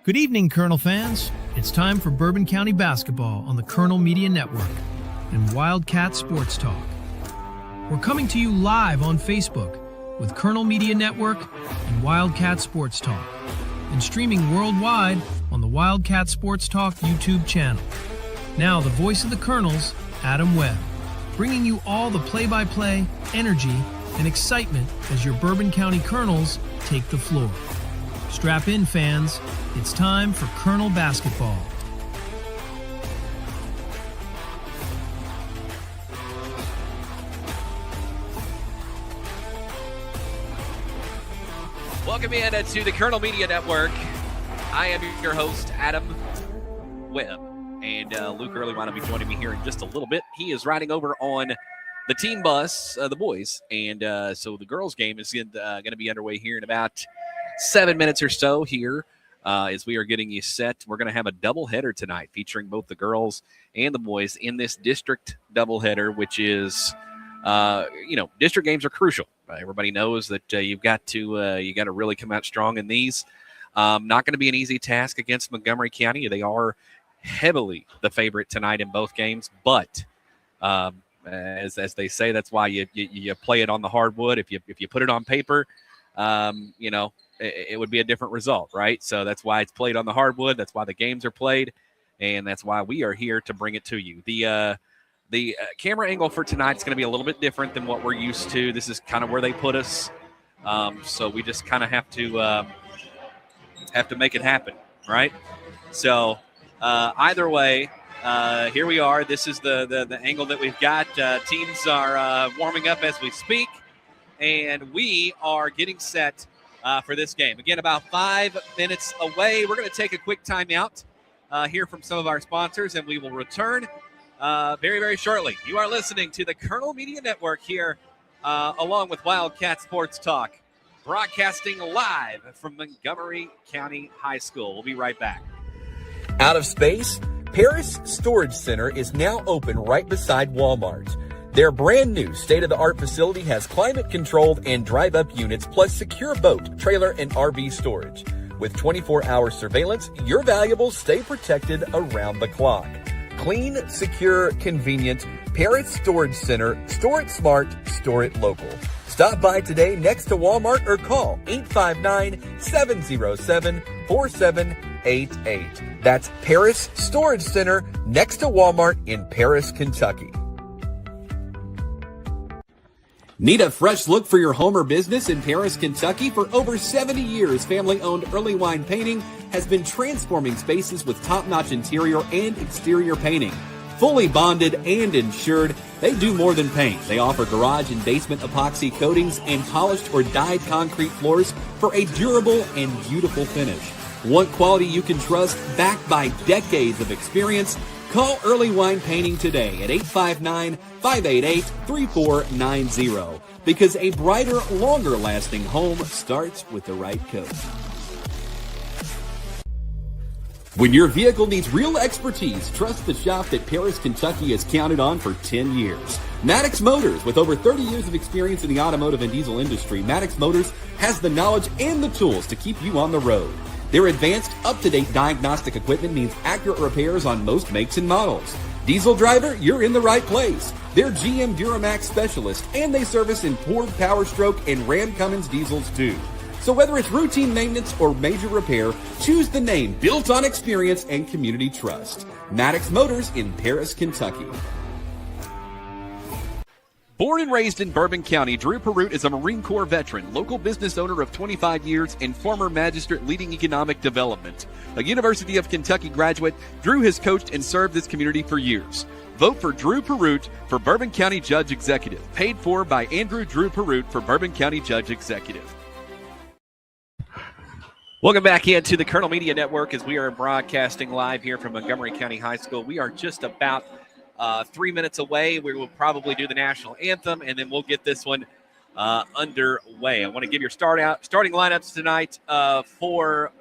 Good evening, Colonel fans. It's time for Bourbon County basketball on the Colonel Media Network and Wildcat Sports Talk. We're coming to you live on Facebook with Colonel Media Network and Wildcat Sports Talk, and streaming worldwide on the Wildcat Sports Talk YouTube channel. Now, the voice of the Colonels, Adam Webb, bringing you all the play-by-play, energy, and excitement as your Bourbon County Colonels take the floor. Strap in, fans. It's time for Colonel basketball. Welcome in to the Colonel Media Network. I am your host, Adam Webb, and Luke Earlywine will be joining me here in just a little bit. He is riding over on the team bus, the boys, and so the girls' game is going to be underway here in about 7 minutes or so here. As we are getting you set, we're going to have a doubleheader tonight featuring both the girls and the boys in this district doubleheader, which is, district games are crucial. Everybody knows that you got to really come out strong in these. Not going to be an easy task against Montgomery County. They are heavily the favorite tonight in both games, but as they say, that's why you play it on the hardwood. If you put it on paper, it would be a different result, right? So that's why it's played on the hardwood. That's why the games are played, and that's why we are here to bring it to you. The camera angle for tonight is going to be a little bit different than what we're used to. This is kind of where they put us, so we just kind of have to make it happen, right? So either way, here we are. This is the angle that we've got. Teams are warming up as we speak, and we are getting set for this game. Again, about 5 minutes away. We're going to take a quick timeout, hear from some of our sponsors, and we will return very, very shortly. You are listening to the Colonel Media Network here, along with Wildcat Sports Talk, broadcasting live from Montgomery County High School. We'll be right back. Out of space? Paris Storage Center is now open right beside Walmart. Their brand new state-of-the-art facility has climate-controlled and drive-up units plus secure boat, trailer, and RV storage. With 24-hour surveillance, your valuables stay protected around the clock. Clean, secure, convenient. Paris Storage Center. Store it smart, store it local. Stop by today next to Walmart or call 859-707-4788. That's Paris Storage Center next to Walmart in Paris, Kentucky. Need a fresh look for your home or business in Paris, Kentucky? For over 70 years, family-owned Early Wine Painting has been transforming spaces with top-notch interior and exterior painting. Fully bonded and insured, they do more than paint. They offer garage and basement epoxy coatings and polished or dyed concrete floors for a durable and beautiful finish. Want quality you can trust, backed by decades of experience? Call Early Wine Painting today at 859-588-3490, because a brighter, longer-lasting home starts with the right coat. When your vehicle needs real expertise, trust the shop that Paris, Kentucky has counted on for 10 years. Maddox Motors. With over 30 years of experience in the automotive and diesel industry, Maddox Motors has the knowledge and the tools to keep you on the road. Their advanced, up-to-date diagnostic equipment means accurate repairs on most makes and models. Diesel driver, you're in the right place. They're GM Duramax specialists, and they service imported Power Stroke and Ram Cummins diesels too. So whether it's routine maintenance or major repair, choose the name built on experience and community trust. Maddox Motors in Paris, Kentucky. Born and raised in Bourbon County, Drew Perroot is a Marine Corps veteran, local business owner of 25 years, and former magistrate leading economic development. A University of Kentucky graduate, Drew has coached and served this community for years. Vote for Drew Perroot for Bourbon County Judge Executive. Paid for by Andrew Drew Perroot for Bourbon County Judge Executive. Welcome back into the Colonel Media Network as we are broadcasting live here from Montgomery County High School. We are just about 3 minutes away. We will probably do the national anthem, and then we'll get this one underway. I want to give your starting lineups tonight for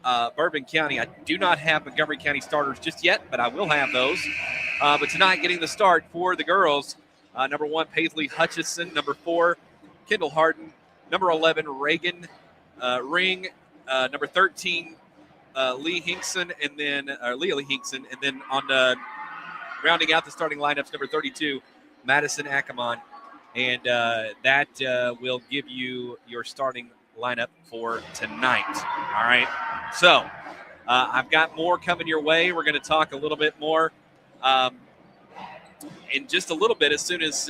Bourbon County. I do not have Montgomery County starters just yet, but I will have those. But tonight, getting the start for the girls, number 1, Paisley Hutchison. Number 4, Kendall Harden. Number 11, Reagan Ring. Number 13, Lee Hinkson, and then Leah Lee Hinkson, and then on rounding out the starting lineups, number 32, Madison Ackerman, and that will give you your starting lineup for tonight. All right, so I've got more coming your way. We're going to talk a little bit more in just a little bit. As soon as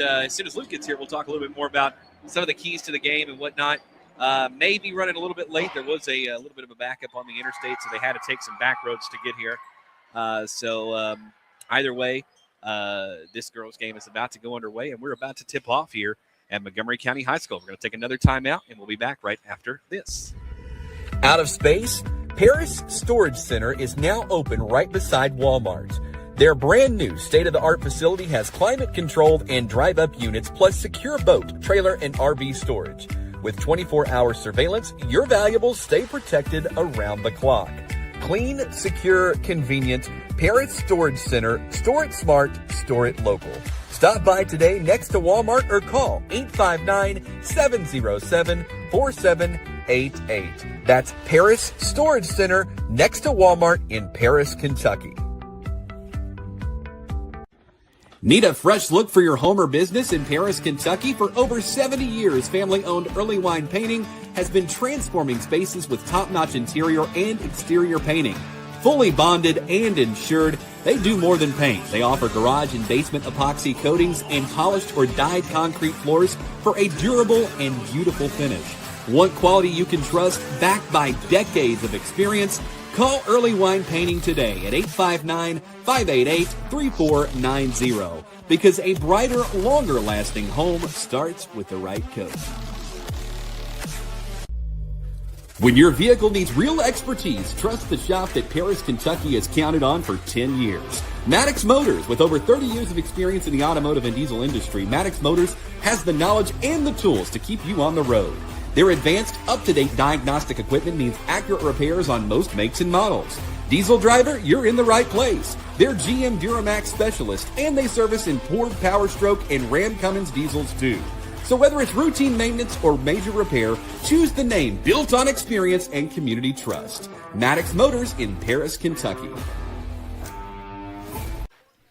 Luke gets here, we'll talk a little bit more about some of the keys to the game and whatnot. Maybe running a little bit late. There was a little bit of a backup on the interstate, so they had to take some back roads to get here. So either way, this girls' game is about to go underway, and we're about to tip off here at Montgomery County High School. We're going to take another timeout, and we'll be back right after this. Out of space? Paris Storage Center is now open right beside Walmart. Their brand new state-of-the-art facility has climate-controlled and drive-up units plus secure boat, trailer, and RV storage. With 24-hour surveillance, your valuables stay protected around the clock. Clean, secure, convenient. Paris Storage Center. Store it smart, store it local. Stop by today next to Walmart or call 859-707-4788. That's Paris Storage Center next to Walmart in Paris, Kentucky. Need a fresh look for your home or business in Paris, Kentucky? For over 70 years, family-owned Early Wine Painting has been transforming spaces with top-notch interior and exterior painting. Fully bonded and insured, they do more than paint. They offer garage and basement epoxy coatings and polished or dyed concrete floors for a durable and beautiful finish. Want quality you can trust, backed by decades of experience? Call Early Wine Painting today at 859-588-3490 because a brighter, longer-lasting home starts with the right coat. When your vehicle needs real expertise, trust the shop that Paris, Kentucky has counted on for 10 years. Maddox Motors, with over 30 years of experience in the automotive and diesel industry, Maddox Motors has the knowledge and the tools to keep you on the road. Their advanced, up-to-date diagnostic equipment means accurate repairs on most makes and models. Diesel driver, you're in the right place. They're GM Duramax specialists, and they service imported Power Stroke and Ram Cummins diesels too. So whether it's routine maintenance or major repair, choose the name built on experience and community trust. Maddox Motors in Paris, Kentucky.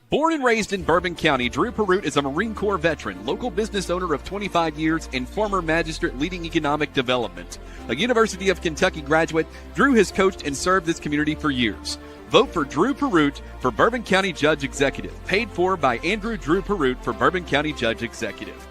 Born and raised in Bourbon County, Drew Perroot is a Marine Corps veteran, local business owner of 25 years, and former magistrate leading economic development. A University of Kentucky graduate, Drew has coached and served this community for years. Vote for Drew Perroot for Bourbon County Judge Executive. Paid for by Andrew Drew Perroot for Bourbon County Judge Executive.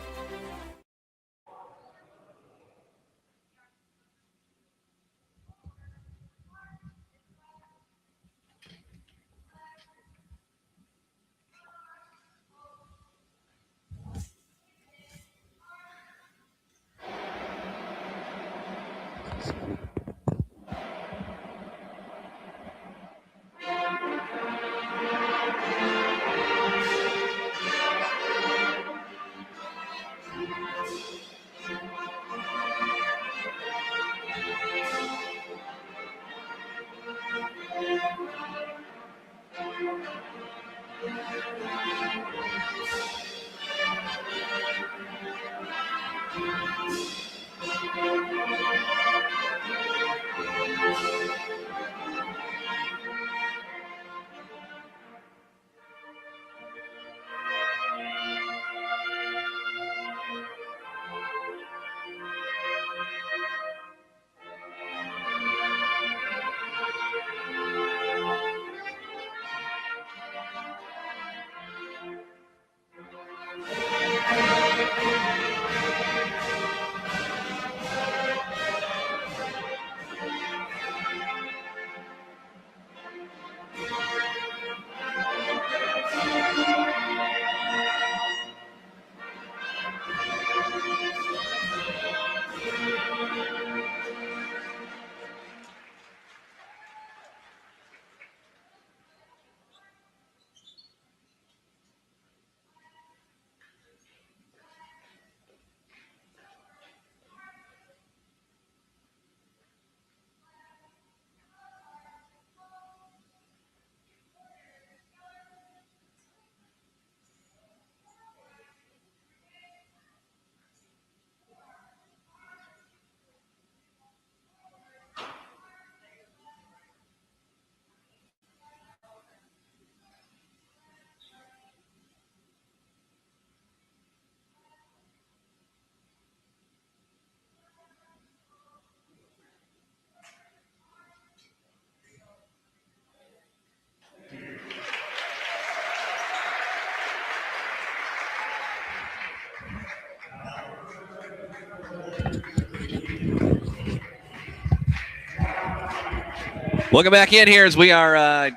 Welcome back in here as we are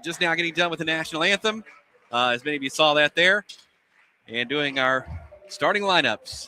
just now getting done with the national anthem. As many of you saw that there. And doing our starting lineups.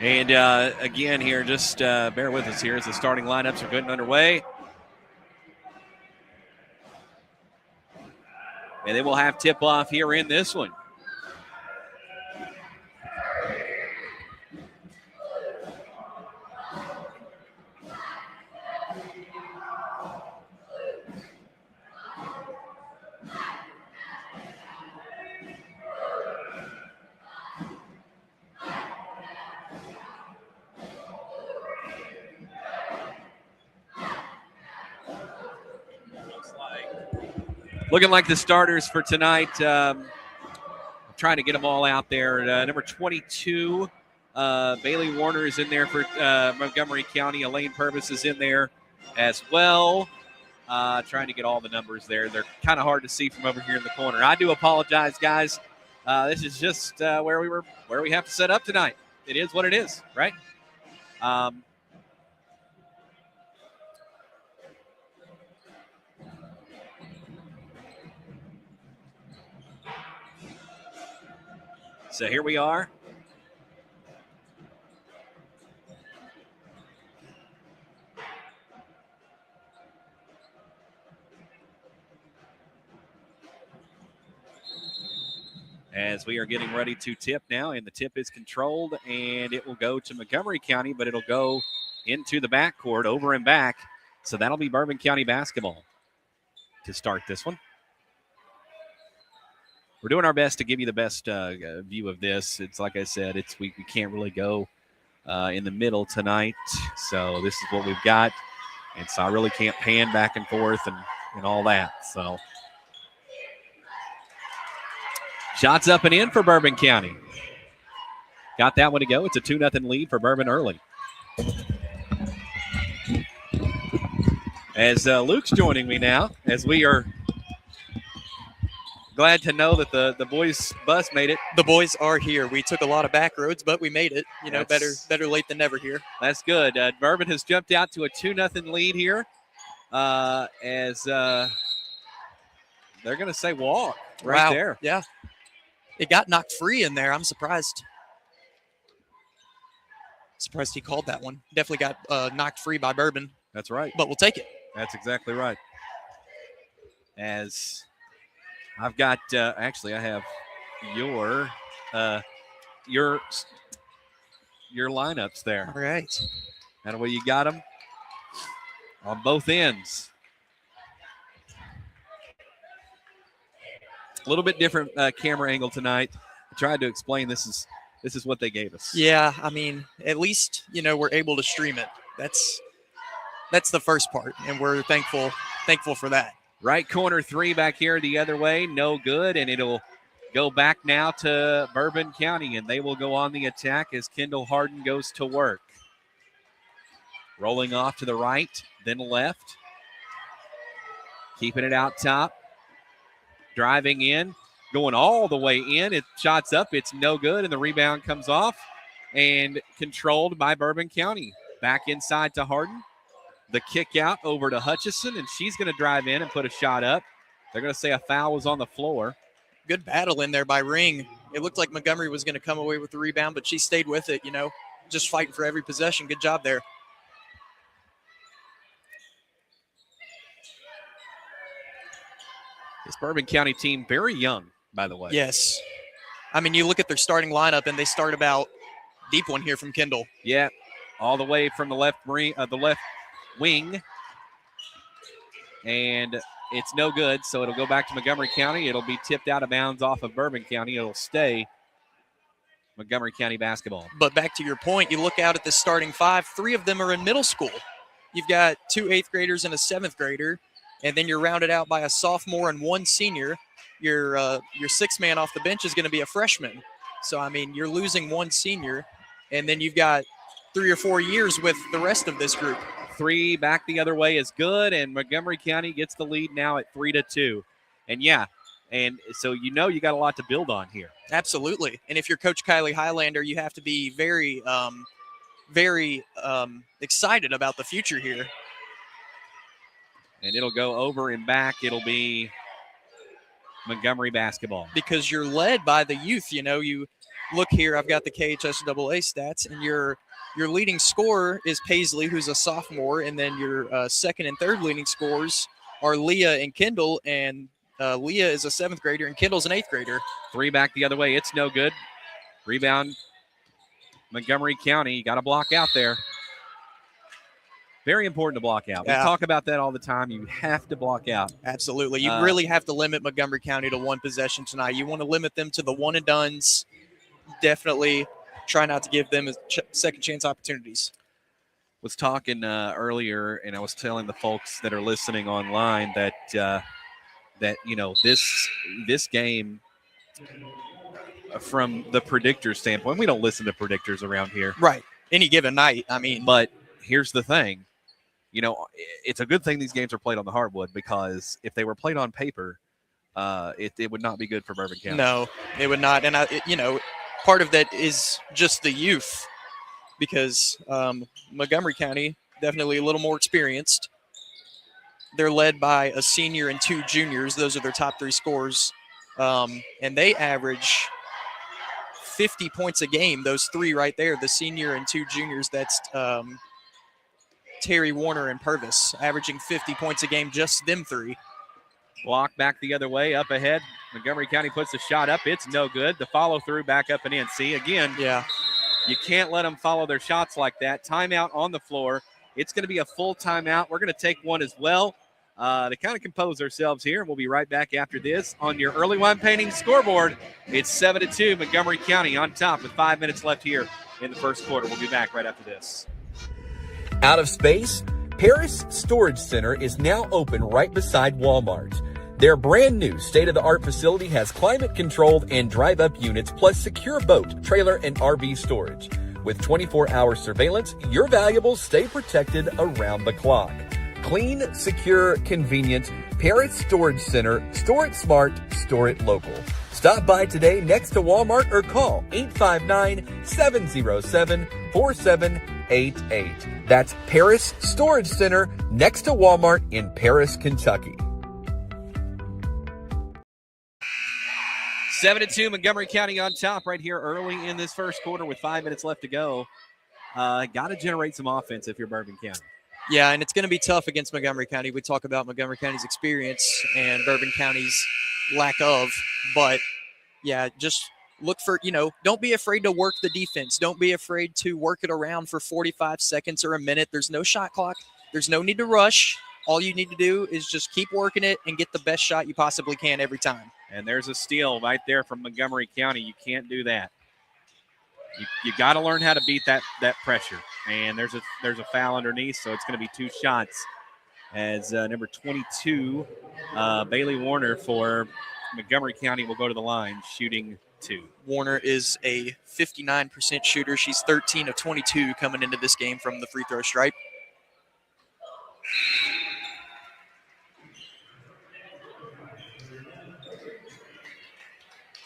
And again here, just bear with us here as the starting lineups are getting underway. And then we'll have tip-off here in this one. Looking like the starters for tonight. I'm trying to get them all out there. Number 22, Bailey Warner is in there for Montgomery County. Elaine Purvis is in there as well. Trying to get all the numbers there. They're kind of hard to see from over here in the corner. I do apologize, guys. This is just where we have to set up tonight. It is what it is, right? So here we are. As we are getting ready to tip now, and the tip is controlled, and it will go to Montgomery County, but it'll go into the backcourt, over and back. So that'll be Bourbon County basketball to start this one. We're doing our best to give you the best view of this. It's like I said, we can't really go in the middle tonight. So this is what we've got. And so I really can't pan back and forth and all that. So shots up and in for Bourbon County. Got that one to go. It's a 2-0 lead for Bourbon early. As Luke's joining me now, as we are glad to know that the boys' bus made it. The boys are here. We took a lot of back roads, but we made it. Better late than never here. That's good. Bourbon has jumped out to a 2-0 lead here. As they're going to say walk right there. Yeah. It got knocked free in there. I'm surprised. Surprised he called that one. Definitely got knocked free by Bourbon. That's right. But we'll take it. That's exactly right. As I've got, actually, I have your lineups there. All right. And the way you got them on both ends. A little bit different camera angle tonight. I tried to explain this is what they gave us. Yeah, I mean, at least we're able to stream it. That's the first part, and we're thankful for that. Right corner three back here the other way, no good, and it'll go back now to Bourbon County, and they will go on the attack as Kendall Harden goes to work. Rolling off to the right, then left. Keeping it out top. Driving in, going all the way in. It shots up, it's no good, and the rebound comes off and controlled by Bourbon County. Back inside to Harden. The kick out over to Hutchison, and she's going to drive in and put a shot up. They're going to say a foul was on the floor. Good battle in there by Ring. It looked like Montgomery was going to come away with the rebound, but she stayed with it, just fighting for every possession. Good job there. This Bourbon County team, very young, by the way. Yes. I mean, you look at their starting lineup, and they start about deep one here from Kendall. Yeah, all the way from the left wing. And it's no good, so it'll go back to Montgomery County. It'll be tipped out of bounds off of Bourbon County. It'll stay Montgomery County basketball. But back to your point, you look out at the starting five, 3 of them are in middle school. You've got 2 8th graders and a 7th grader, and then you're rounded out by a sophomore and 1 senior. Your 6th man off the bench is going to be a freshman. So, I mean, you're losing 1 senior, and then you've got 3 or 4 years with the rest of this group. 3 back the other way is good, and Montgomery County gets the lead now at 3-2. And and so you got a lot to build on here. Absolutely. And if you're Coach Kylie Highlander, you have to be very, very excited about the future here. And it'll go over and back. It'll be Montgomery basketball. Because you're led by the youth. You look here, I've got the KHSAA stats, and your leading scorer is Paisley, who's a sophomore, and then your second and third leading scorers are Leah and Kendall, and Leah is a 7th grader, and Kendall's an 8th grader. 3 back the other way. It's no good. Rebound, Montgomery County. You got to block out there. Very important to block out. Yeah. We talk about that all the time. You have to block out. Absolutely. You really have to limit Montgomery County to 1 possession tonight. You want to limit them to the one-and-dones. Definitely try not to give them second chance opportunities. Was talking earlier, and I was telling the folks that are listening online that this game, from the predictor standpoint, we don't listen to predictors around here. Right. Any given night, I mean. But here's the thing. It's a good thing these games are played on the hardwood, because if they were played on paper, it would not be good for Bourbon County. No, it would not. And, part of that is just the youth, because Montgomery County, definitely a little more experienced. They're led by a senior and 2 juniors. Those are their top 3 scorers. And they average 50 points a game, those 3 right there, the senior and 2 juniors. That's Terry, Warner, and Purvis, averaging 50 points a game, just them 3. Block back the other way, up ahead. Montgomery County puts the shot up. It's no good. The follow-through back up and in. See, again, you can't let them follow their shots like that. Timeout on the floor. It's going to be a full timeout. We're going to take one as well to kind of compose ourselves here. We'll be right back after this on your early wine painting scoreboard. It's 7-2, Montgomery County on top with 5 minutes left here in the first quarter. We'll be back right after this. Out of space? Paris Storage Center is now open right beside Walmart. Their brand new state-of-the-art facility has climate-controlled and drive-up units plus secure boat, trailer, and RV storage. With 24-hour surveillance, your valuables stay protected around the clock. Clean, secure, convenient. Paris Storage Center. Store it smart, store it local. Stop by today next to Walmart or call 859-707-4788. That's Paris Storage Center next to Walmart in Paris, Kentucky. 7-2, Montgomery County on top right here early in this first quarter with 5 minutes left to go. Got to generate some offense if you're Bourbon County. Yeah, and it's going to be tough against Montgomery County. We talk about Montgomery County's experience and Bourbon County's lack of. But, yeah, just look for, don't be afraid to work the defense. Don't be afraid to work it around for 45 seconds or a minute. There's no shot clock. There's no need to rush. All you need to do is just keep working it and get the best shot you possibly can every time. And there's a steal right there from Montgomery County. You can't do that. You got to learn how to beat that pressure. And there's a foul underneath, so it's going to be 2 shots as number 22, Bailey Warner for Montgomery County will go to the line shooting 2. Warner is a 59% shooter. She's 13 of 22 coming into this game from the free throw stripe.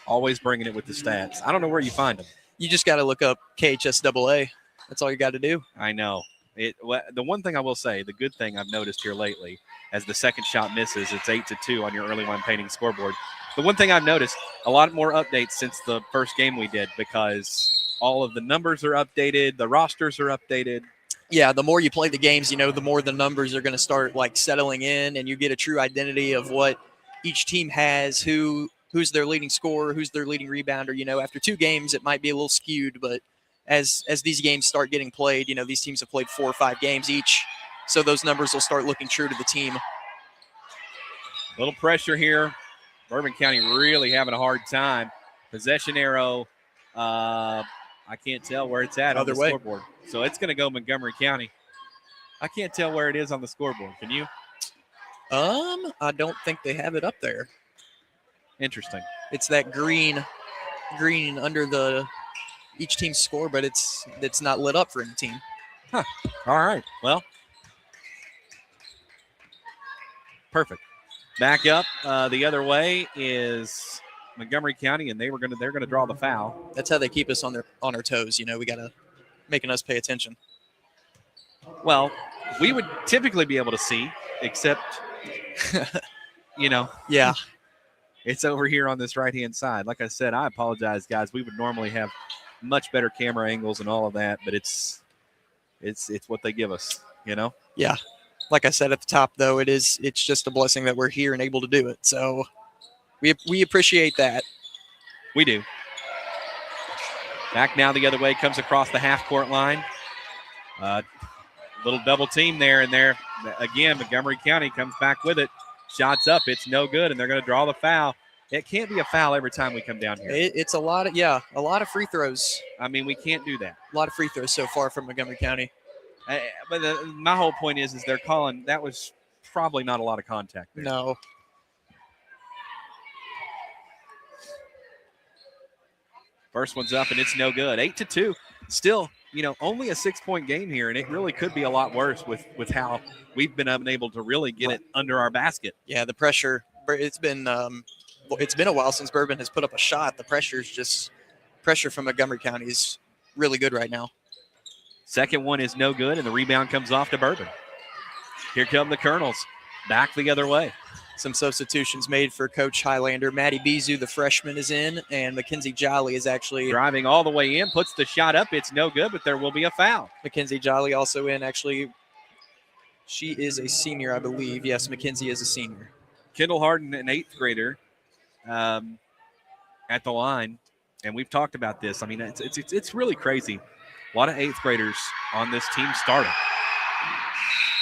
Always bringing it with the stats. I don't know where you find them. You just got to look up KHSAA. That's all you got to do. I know. The one thing I will say, the good thing I've noticed here lately, as the second shot misses, it's 8-2 on your early wine painting scoreboard. The one thing I've noticed, a lot more updates since the first game we did, because all of the numbers are updated, the rosters are updated. Yeah, the more you play the games, the more the numbers are going to start settling in, and you get a true identity of what each team has, who's their leading scorer, who's their leading rebounder. After 2 games, it might be a little skewed, but as these games start getting played, these teams have played 4 or 5 games each, so those numbers will start looking true to the team. A little pressure here. Bourbon County really having a hard time. Possession arrow I can't tell where it's at on Other the way. scoreboard. So it's going to go Montgomery County. I can't tell where it is on the scoreboard. Can you? I don't think they have it up there. Interesting. It's that green under the each team's score, but it's not lit up for any team. All right. Well, perfect. Back up the other way is Montgomery County, and they're going to draw the foul. That's how they keep us on our toes. You know, we got to making us pay attention. Well, we would typically be able to see, except, Yeah. It's over here on this right-hand side. Like I said, I apologize, guys. We would normally have much better camera angles and all of that, but it's what they give us, Yeah. Like I said at the top, though, it's just a blessing that we're here and able to do it. So we appreciate that. We do. Back now the other way, comes across the half-court line. Little double team there, and there again, Montgomery County comes back with it. Shots up, it's no good, and they're going to draw the foul. It can't be a foul every time we come down here. It's a lot of free throws. I mean, we can't do that. A lot of free throws so far from Montgomery County. But my whole point is they're calling, that was probably not a lot of contact there. No. First one's up, and it's no good. 8-2. Still, only a 6-point game here, and it really could be a lot worse with how we've been unable to really get it under our basket. Yeah, the pressure. It's been a while since Bourbon has put up a shot. The pressure from Montgomery County is really good right now. Second one is no good, and the rebound comes off to Bourbon. Here come the Colonels, back the other way. Some substitutions made for Coach Highlander. Maddie Bizu, the freshman, is in, and Mackenzie Jolly is actually driving all the way in, puts the shot up. It's no good, but there will be a foul. Mackenzie Jolly also in. Actually, she is a senior, I believe. Yes, Mackenzie is a senior. Kendall Harden, an 8th grader, at the line, and we've talked about this. I mean, it's really crazy. A lot of 8th graders on this team starting.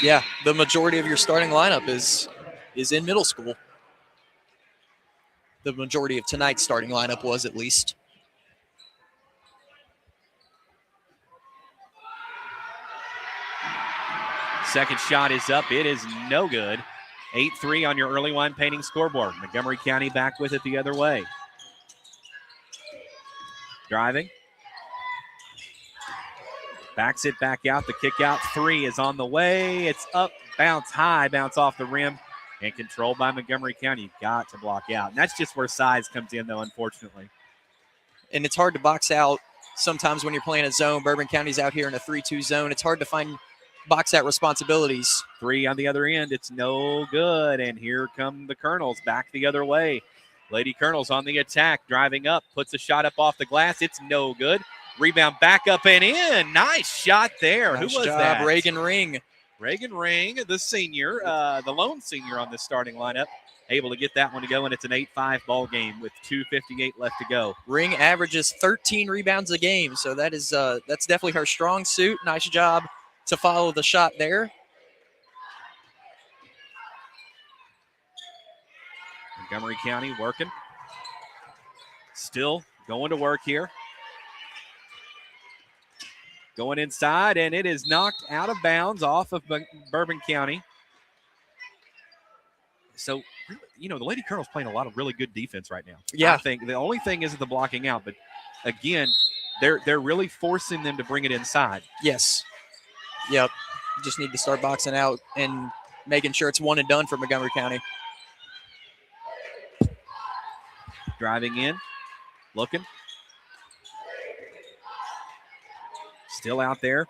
Yeah, the majority of your starting lineup is in middle school. The majority of tonight's starting lineup was, at least. Second shot is up. It is no good. 8-3 on your early line painting scoreboard. Montgomery County back with it the other way. Driving. Backs it back out. The kick out three is on the way. It's up, bounce high, bounce off the rim, and controlled by Montgomery County. Got to block out. And that's just where size comes in, though, unfortunately. And it's hard to box out sometimes when you're playing a zone. Bourbon County's out here in a 3-2 zone. It's hard to find box out responsibilities. Three on the other end. It's no good. And here come the Colonels back the other way. Lady Colonels on the attack, driving up, puts a shot up off the glass. It's no good. Rebound back up and in. Nice shot there. Nice Who was job, that? Reagan Ring. Reagan Ring, the senior, the lone senior on this starting lineup, able to get that one to go, and it's an 8-5 ball game with 2:58 left to go. Ring averages 13 rebounds a game, so that's definitely her strong suit. Nice job to follow the shot there. Montgomery County working. Still going to work here. Going inside, and it is knocked out of bounds off of Bourbon County. So, the Lady Colonel's playing a lot of really good defense right now. Yeah. I think the only thing is the blocking out, but again, they're really forcing them to bring it inside. Yes. Yep. Just need to start boxing out and making sure it's one and done for Montgomery County. Driving in, looking. Still out there.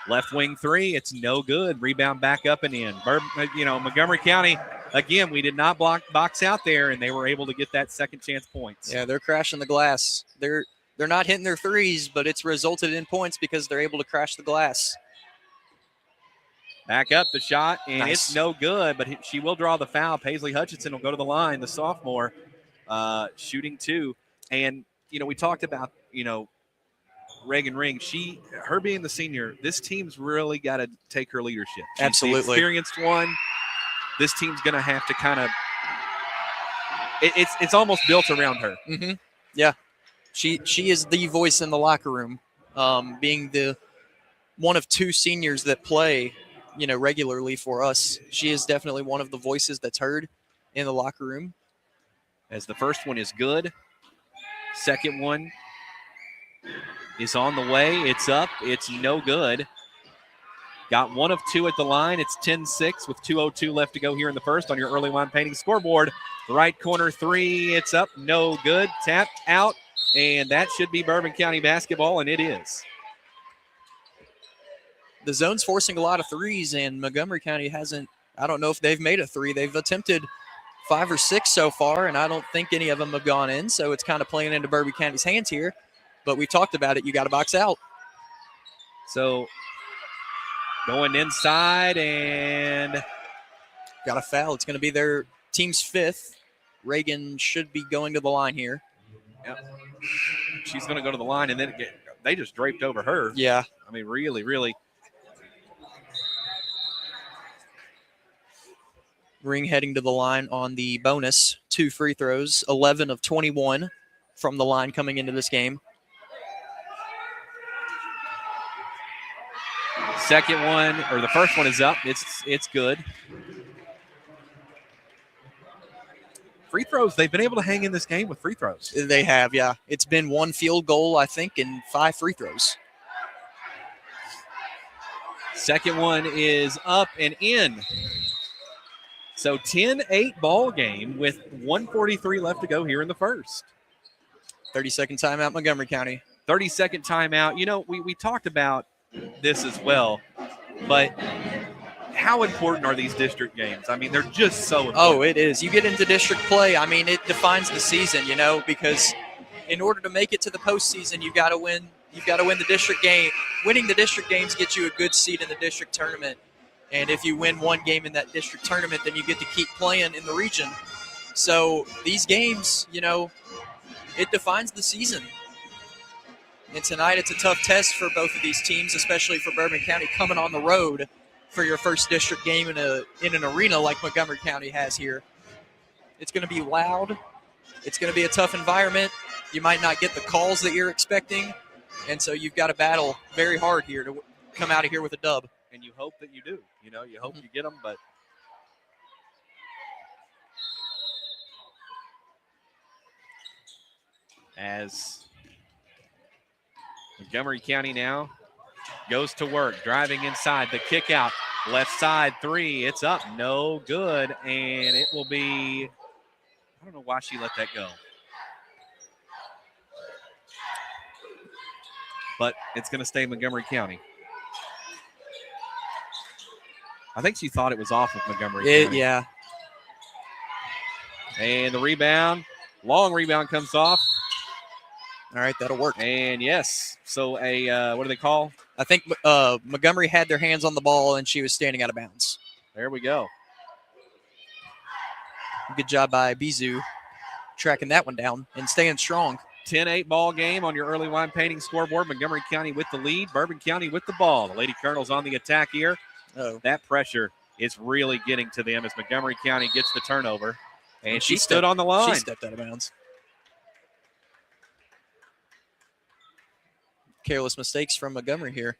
Left wing three. It's no good. Rebound back up and in. Montgomery County, again, we did not box out there, and they were able to get that second chance points. Yeah, they're crashing the glass. They're not hitting their threes, but it's resulted in points because they're able to crash the glass. Back up the shot, and Nice. It's no good, but she will draw the foul. Paisley Hutchinson will go to the line, the sophomore, shooting two. And, we talked about, Reagan Ring, her being the senior, this team's really got to take her leadership. She's Absolutely. the experienced one. This team's going to have to kind of it's almost built around her. Mm-hmm. Yeah. She is the voice in the locker room, being the one of two seniors that play, regularly for us. She is definitely one of the voices that's heard in the locker room. As the first one is good. Second one is on the way. It's up. It's no good. Got 1 of 2 at the line. It's 10-6 with 2:02 left to go here in the first on your early line painting scoreboard. Right corner 3. It's up. No good. Tapped out. And that should be Bourbon County basketball, and it is. The zone's forcing a lot of threes, and Montgomery County hasn't. I don't know if they've made a three. They've attempted 5 or 6 so far, and I don't think any of them have gone in. So it's kind of playing into Bourbon County's hands here. But we talked about it. You got to box out. So going inside and got a foul. It's going to be their team's 5th. Reagan should be going to the line here. Yep. She's going to go to the line, and then they just draped over her. Yeah. I mean, really, really. Ring heading to the line on the bonus. 2 free throws, 11 of 21 from the line coming into this game. Second one, or the first one is up. It's good. Free throws, they've been able to hang in this game with free throws. They have, yeah. It's been 1 field goal, I think, and 5 free throws. Second one is up and in. So 10-8 ball game with 1:43 left to go here in the first. 30-second timeout, Montgomery County. 30-second timeout. You know, we talked about this as well, but how important are these district games? I mean, they're just so important. Oh, it is. You get into district play, I mean, it defines the season, because in order to make it to the postseason, you've got to win. You've got to win the district game. Winning the district games gets you a good seat in the district tournament. And if you win one game in that district tournament, then you get to keep playing in the region. So these games, it defines the season. And tonight it's a tough test for both of these teams, especially for Bourbon County coming on the road for your first district game in an arena like Montgomery County has here. It's going to be loud. It's going to be a tough environment. You might not get the calls that you're expecting. And so you've got to battle very hard here to come out of here with a dub. And you hope that you do. You hope you get them, but as Montgomery County now goes to work, driving inside, the kick out, left side 3, it's up, no good, and it will be, I don't know why she let that go. But it's going to stay Montgomery County. I think she thought it was off of Montgomery County. Yeah. And the rebound, long rebound comes off. All right, that'll work. And yes, so what do they call? I think Montgomery had their hands on the ball and she was standing out of bounds. There we go. Good job by Bizu tracking that one down and staying strong. 10-8 ball game on your early line painting scoreboard. Montgomery County with the lead, Bourbon County with the ball. The Lady Colonels on the attack here. Oh. That pressure is really getting to them as Montgomery County gets the turnover. And she stood on the line. She stepped out of bounds. Careless mistakes from Montgomery here.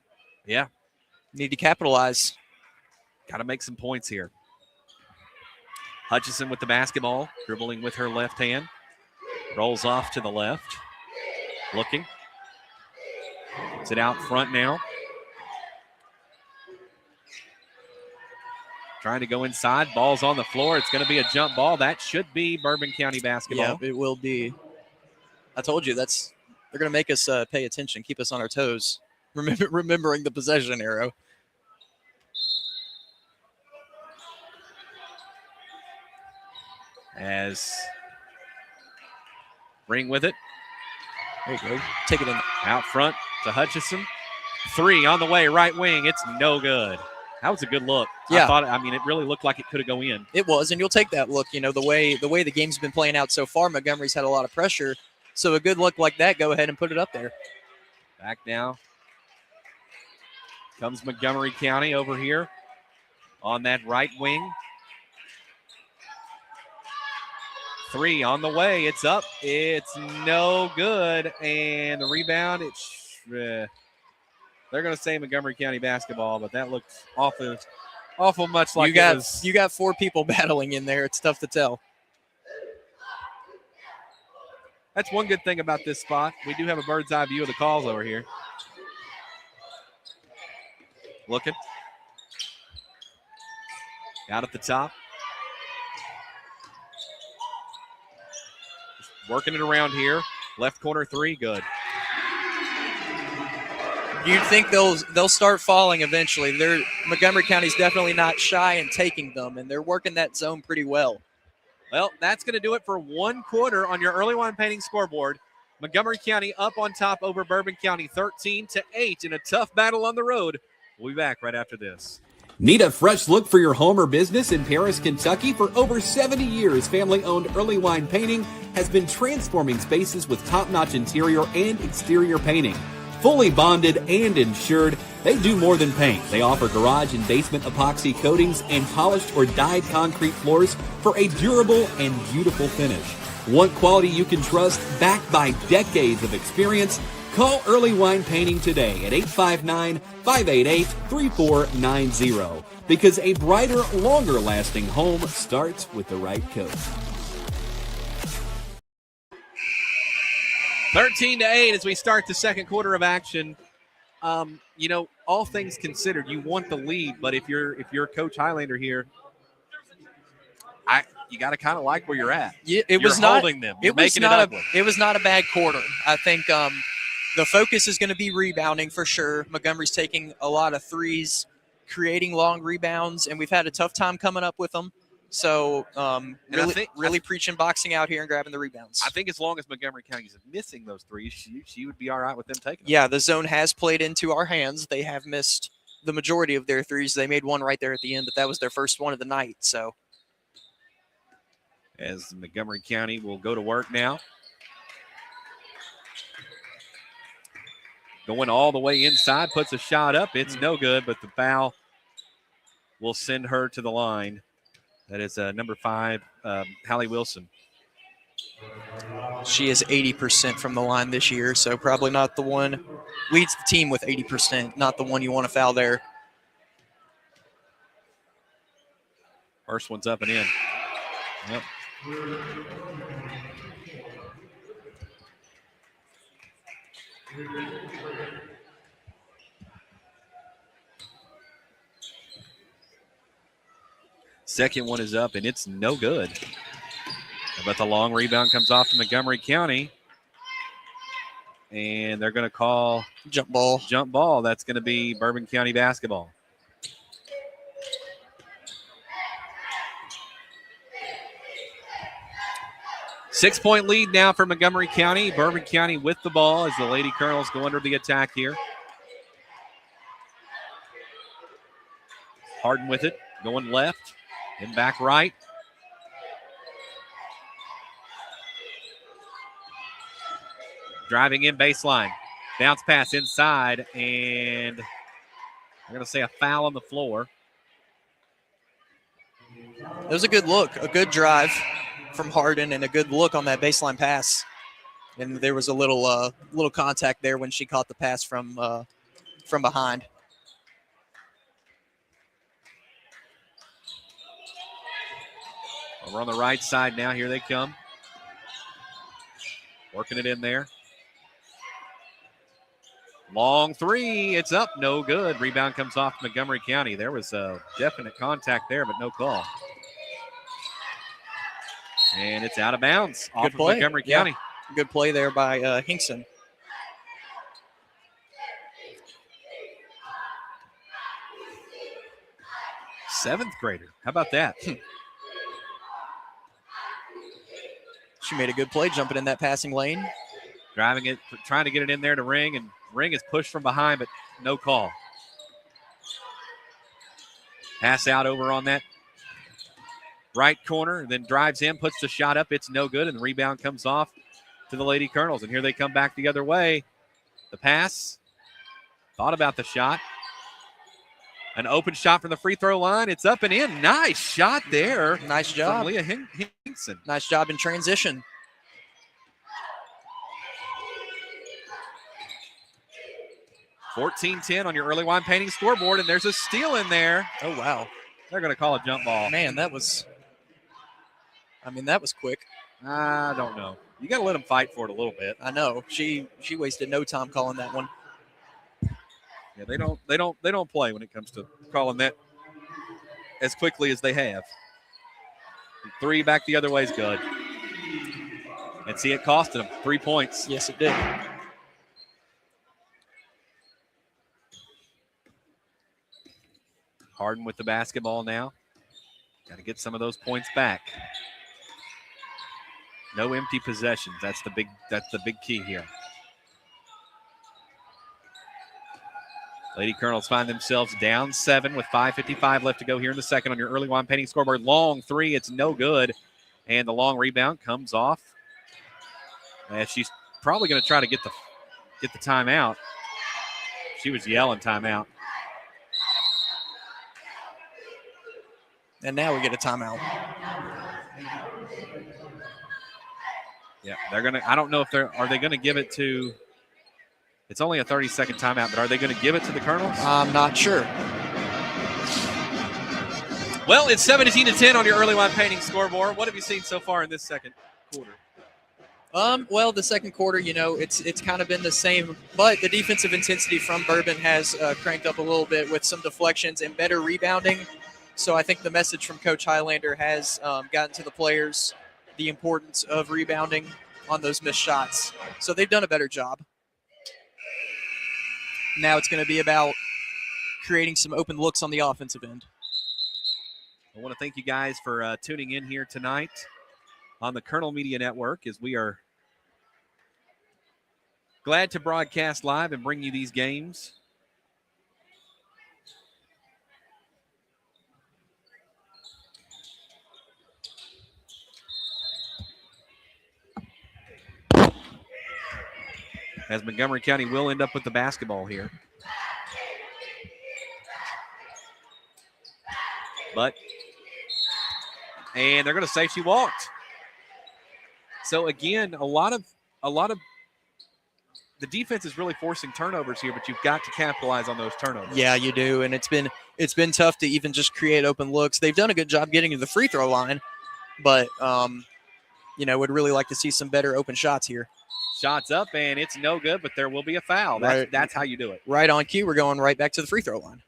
Yeah. Need to capitalize. Got to make some points here. Hutchison with the basketball, dribbling with her left hand. Rolls off to the left. Looking. Gets it out front now. Trying to go inside. Ball's on the floor. It's going to be a jump ball. That should be Bourbon County basketball. Yeah, it will be. I told you, they're going to make us pay attention, keep us on our toes, remembering the possession arrow. As Ring with it. There you go. Take it in. Out front to Hutchison. 3 on the way, right wing. It's no good. That was a good look. Yeah. It really looked like it could have gone in. It was, and you'll take that look. The way the game's been playing out so far, Montgomery's had a lot of pressure. So a good look like that, go ahead and put it up there. Back now. Comes Montgomery County over here on that right wing. Three on the way. It's up. It's no good. And the rebound, they're going to say Montgomery County basketball, but that looks awful much like you got four people battling in there. It's tough to tell. That's one good thing about this spot. We do have a bird's eye view of the calls over here. Looking. Out at the top. Working it around here. Left corner three, good. You'd think they'll start falling eventually. Montgomery County's definitely not shy in taking them, and they're working that zone pretty well. Well, that's going to do it for one quarter on your early wine painting scoreboard. Montgomery County up on top over Bourbon County 13-8 in a tough battle on the road. We'll be back right after this. Need a fresh look for your home or business in Paris, Kentucky? For over 70 years, family-owned Early Wine Painting has been transforming spaces with top-notch interior and exterior painting. Fully bonded and insured, they do more than paint. They offer garage and basement epoxy coatings and polished or dyed concrete floors for a durable and beautiful finish. Want quality you can trust, backed by decades of experience? Call Early Wine Painting today at 859-588-3490, because a brighter, longer-lasting home starts with the right coat. 13-8 as we start the second quarter of action. All things considered, you want the lead, but if you're Coach Highlander here, you got to kind of like where you're at. Yeah, You're holding them. You're making it ugly. It was not a bad quarter. I think the focus is going to be rebounding for sure. Montgomery's taking a lot of threes, creating long rebounds, and we've had a tough time coming up with them. So really preaching boxing out here and grabbing the rebounds. I think as long as Montgomery County is missing those threes, she would be all right with them taking them. Yeah, the zone has played into our hands. They have missed the majority of their threes. They made one right there at the end, but that was their first one of the night. So as Montgomery County will go to work now. Going all the way inside, puts a shot up. It's no good, but the foul will send her to the line. That is number 5, Hallie Wilson. She is 80% from the line this year, so probably not the one. Leads the team with 80%, not the one you want to foul there. First one's up and in. Yep. Second one is up, and it's no good. But the long rebound comes off to Montgomery County. And they're going to call jump ball. That's going to be Bourbon County basketball. Six-point lead now for Montgomery County. Bourbon County with the ball as the Lady Colonels go under the attack here. Harden with it, going left and back right. Driving in baseline. Bounce pass inside, and I'm going to say a foul on the floor. It was a good look, a good drive from Harden, and a good look on that baseline pass. And there was a little contact there when she caught the pass from behind. We're on the right side now. Here they come. Working it in there. Long three. It's up. No good. Rebound comes off Montgomery County. There was a definite contact there, but no call. And it's out of bounds off of Montgomery County. Good play there by Hinkson. Seventh grader. How about that? She made a good play jumping in that passing lane. Driving it, trying to get it in there to Ring, and Ring is pushed from behind, but no call. Pass out over on that right corner, then drives in, puts the shot up. It's no good, and the rebound comes off to the Lady Colonels. And here they come back the other way. The pass, thought about the shot. An open shot from the free throw line. It's up and in. Nice shot there. Nice job. From Leah Hinkson. Nice job in transition. $14-10 on your early wine painting scoreboard, and there's a steal in there. Oh, wow. They're going to call a jump ball. Man, that was quick. I don't know. You got to let them fight for it a little bit. I know. She wasted no time calling that one. Yeah, they don't play when it comes to calling that as quickly as they have. 3 back the other way is good. And see, it costed them 3 points. Yes, it did. Harden with the basketball now. Got to get some of those points back. No empty possessions. That's the big key here. Lady Colonels find themselves down 7 with 5:55 left to go here in the second on your early wine painting scoreboard. Long 3, it's no good. And the long rebound comes off. And she's probably going to try to get the timeout. She was yelling timeout. And now we get a timeout. Yeah, they're going to, I don't know if are they going to give it to, it's only a 30-second timeout, but are they going to give it to the Colonels? I'm not sure. Well, it's 17-10 on your early wine painting scoreboard. What have you seen so far in this second quarter? Well, the second quarter, it's kind of been the same, but the defensive intensity from Bourbon has cranked up a little bit with some deflections and better rebounding. So I think the message from Coach Highlander has gotten to the players the importance of rebounding on those missed shots. So they've done a better job. Now it's going to be about creating some open looks on the offensive end. I want to thank you guys for tuning in here tonight on the Colonel Media Network, as we are glad to broadcast live and bring you these games. As Montgomery County will end up with the basketball here. And they're going to say she walked. So again, a lot of the defense is really forcing turnovers here, but you've got to capitalize on those turnovers. Yeah, you do, and it's been tough to even just create open looks. They've done a good job getting to the free throw line, but would really like to see some better open shots here. Shots up, and it's no good, but there will be a foul. That's how you do it. Right on cue, we're going right back to the free throw line.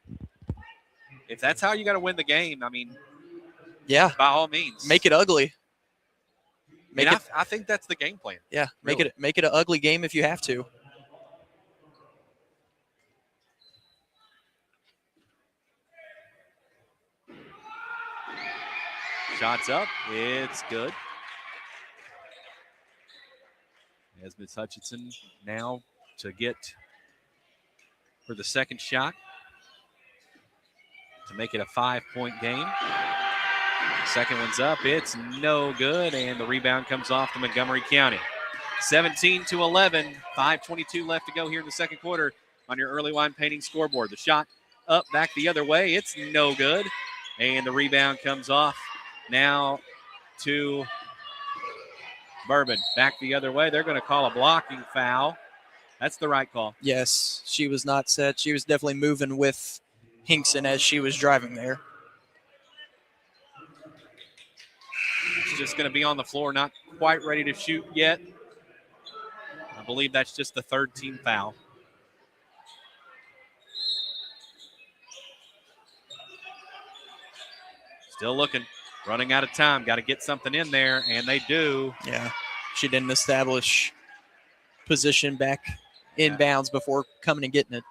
If that's how you got to win the game, I mean, yeah, by all means, make it ugly. I think that's the game plan. Yeah, really. Make it an ugly game if you have to. Shots up, it's good. As Ms. Hutchinson now to get for the second shot to make it a 5-point game. Second one's up, it's no good, and the rebound comes off to Montgomery County. 17-11, 5:22 left to go here in the second quarter on your early wine painting scoreboard. The shot up, back the other way, it's no good, and the rebound comes off now to Bourbon. Back the other way. They're going to call a blocking foul. That's the right call. Yes, she was not set. She was definitely moving with Hinkson as she was driving there. She's just going to be on the floor, not quite ready to shoot yet. I believe that's just the third team foul. Still looking. Running out of time. Got to get something in there, and they do. Yeah, she didn't establish position back inbounds before coming and getting it.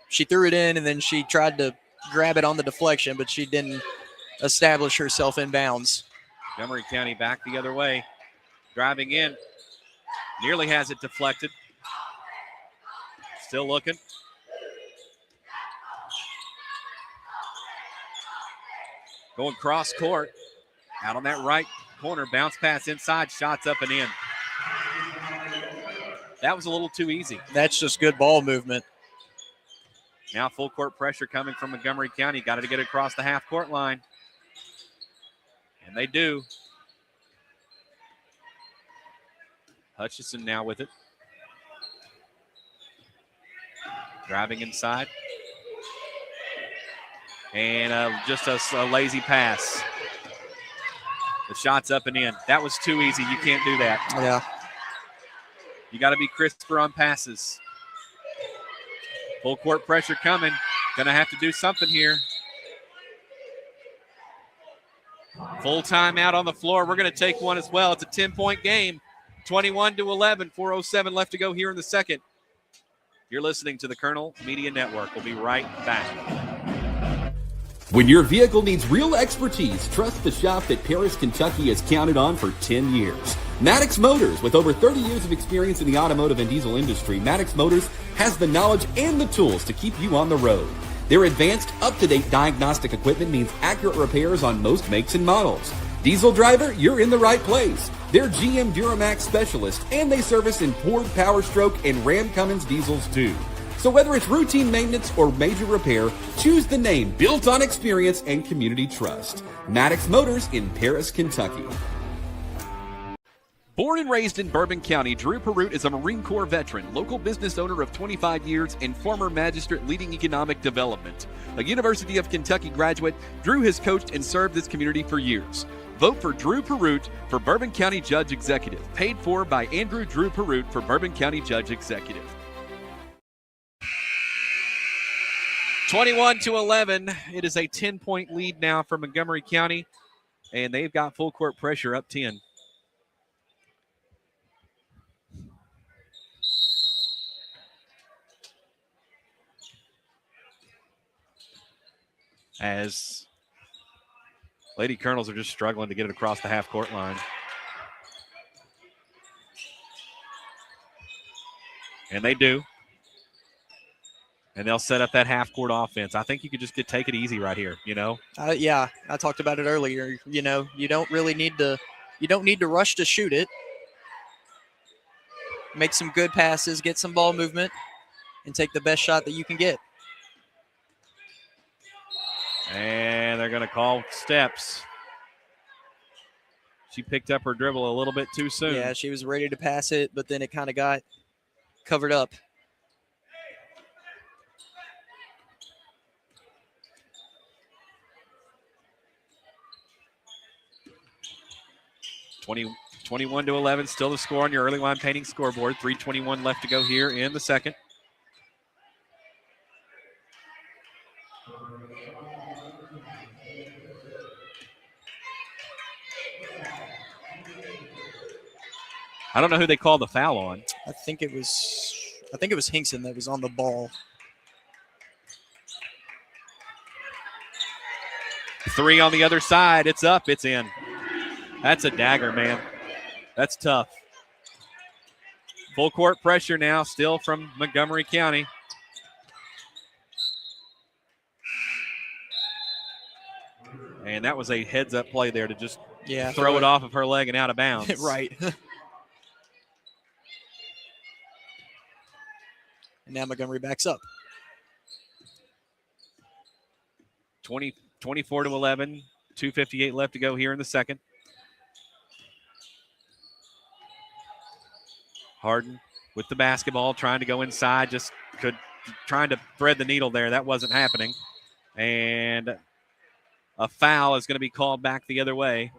She threw it in, and then she tried to grab it on the deflection, but she didn't establish herself inbounds. Montgomery County back the other way. Driving in. Nearly has it deflected. Still looking. Going cross court. Out on that right corner. Bounce pass inside. Shots up and in. That was a little too easy. That's just good ball movement. Now full court pressure coming from Montgomery County. Got to get it across the half-court line. And they do. Hutchison now with it. Driving inside. And just a lazy pass. The shot's up and in. That was too easy. You can't do that. Yeah. You got to be crisper on passes. Full court pressure coming. Going to have to do something here. Full timeout on the floor. We're going to take one as well. It's a 10-point game. 21-11. 4:07 left to go here in the second. You're listening to the Colonel Media Network. We'll be right back. When your vehicle needs real expertise, trust the shop that Paris, Kentucky has counted on for 10 years. Maddox Motors. With over 30 years of experience in the automotive and diesel industry, Maddox Motors has the knowledge and the tools to keep you on the road. Their advanced, up-to-date diagnostic equipment means accurate repairs on most makes and models. Diesel driver, you're in the right place. They're GM Duramax specialists, and they service imported Power Stroke and Ram Cummins diesels too. So whether it's routine maintenance or major repair, choose the name built on experience and community trust. Maddox Motors in Paris, Kentucky. Born and raised in Bourbon County, Drew Perroot is a Marine Corps veteran, local business owner of 25 years, and former magistrate leading economic development. A University of Kentucky graduate, Drew has coached and served this community for years. Vote for Drew Perroot for Bourbon County Judge Executive. Paid for by Andrew Drew Perroot for Bourbon County Judge Executive. 21-11. It is a 10-point lead now for Montgomery County, and they've got full court pressure up 10. As Lady Colonels are just struggling to get it across the half-court line. And they do. And they'll set up that half-court offense. I think you could just take it easy right here, you know? Yeah, I talked about it earlier. You know, you don't need to rush to shoot it. Make some good passes, get some ball movement, and take the best shot that you can get. And they're going to call steps. She picked up her dribble a little bit too soon. Yeah, she was ready to pass it, but then it kind of got covered up. $20 21-11, still the score on your early line painting scoreboard. 3:21 left to go here in the second. I don't know who they called the foul on. I think it was Hinkson that was on the ball. Three on the other side. It's up. It's in. That's a dagger, man. That's tough. Full court pressure now, still from Montgomery County. And that was a heads-up play there to just throw it off of her leg and out of bounds. Right. And now Montgomery backs up. 24-11, 2:58 left to go here in the second. Harden with the basketball, trying to go inside, trying to thread the needle there. That wasn't happening. And a foul is going to be called back the other way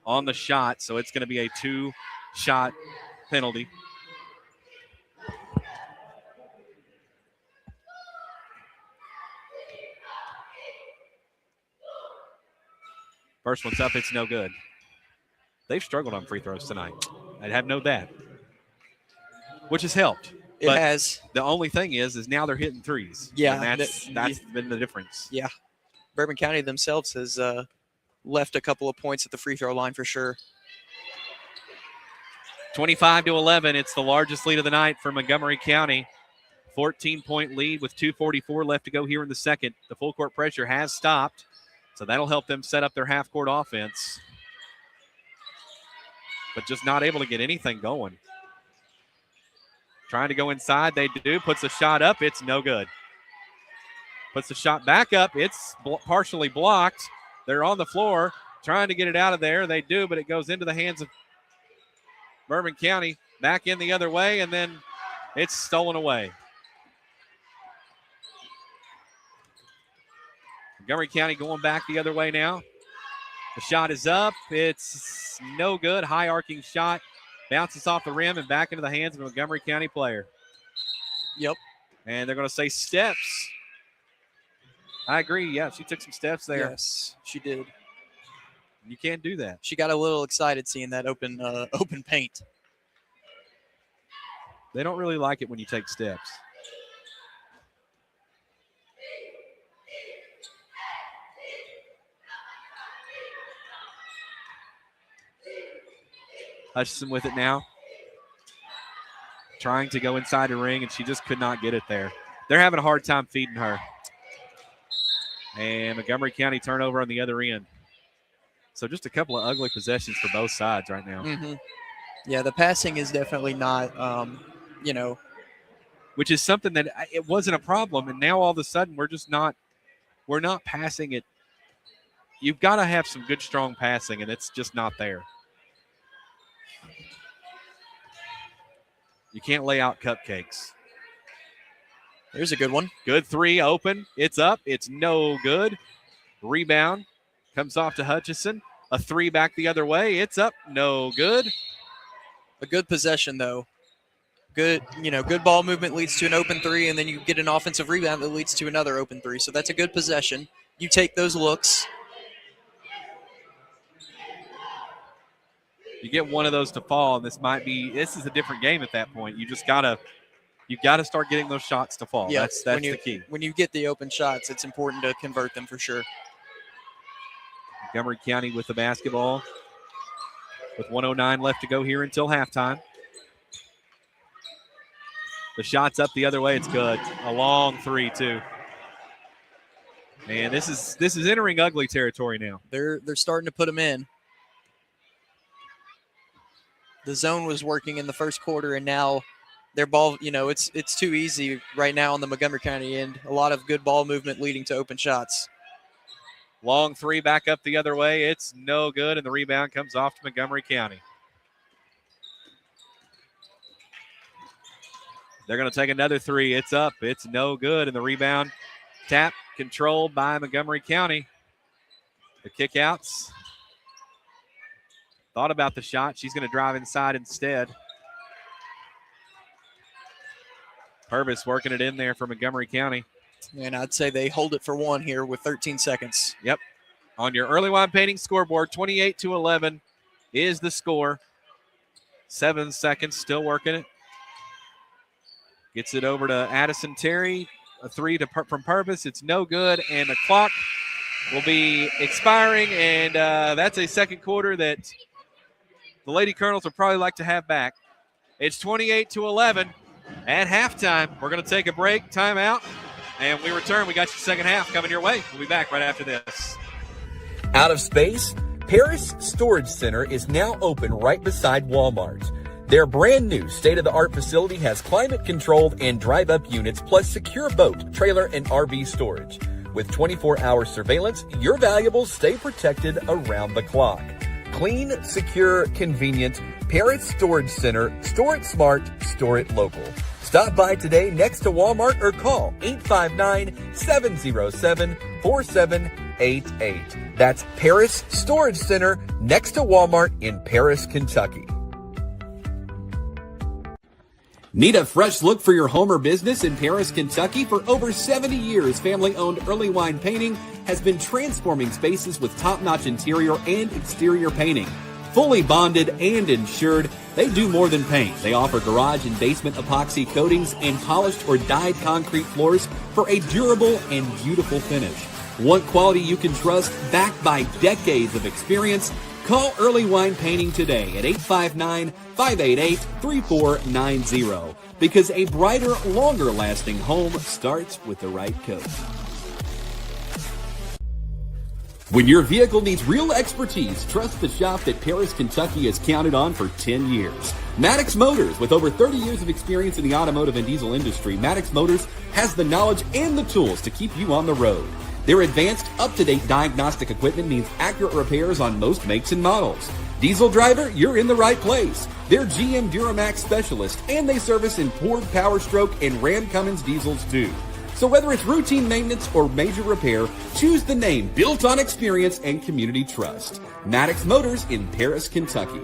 on the shot, so it's going to be a two-shot penalty. First one's up, it's no good. They've struggled on free throws tonight. I'd have no doubt. Which has helped. It has. The only thing is now they're hitting threes. Yeah. And that's been the difference. Yeah. Bourbon County themselves has left a couple of points at the free throw line for sure. 25-11. It's the largest lead of the night for Montgomery County. 14-point lead with 2:44 left to go here in the second. The full court pressure has stopped, so that'll help them set up their half-court offense. But just not able to get anything going. Trying to go inside. They do. Puts a shot up. It's no good. Puts the shot back up. It's partially blocked. They're on the floor trying to get it out of there. They do, but it goes into the hands of Bourbon County. Back in the other way, and then it's stolen away. Montgomery County going back the other way now. The shot is up. It's no good. High arcing shot. Bounces off the rim and back into the hands of a Montgomery County player. Yep. And they're going to say steps. I agree. Yeah, she took some steps there. Yes, she did. You can't do that. She got a little excited seeing that open paint. They don't really like it when you take steps. Hutchison with it now. Trying to go inside the ring, and she just could not get it there. They're having a hard time feeding her. And Montgomery County turnover on the other end. So just a couple of ugly possessions for both sides right now. Mm-hmm. Yeah, the passing is definitely not, Which is something that it wasn't a problem, and now all of a sudden we're not passing it. You've got to have some good, strong passing, and it's just not there. You can't lay out cupcakes. There's a good one. Good three, open. It's up. It's no good. Rebound comes off to Hutchison. A three back the other way. It's up. No good. A good possession, though. Good ball movement leads to an open three, and then you get an offensive rebound that leads to another open three. So that's a good possession. You take those looks. You get one of those to fall, and this is a different game at that point. You gotta start getting those shots to fall. Yeah, That's the key. When you get the open shots, it's important to convert them for sure. Montgomery County with the basketball with 1:09 left to go here until halftime. The shot's up the other way. It's good. A long three, too. Man, this is entering ugly territory now. They're starting to put them in. The zone was working in the first quarter, and now their ball, it's too easy right now on the Montgomery County end. A lot of good ball movement leading to open shots. Long three back up the other way. It's no good, and the rebound comes off to Montgomery County. They're going to take another three. It's up. It's no good, and the rebound tap controlled by Montgomery County. The kickouts. Thought about the shot. She's going to drive inside instead. Purvis working it in there for Montgomery County. And I'd say they hold it for one here with 13 seconds. Yep. On your early wine painting scoreboard, 28-11 is the score. 7 seconds, still working it. Gets it over to Addison Terry. A three from Purvis. It's no good, and the clock will be expiring, and that's a second quarter that the Lady Colonels would probably like to have back. It's 28-11 at halftime. We're going to take a break, timeout, and we return. We got your second half coming your way. We'll be back right after this. Out of space? Paris Storage Center is now open right beside Walmart. Their brand new state-of-the-art facility has climate-controlled and drive-up units plus secure boat, trailer, and RV storage. With 24-hour surveillance, your valuables stay protected around the clock. Clean, secure, convenient. Paris Storage Center. Store it smart. Store it local. Stop by today next to Walmart or call 859-707-4788. That's Paris Storage Center next to Walmart in Paris, Kentucky. Need a fresh look for your home or business in Paris, Kentucky? For over 70 years, family-owned Early Wine Painting has been transforming spaces with top-notch interior and exterior painting. Fully bonded and insured, they do more than paint. They offer garage and basement epoxy coatings and polished or dyed concrete floors for a durable and beautiful finish. Want quality you can trust, backed by decades of experience? Call Early Wine Painting today at 859-588-3490 because a brighter, longer-lasting home starts with the right coat. When your vehicle needs real expertise, trust the shop that Paris, Kentucky has counted on for 10 years. Maddox Motors, with over 30 years of experience in the automotive and diesel industry, Maddox Motors has the knowledge and the tools to keep you on the road. Their advanced, up-to-date diagnostic equipment means accurate repairs on most makes and models. Diesel driver, you're in the right place. They're GM Duramax specialists, and they service imported Power Stroke and Ram Cummins diesels too. So whether it's routine maintenance or major repair, choose the name built on experience and community trust. Maddox Motors in Paris, Kentucky.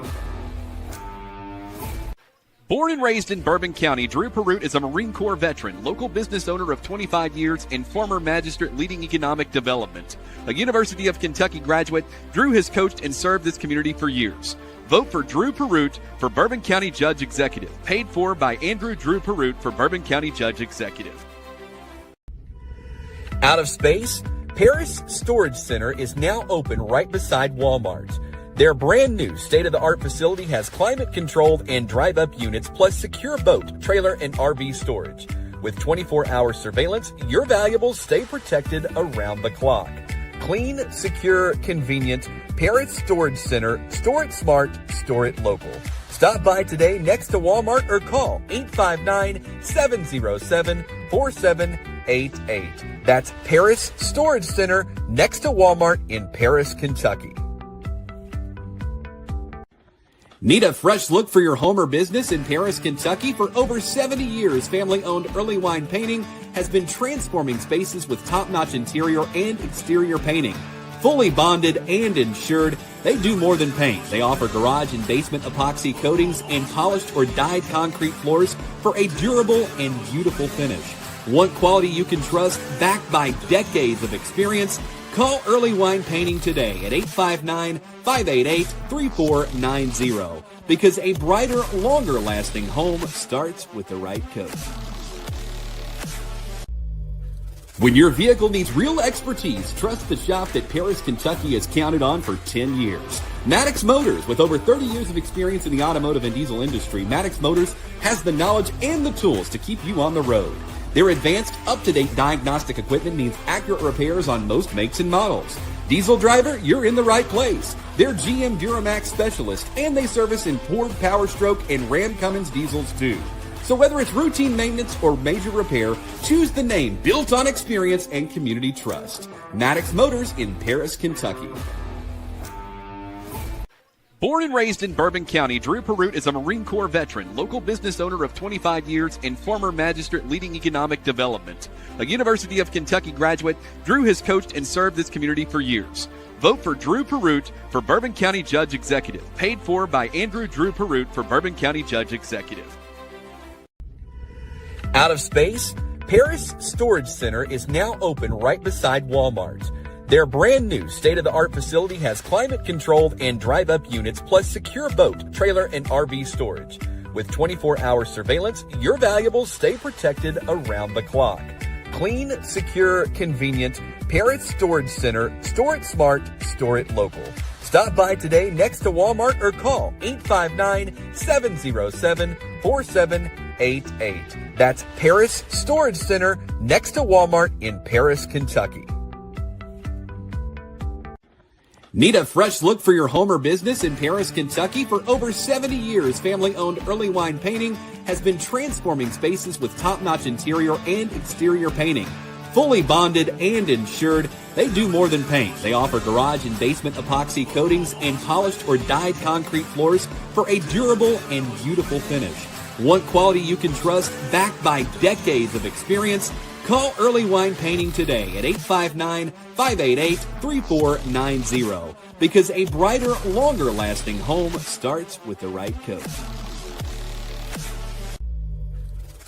Born and raised in Bourbon County, Drew Perrott is a Marine Corps veteran, local business owner of 25 years, and former magistrate leading economic development. A University of Kentucky graduate, Drew has coached and served this community for years. Vote for Drew Perrott for Bourbon County Judge Executive. Paid for by Andrew Drew Perrott for Bourbon County Judge Executive. Out of space? Paris Storage Center is now open right beside Walmart. Their brand new state-of-the-art facility has climate-controlled and drive-up units plus secure boat, trailer, and RV storage. With 24-hour surveillance, your valuables stay protected around the clock. Clean, secure, convenient. Paris Storage Center. Store it smart, store it local. Stop by today next to Walmart or call 859-707-4788. That's Paris Storage Center next to Walmart in Paris, Kentucky. Need a fresh look for your home or business in Paris, Kentucky? For over 70 years, family-owned Early Wine Painting has been transforming spaces with top-notch interior and exterior painting. Fully bonded and insured, they do more than paint. They offer garage and basement epoxy coatings and polished or dyed concrete floors for a durable and beautiful finish. Want quality you can trust, backed by decades of experience? Call Early Wine Painting today at 859-588-3490 because a brighter, longer-lasting home starts with the right coat. When your vehicle needs real expertise, trust the shop that Paris, Kentucky has counted on for 10 years. Maddox Motors, with over 30 years of experience in the automotive and diesel industry, Maddox Motors has the knowledge and the tools to keep you on the road. Their advanced, up-to-date diagnostic equipment means accurate repairs on most makes and models. Diesel driver, you're in the right place. They're GM Duramax specialists, and they service imported Power Stroke and Ram Cummins diesels too. So whether it's routine maintenance or major repair, choose the name built on experience and community trust. Maddox Motors in Paris, Kentucky. Born and raised in Bourbon County, Drew Perrott is a Marine Corps veteran, local business owner of 25 years, and former magistrate leading economic development. A University of Kentucky graduate, Drew has coached and served this community for years. Vote for Drew Perrott for Bourbon County Judge Executive. Paid for by Andrew Drew Perrott for Bourbon County Judge Executive. Out of space? Paris Storage Center is now open right beside Walmart. Their brand new state-of-the-art facility has climate-controlled and drive-up units plus secure boat, trailer, and RV storage. With 24-hour surveillance, your valuables stay protected around the clock. Clean, secure, convenient. Paris Storage Center. Store it smart, store it local. Stop by today next to Walmart or call 859-707-4788. That's Paris Storage Center next to Walmart in Paris, Kentucky. Need a fresh look for your home or business in Paris, Kentucky? For over 70 years, family-owned Early Wine Painting has been transforming spaces with top-notch interior and exterior painting. Fully bonded and insured, they do more than paint. They offer garage and basement epoxy coatings and polished or dyed concrete floors for a durable and beautiful finish. Want quality you can trust, backed by decades of experience? Call Early Wine Painting today at 859-588-3490 because a brighter, longer-lasting home starts with the right coat.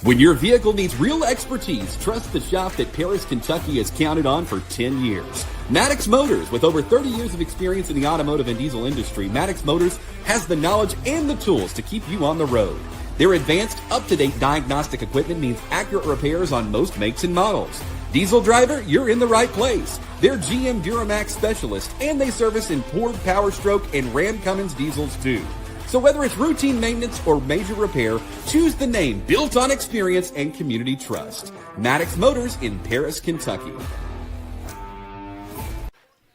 When your vehicle needs real expertise, trust the shop that Paris, Kentucky has counted on for 10 years. Maddox Motors, with over 30 years of experience in the automotive and diesel industry, Maddox Motors has the knowledge and the tools to keep you on the road. Their advanced, up-to-date diagnostic equipment means accurate repairs on most makes and models. Diesel driver, you're in the right place. They're GM Duramax specialists, and they service imported Power Stroke and Ram Cummins diesels too. So whether it's routine maintenance or major repair, choose the name built on experience and community trust. Maddox Motors in Paris, Kentucky.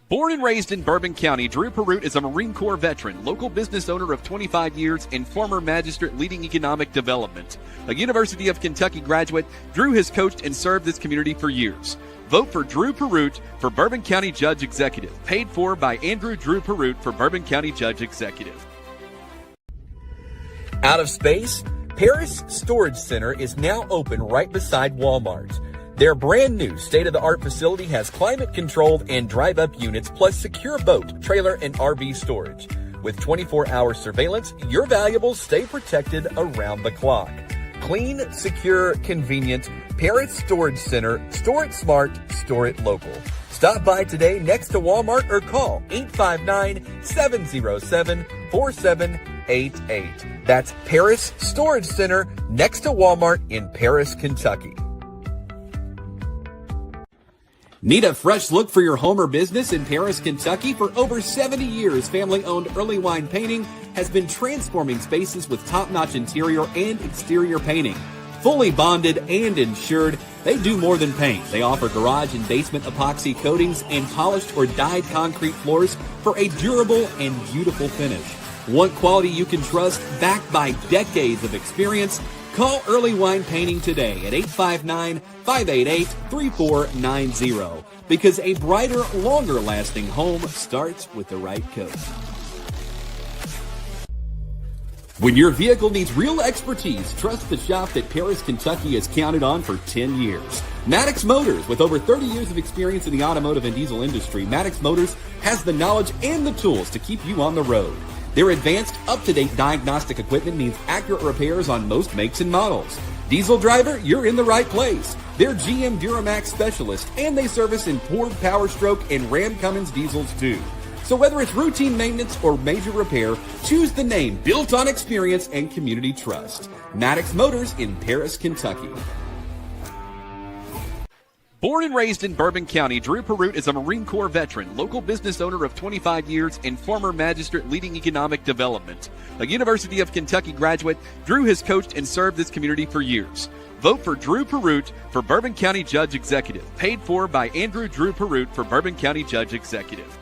Born and raised in Bourbon County, Drew Perroot is a Marine Corps veteran, local business owner of 25 years, and former magistrate leading economic development. A University of Kentucky graduate, Drew has coached and served this community for years. Vote for Drew Perroot for Bourbon County Judge Executive. Paid for by Andrew Drew Perroot for Bourbon County Judge Executive. Out of space? Paris Storage Center is now open right beside Walmart. Their brand new state-of-the-art facility has climate-controlled and drive-up units plus secure boat, trailer, and RV storage. With 24-hour surveillance, your valuables stay protected around the clock. Clean, secure, convenient. Paris Storage Center. Store it smart, store it local. Stop by today next to Walmart or call 859-707-4788. That's Paris Storage Center next to Walmart in Paris, Kentucky. Need a fresh look for your home or business in Paris, Kentucky? For over 70 years, family-owned Early Wine Painting has been transforming spaces with top-notch interior and exterior painting. Fully bonded and insured, they do more than paint. They offer garage and basement epoxy coatings and polished or dyed concrete floors for a durable and beautiful finish. Want quality you can trust, backed by decades of experience? Call Early Wine Painting today at 859-588-3490 because a brighter, longer-lasting home starts with the right coat. When your vehicle needs real expertise, trust the shop that Paris, Kentucky has counted on for 10 years. Maddox Motors, with over 30 years of experience in the automotive and diesel industry, Maddox Motors has the knowledge and the tools to keep you on the road. Their advanced, up-to-date diagnostic equipment means accurate repairs on most makes and models. Diesel driver, you're in the right place. They're GM Duramax specialists, and they service imported Power Stroke and Ram Cummins diesels too. So whether it's routine maintenance or major repair, choose the name built on experience and community trust. Maddox Motors in Paris, Kentucky. Born and raised in Bourbon County, Drew Perroot is a Marine Corps veteran, local business owner of 25 years, and former magistrate leading economic development. A University of Kentucky graduate, Drew has coached and served this community for years. Vote for Drew Perroot for Bourbon County Judge Executive. Paid for by Andrew Drew Perroot for Bourbon County Judge Executive.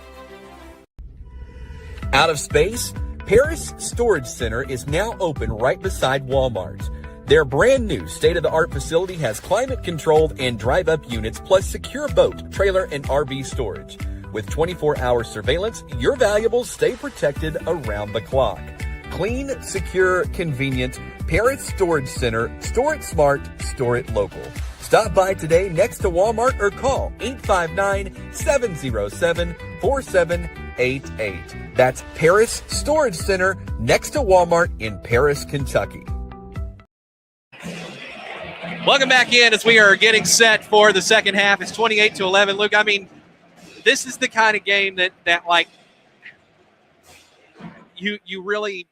Out of space? Paris Storage Center is now open right beside Walmart. Their brand new state-of-the-art facility has climate-controlled and drive-up units plus secure boat, trailer, and RV storage. With 24-hour surveillance, your valuables stay protected around the clock. Clean, secure, convenient. Paris Storage Center. Store it smart, store it local. Stop by today next to Walmart or call 859-707-4788. That's Paris Storage Center next to Walmart in Paris, Kentucky. Welcome back in as we are getting set for the second half. It's 28-11. Luke, I mean, this is the kind of game that like you really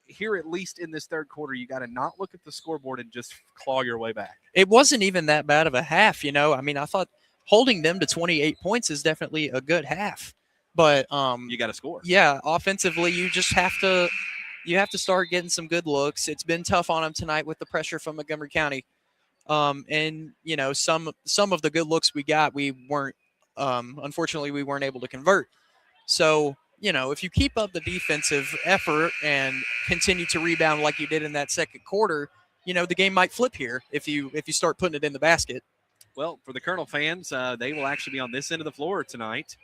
here, at least in this third quarter, you got to not look at the scoreboard and just claw your way back. It wasn't even that bad of a half, you know. I mean, I thought holding them to 28 points is definitely a good half. But you got to score. Yeah, offensively, you just have to start getting some good looks. It's been tough on them tonight with the pressure from Montgomery County. And you know, some of the good looks we got, we weren't unfortunately we weren't able to convert. So, you know, if you keep up the defensive effort and continue to rebound like you did in that second quarter, you know, the game might flip here if you start putting it in the basket. Well, for the Colonel fans, they will actually be on this end of the floor tonight,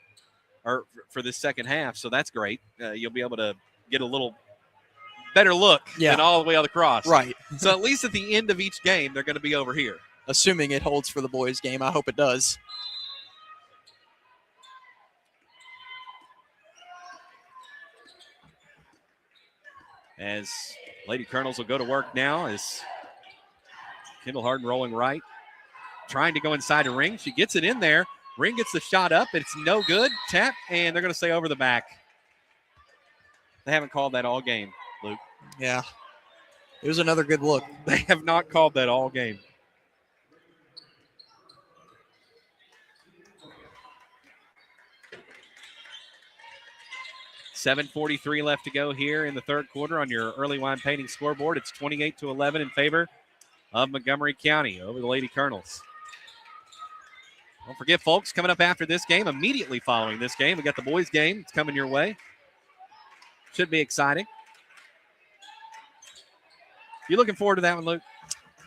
or for this second half. So that's great. You'll be able to get a little better look than all the way across. Right. So at least at the end of each game, they're going to be over here. Assuming it holds for the boys' game. I hope it does. As Lady Colonels will go to work now as Kendall Harden rolling right, trying to go inside the ring. She gets it in there. Ring gets the shot up. It's no good. Tap, and they're going to say over the back. They haven't called that all game, Luke. Yeah. It was another good look. They have not called that all game. $7:43 left to go here in the third quarter on your Early Wine Painting scoreboard. It's 28-11 in favor of Montgomery County over the Lady Colonels. Don't forget, folks, coming up after this game, immediately following this game, we got the boys' game. It's coming your way. Should be exciting. You looking forward to that one, Luke?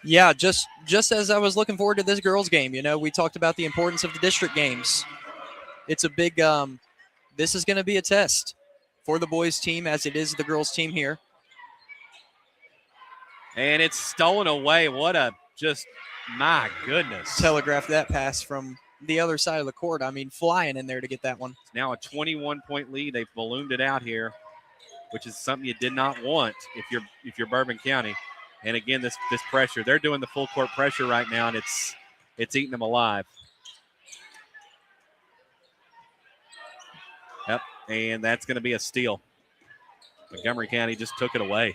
Yeah, just as I was looking forward to this girls' game. You know, we talked about the importance of the district games. It's a big this is going to be a test for the boys' team as it is the girls' team here. And it's stolen away. What a just, my goodness. Telegraphed that pass from the other side of the court. I mean, flying in there to get that one. It's now a 21-point lead. They've ballooned it out here, which is something you did not want if you're Bourbon County. And again, this pressure. They're doing the full court pressure right now, and it's eating them alive. Yep, and that's going to be a steal. Montgomery County just took it away.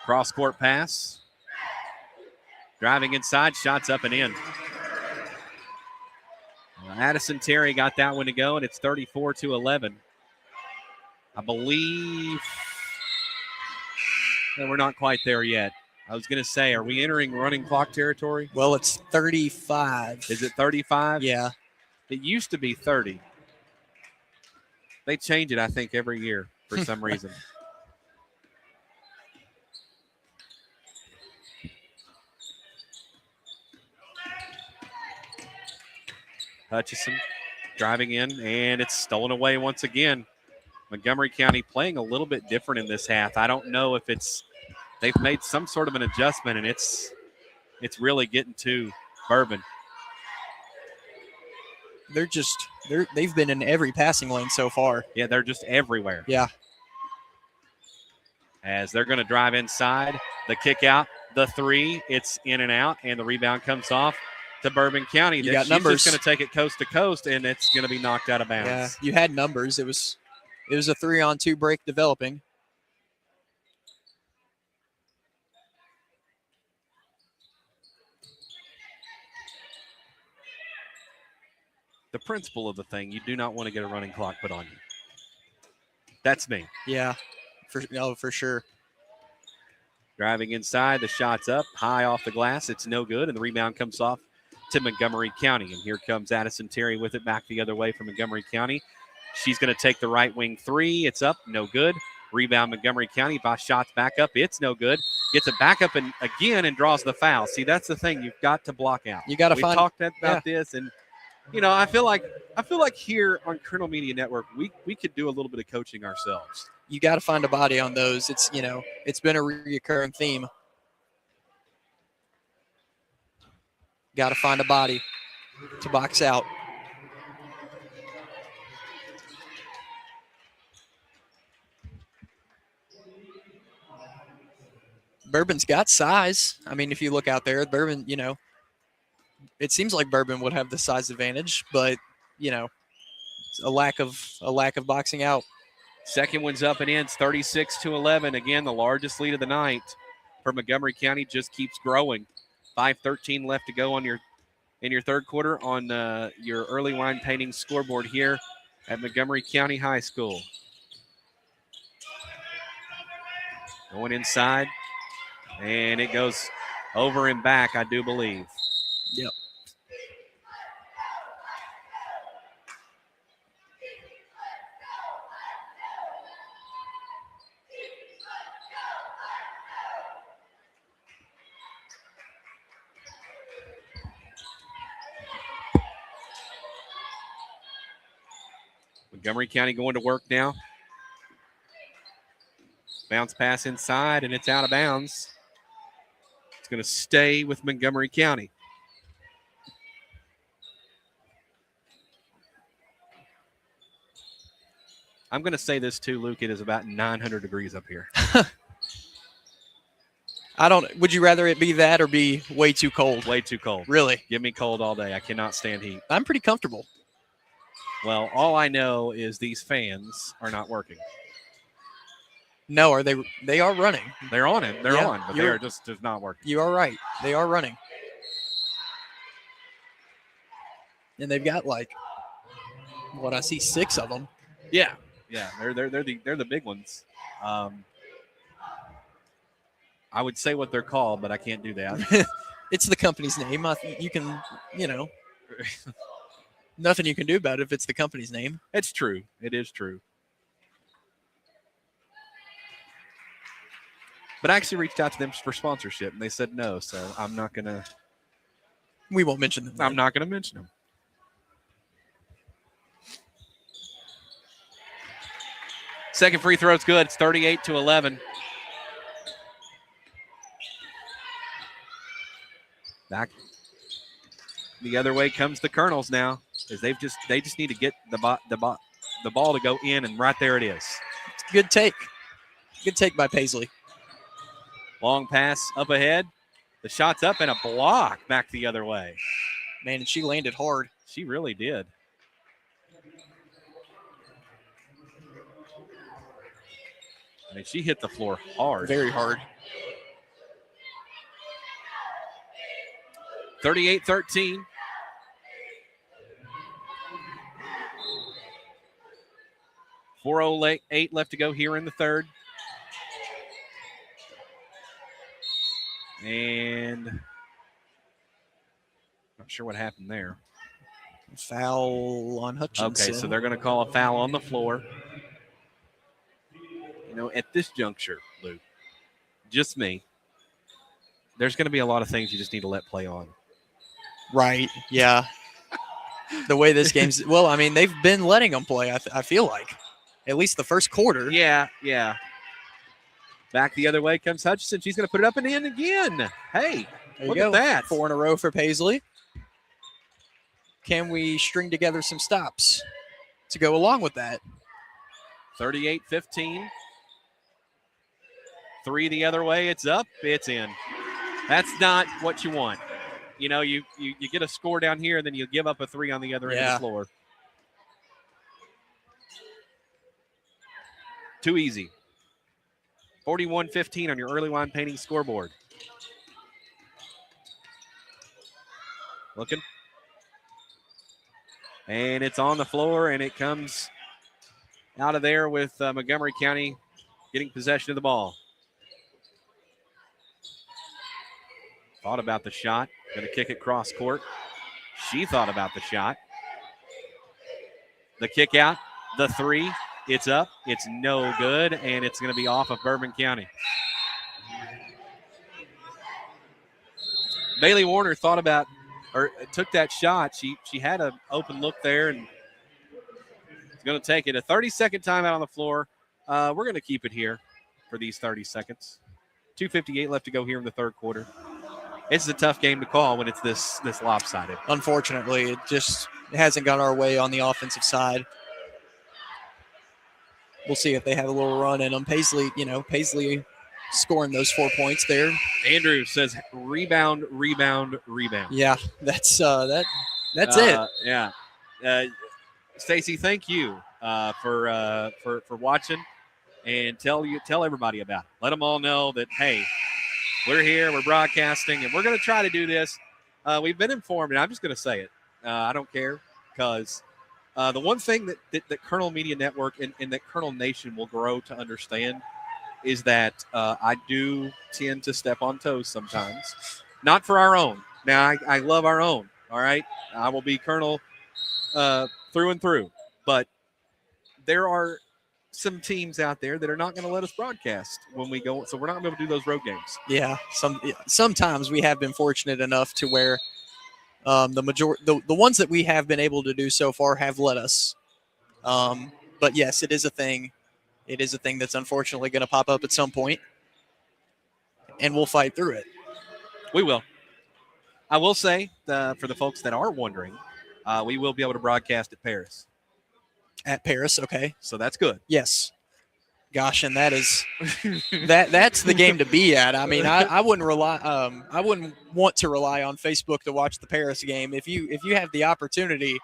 Cross-court pass. Driving inside, shots up and in. Addison Terry got that one to go, and it's 34-11. I believe no, we're not quite there yet. I was going to say, are we entering running clock territory? Well, it's 35. Is it 35? Yeah. It used to be 30. They change it, I think, every year for some reason. Hutchison driving in, and it's stolen away once again. Montgomery County playing a little bit different in this half. I don't know if they've made some sort of an adjustment, and it's really getting to Bourbon. They've been in every passing lane so far. Yeah, they're just everywhere. Yeah. As they're going to drive inside, the kick out, the three, it's in and out, and the rebound comes off to Bourbon County. You got She's numbers. just going to take it coast to coast, and it's going to be knocked out of bounds. Yeah, you had numbers. It was a 3-on-2 break developing. The principle of the thing, you do not want to get a running clock put on you. That's me. Yeah, for sure. Driving inside, the shot's up, high off the glass. It's no good, and the rebound comes off to Montgomery County. And here comes Addison Terry with it back the other way from Montgomery County. She's going to take the right wing three. It's up, no good. Rebound Montgomery County. Shots back up. It's no good. Gets it back up and again and draws the foul. See, that's the thing. You've got to block out. You got to We've find. talked about this, and I feel like here on Colonel Media Network, we could do a little bit of coaching ourselves. You got to find a body on those. It's it's been a recurring theme. Got to find a body to box out. Bourbon's got size. I mean, if you look out there, Bourbon, it seems like Bourbon would have the size advantage, but a lack of boxing out. Second one's up and in. It's 36-11. Again, the largest lead of the night for Montgomery County just keeps growing. 5:13 left to go in your third quarter on your early wine painting scoreboard here at Montgomery County High School. Going inside, and it goes over and back, I do believe. Yep. Montgomery County going to work now. Bounce pass inside, and it's out of bounds. It's going to stay with Montgomery County. I'm going to say this too, Luke. It is about 900 degrees up here. Would you rather it be that or be way too cold? Way too cold. Really? Give me cold all day. I cannot stand heat. I'm pretty comfortable. Well, all I know is these fans are not working. No, are they? They are running. They're on it. They're Yeah, on, but they are just not working. You are right. They are running. And they've got I see 6 of them. Yeah. They're the big ones. I would say what they're called, but I can't do that. It's the company's name. You can, nothing you can do about it if it's the company's name. It's true. It is true. But I actually reached out to them for sponsorship, and they said no, so I'm not going to. We won't mention them. I'm not going to mention them. Second free throw is good. It's 38-11. Back the other way comes the Colonels now, because they just need to get the ball to go in, and right there it is. Good take. Good take by Paisley. Long pass up ahead. The shot's up and a block back the other way. Man, and she landed hard. She really did. I mean, she hit the floor hard. Very hard. 38-13. .408 left to go here in the third. And not sure what happened there. Foul on Hutchinson. Okay, so they're going to call a foul on the floor. At this juncture, Luke, just me, there's going to be a lot of things you just need to let play on. Right, yeah. The way this game's – well, I mean, they've been letting them play, I feel like. At least the first quarter. Yeah. Back the other way comes Hutchinson. She's going to put it up and in again. Hey, look at that. 4 in a row for Paisley. Can we string together some stops to go along with that? 38-15. 3 the other way. It's up. It's in. That's not what you want. You get a score down here, and then you give up a 3 on the other end of the floor. Too easy. 41-15 on your early line painting scoreboard. Looking. And it's on the floor, and it comes out of there with Montgomery County getting possession of the ball. Thought about the shot. Going to kick it cross court. She thought about the shot. The kick out. The 3. It's up. It's no good, and it's going to be off of Bourbon County. Bailey Warner took that shot. She had an open look there, and is going to take it. A 30-second timeout on the floor. We're going to keep it here for these 30 seconds. 2:58 left to go here in the third quarter. This is a tough game to call when it's this lopsided. Unfortunately, it hasn't gone our way on the offensive side. We'll see if they have a little run in them. Paisley scoring those 4 points there. Andrew says rebound. Yeah, that's it. Yeah. Stacy, thank you for watching, and tell everybody about it. Let them all know that, hey, we're here, we're broadcasting, and we're going to try to do this. We've been informed, and I'm just going to say it. I don't care, because the one thing that Colonel Media Network and that Colonel Nation will grow to understand is that I do tend to step on toes sometimes. Not for our own. Now, I love our own, all right? I will be Colonel through and through. But there are some teams out there that are not going to let us broadcast when we go, so we're not going to be able to do those road games. Yeah, sometimes we have been fortunate enough to where the ones that we have been able to do so far have let us. But yes, it is a thing. It is a thing that's unfortunately going to pop up at some point, and we'll fight through it. We will. I will say, for the folks that are wondering, we will be able to broadcast at Paris. At Paris, okay. So that's good. Yes. Gosh, and that is that's the game to be at. I mean, I wouldn't rely. I wouldn't want to rely on Facebook to watch the Paris game. If you have the opportunity,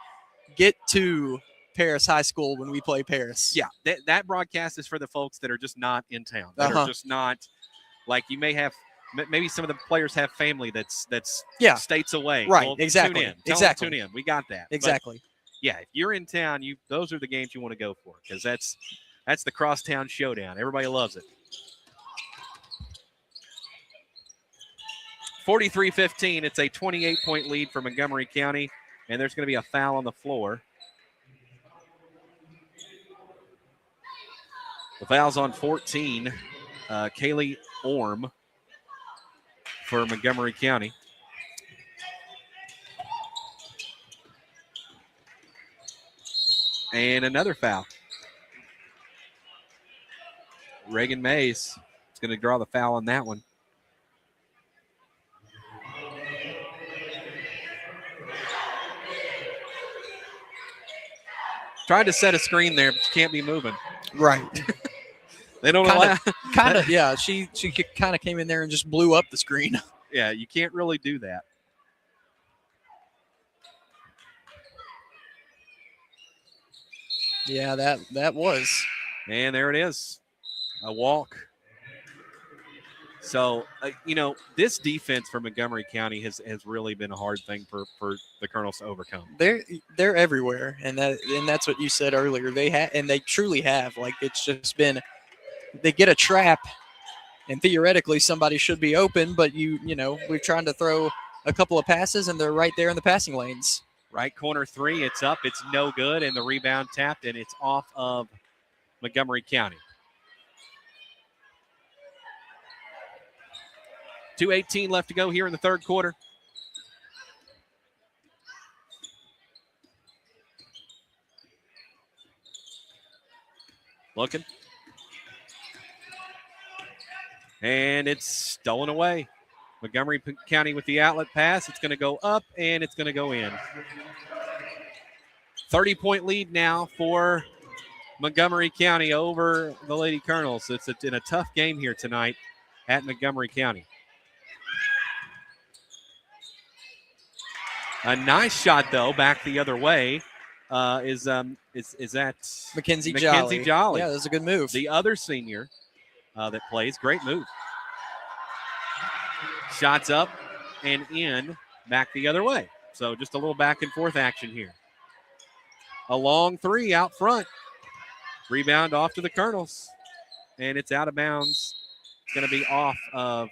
get to Paris High School when we play Paris. Yeah, that broadcast is for the folks that are just not in town. That are just not, like, you may have. Maybe some of the players have family that's states away. Right, well, exactly. Tune in. Exactly. Tune in. We got that. Exactly. But, yeah, if you're in town, those are the games you want to go for, because that's the crosstown showdown. Everybody loves it. 43-15. It's a 28-point lead for Montgomery County, and there's going to be a foul on the floor. The foul's on 14, Kaylee Orm for Montgomery County. And another foul. Reagan Mays is going to draw the foul on that one. Tried to set a screen there, but you can't be moving. Right. They don't allow. Kind of, yeah. She kind of came in there and just blew up the screen. Yeah, you can't really do that. Yeah, that was. And there it is, a walk. So, this defense for Montgomery County has really been a hard thing for the Colonels to overcome. They're everywhere, and that's what you said earlier. They truly have. Like, it's just been, they get a trap, and theoretically somebody should be open, but we're trying to throw a couple of passes, and they're right there in the passing lanes. Right corner three, it's up, it's no good, and the rebound tapped, and it's off of Montgomery County. 2:18 left to go here in the third quarter. Looking. And it's stolen away. Montgomery County with the outlet pass. It's going to go up, and it's going to go in. 30-point lead now for Montgomery County over the Lady Colonels. It's in a tough game here tonight at Montgomery County. A nice shot, though, back the other way. Is that Mackenzie Jolly? Yeah, that's a good move. The other senior that plays. Great move. Shots up and in, back the other way. So just a little back and forth action here. A long three out front. Rebound off to the Colonels. And it's out of bounds. It's going to be off of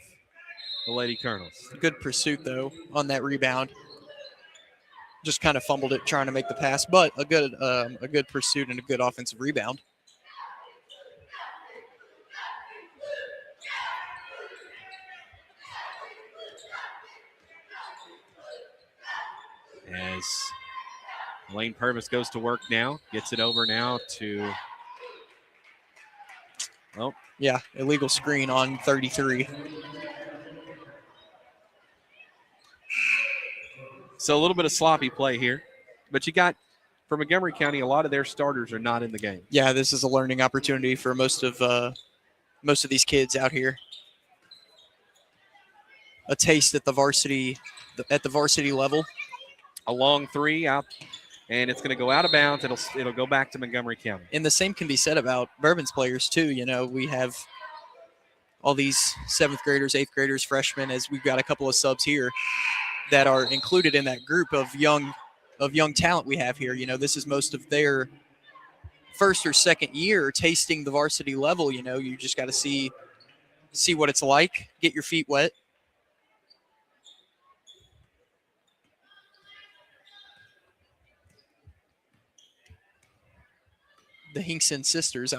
the Lady Colonels. Good pursuit, though, on that rebound. Just kind of fumbled it trying to make the pass, but a good pursuit and a good offensive rebound. As Lane Purvis goes to work now, gets it over now to, yeah, illegal screen on 33. So a little bit of sloppy play here. But you got, for Montgomery County, a lot of their starters are not in the game. Yeah, this is a learning opportunity for most of these kids out here. A taste at the varsity level. A long three out, and it's going to go out of bounds. It'll go back to Montgomery County. And the same can be said about Bourbon's players too. We have all these 7th graders, 8th graders, freshmen, as we've got a couple of subs here that are included in that group of young talent we have here. This is most of their first or second year tasting the varsity level. You just got to see what it's like, get your feet wet. The Hinkson sisters,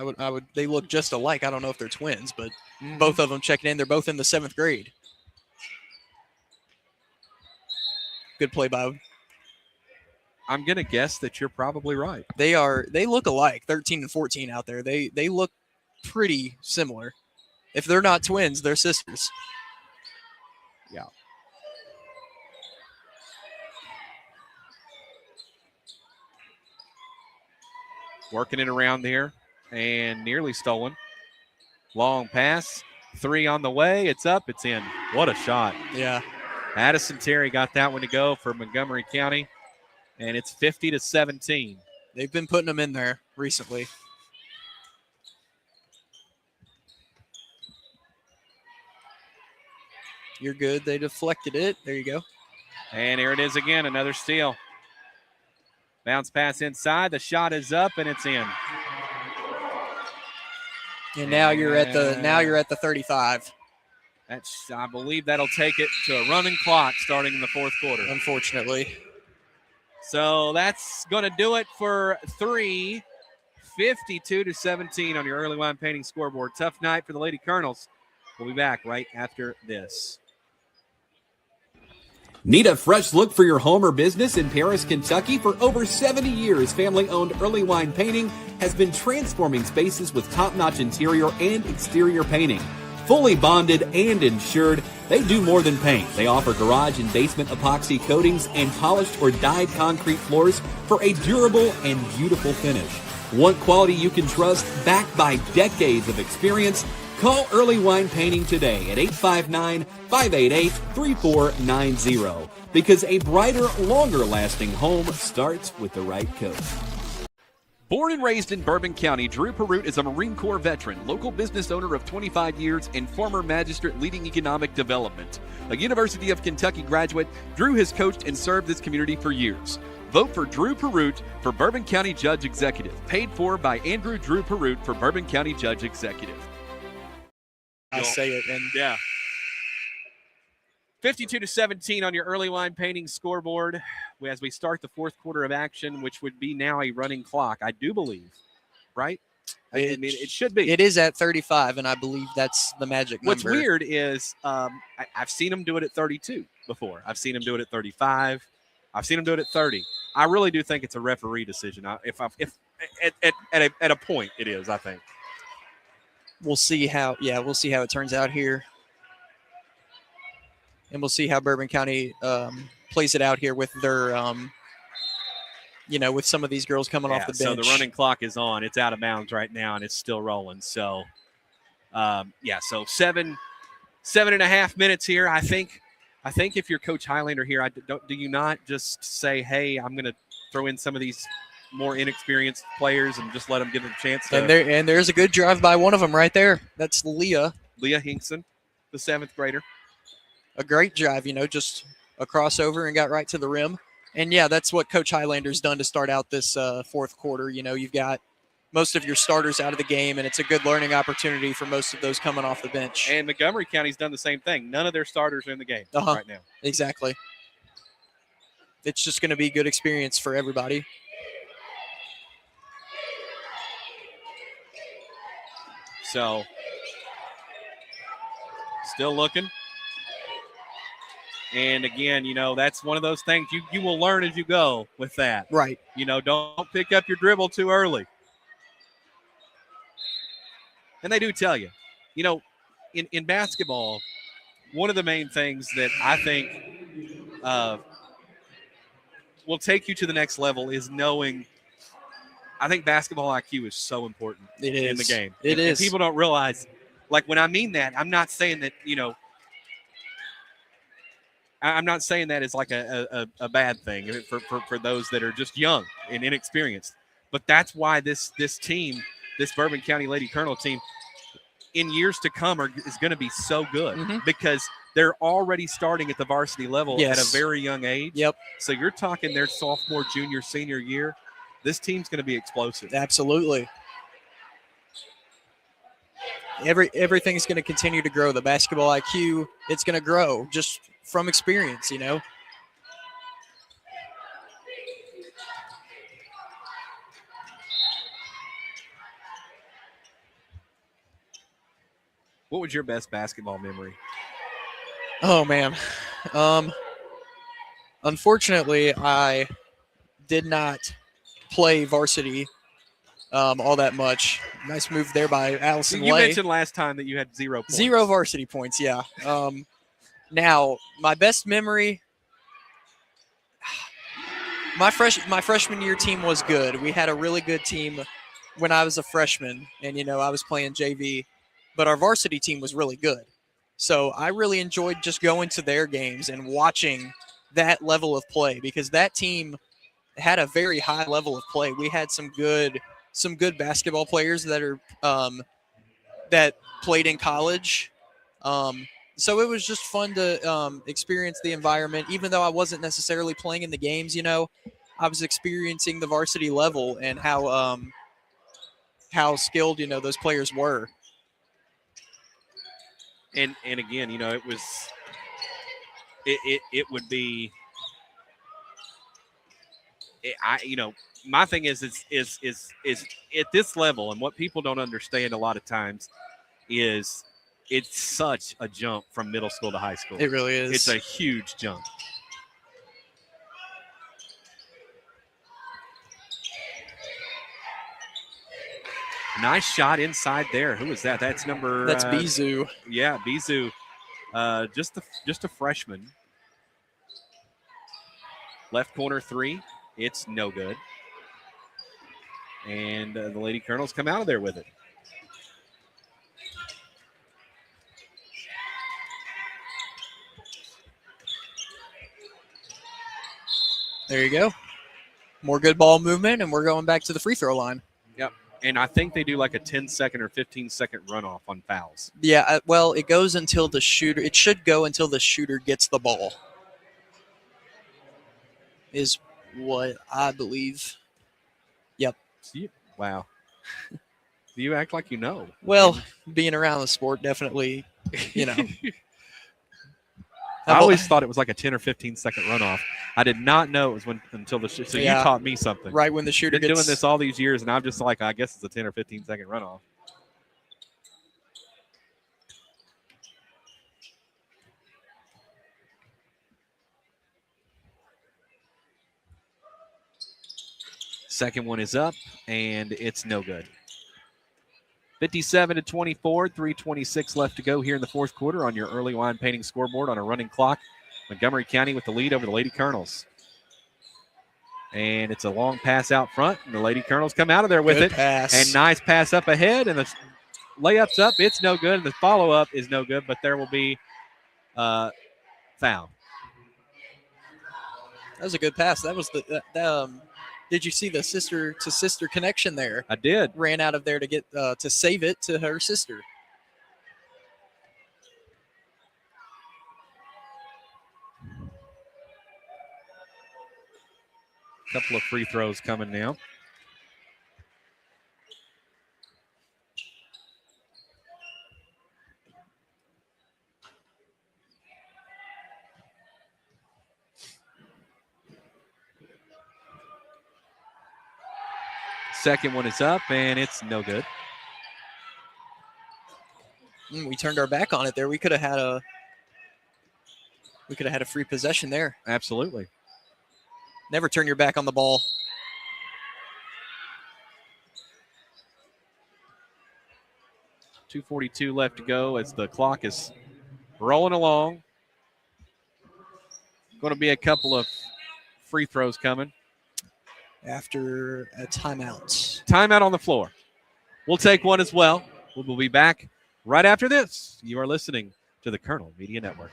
they look just alike. I don't know if they're twins, but both of them checking in. They're both in the 7th grade. Good play by them. I'm going to guess that you're probably right. They look alike, 13 and 14 out there. They look pretty similar. If they're not twins, they're sisters. Yeah. Working it around there and nearly stolen. Long pass. 3 on the way. It's up. It's in. What a shot. Yeah. Addison Terry got that one to go for Montgomery County, and it's 50-17. They've been putting them in there recently. You're good. They deflected it. There you go. And here it is again, another steal. Bounce pass inside. The shot is up, and it's in. And now you're at the 35. I believe that'll take it to a running clock starting in the fourth quarter. Unfortunately. So that's going to do it for 3, 52-17 on your early wine painting scoreboard. Tough night for the Lady Colonels. We'll be back right after this. Need a fresh look for your home or business in Paris, Kentucky? For over 70 years, family-owned Early Wine Painting has been transforming spaces with top-notch interior and exterior painting. Fully bonded and insured, they do more than paint. They offer garage and basement epoxy coatings and polished or dyed concrete floors for a durable and beautiful finish. Want quality you can trust, backed by decades of experience? Call Early Wine Painting today at 859-588-3490, because a brighter, longer-lasting home starts with the right coat. Born and raised in Bourbon County, Drew Perroot is a Marine Corps veteran, local business owner of 25 years, and former magistrate leading economic development. A University of Kentucky graduate, Drew has coached and served this community for years. Vote for Drew Perroot for Bourbon County Judge Executive. Paid for by Andrew Drew Perroot for Bourbon County Judge Executive. I say it, and yeah. 52-17 on your early wine painting scoreboard as we start the fourth quarter of action, which would be now a running clock, I do believe, right? I mean, it should be. It is at 35, and I believe that's the magic number. What's weird is I've seen them do it at 32 before. I've seen them do it at 35. I've seen them do it at 30. I really do think it's a referee decision. If at a point it is, I think. We'll see how it turns out here. And we'll see how Bourbon County plays it out here with their, with some of these girls coming off the bench. So the running clock is on. It's out of bounds right now, and it's still rolling. So, so 7.5 minutes here. I think if you're Coach Highlander here, do you not just say, hey, I'm going to throw in some of these more inexperienced players and just let them get a chance to. And there's a good drive by one of them right there. That's Leah Hinkson, the 7th grader. A great drive, just a crossover and got right to the rim. And, that's what Coach Highlander's done to start out this fourth quarter. You've got most of your starters out of the game, and it's a good learning opportunity for most of those coming off the bench. And Montgomery County's done the same thing. None of their starters are in the game right now. Exactly. It's just going to be good experience for everybody. So, still looking. And again, that's one of those things you will learn as you go with that. Right. Don't pick up your dribble too early. And they do tell you, in basketball, one of the main things that I think will take you to the next level is knowing. I think basketball IQ is so important in the game. It is. And people don't realize, when I mean that, I'm not saying that, I'm not saying that as like a bad thing for those that are just young and inexperienced. But that's why this team, this Bourbon County Lady Colonel team, in years to come is going to be so good because they're already starting at the varsity level at a very young age. Yep. So you're talking their sophomore, junior, senior year. This team's going to be explosive. Absolutely. Everything's going to continue to grow. The basketball IQ, it's going to grow just from experience, What was your best basketball memory? Oh, man. Unfortunately, I did not play varsity all that much. Nice move there by Allison You Lay. mentioned last time that you had 0 points. 0 varsity points, yeah. Now, my best memory, my freshman year team was good. We had a really good team when I was a freshman, and, I was playing JV. But our varsity team was really good. So I really enjoyed just going to their games and watching that level of play because that team had a very high level of play. We had some good basketball players that are that played in college. So it was just fun to experience the environment. Even though I wasn't necessarily playing in the games, I was experiencing the varsity level and how skilled those players were. And again, it was it would be my thing is at this level, and what people don't understand a lot of times is it's such a jump from middle school to high school. It really is. It's a huge jump. Nice shot inside there. Who is that? That's number. That's Bizu. Yeah, Bizu. Just a freshman. Left corner three. It's no good. And the Lady Colonels come out of there with it. There you go. More good ball movement, and we're going back to the free throw line. Yep. And I think they do like a 10-second or 15-second runoff on fouls. Yeah, well, it goes until the shooter. It should go until the shooter gets the ball. Is what I believe. Yep. Wow. You act like you know. Well, being around the sport, definitely, I always thought it was like a 10 or 15-second runoff. I did not know it was until the so Yeah. You taught me something. Right when the shooter Been gets doing this all these years, and I'm just like, I guess it's a 10 or 15-second runoff. Second one is up, and it's no good. 57-24, 3:26 left to go here in the fourth quarter on your early line painting scoreboard on a running clock. Montgomery County with the lead over the Lady Colonels. And it's a long pass out front, and the Lady Colonels come out of there with Good it. pass. And nice pass up ahead, and the layup's up. It's no good, and the follow-up is no good, but there will be foul. That was a good pass. That was did you see the sister-to-sister connection there? I did. Ran out of there to get to save it to her sister. Couple of free throws coming now. Second one is up, and it's no good. We turned our back on it there. We could have had a free possession there. Absolutely. Never turn your back on the ball. .242 left to go as the clock is rolling along. Going to be a couple of free throws coming. After a timeout. Timeout on the floor. We'll take one as well. We'll be back right after this. You are listening to the Colonel Media Network.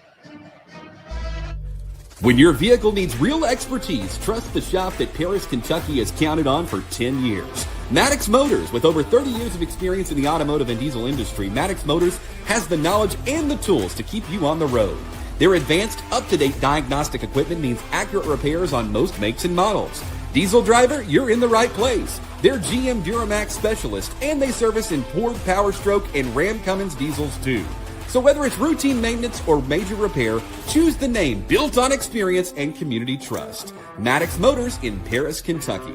When your vehicle needs real expertise, trust the shop that Paris, Kentucky has counted on for 10 years. Maddox Motors. With over 30 years of experience in the automotive and diesel industry, Maddox Motors has the knowledge and the tools to keep you on the road. Their advanced, up-to-date diagnostic equipment means accurate repairs on most makes and models. Diesel driver, you're in the right place. They're GM Duramax specialists, and they service imported Power Stroke and Ram Cummins diesels too. So whether it's routine maintenance or major repair, choose the name built on experience and community trust. Maddox Motors in Paris, Kentucky.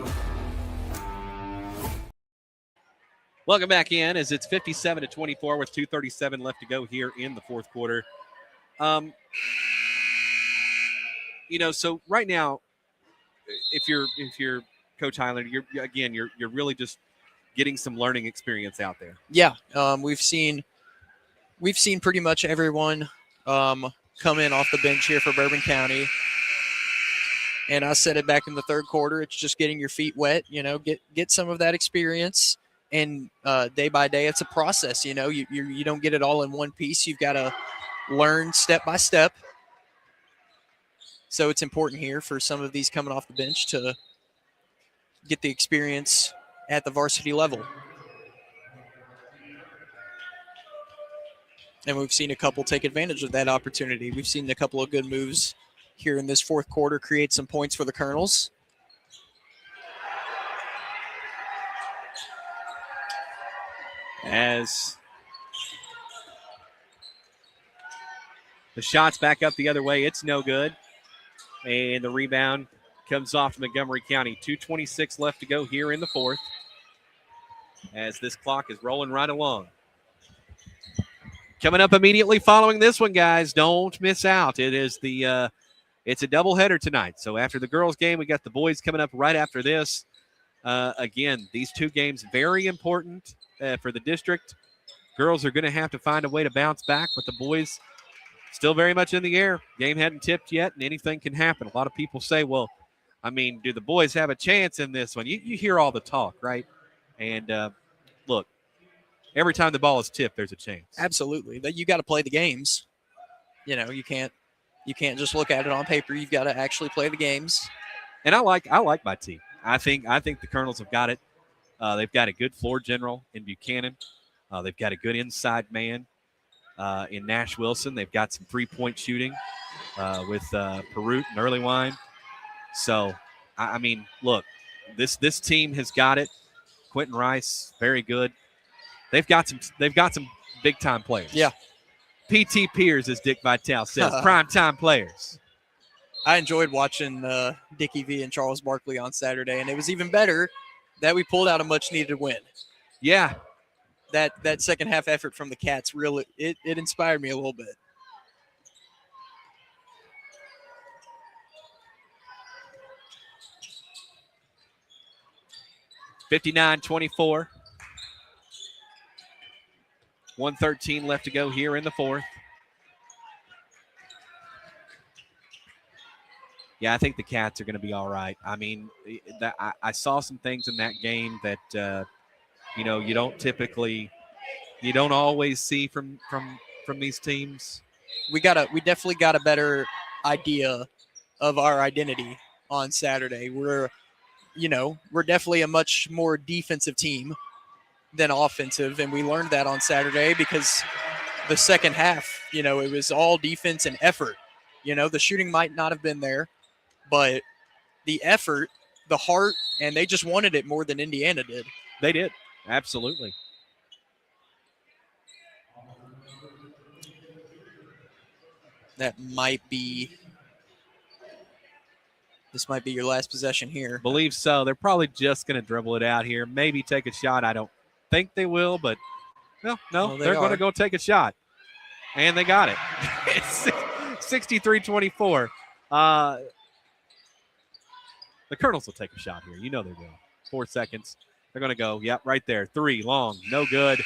Welcome back in as it's 57-24 with 2:37 left to go here in the fourth quarter. So right now, if you're Coach Highlander, you're really just getting some learning experience out there. Yeah, we've seen pretty much everyone come in off the bench here for Bourbon County. And I said it back in the third quarter, it's just getting your feet wet, get some of that experience. And day by day, it's a process, you don't get it all in one piece. You've got to learn step by step. So it's important here for some of these coming off the bench to get the experience at the varsity level. And we've seen a couple take advantage of that opportunity. We've seen a couple of good moves here in this fourth quarter create some points for the Colonels. The shot's back up the other way. It's no good. And the rebound comes off to Montgomery County. 2:26 left to go here in the fourth as this clock is rolling right along. Coming up immediately following this one, guys, don't miss out. It is it's a doubleheader tonight. So after the girls' game, we got the boys coming up right after this. Again, these two games very important for the district. Girls are going to have to find a way to bounce back, but the boys still very much in the air. Game hadn't tipped yet, and anything can happen. A lot of people say, well, I mean, do the boys have a chance in this one? You hear all the talk, right? And look, every time the ball is tipped, there's a chance. Absolutely. You got to play the games. You can't just look at it on paper. You've got to actually play the games. And I like my team. I think the Colonels have got it. They've got a good floor general in Buchanan. They've got a good inside man in Nash Wilson. They've got some 3-point shooting with Perut and Earlywine. So, I mean, look, this team has got it. Quentin Rice, very good. They've got some big time players. Yeah. PT Piers, as Dick Vitale says, prime time players. I enjoyed watching Dickie V and Charles Barkley on Saturday, and it was even better that we pulled out a much needed win. Yeah. That second half effort from the Cats really it inspired me a little bit. (59-24). 1:13 left to go here in the fourth. Yeah, I think the Cats are going to be all right. I mean, I saw some things in that game that you don't always see from these teams. We definitely got a better idea of our identity on Saturday. We're definitely a much more defensive team than offensive, and we learned that on Saturday because the second half, it was all defense and effort. The shooting might not have been there, but the effort, the heart, and they just wanted it more than Indiana did. They did. Absolutely. This might be your last possession here. Believe so. They're probably just going to dribble it out here. Maybe take a shot. I don't think they will, but no, they're going to go take a shot. And they got it. It's 63-24. The Colonels will take a shot here. They will. 4 seconds. They're going to go, yep, right there. 3, long, no good.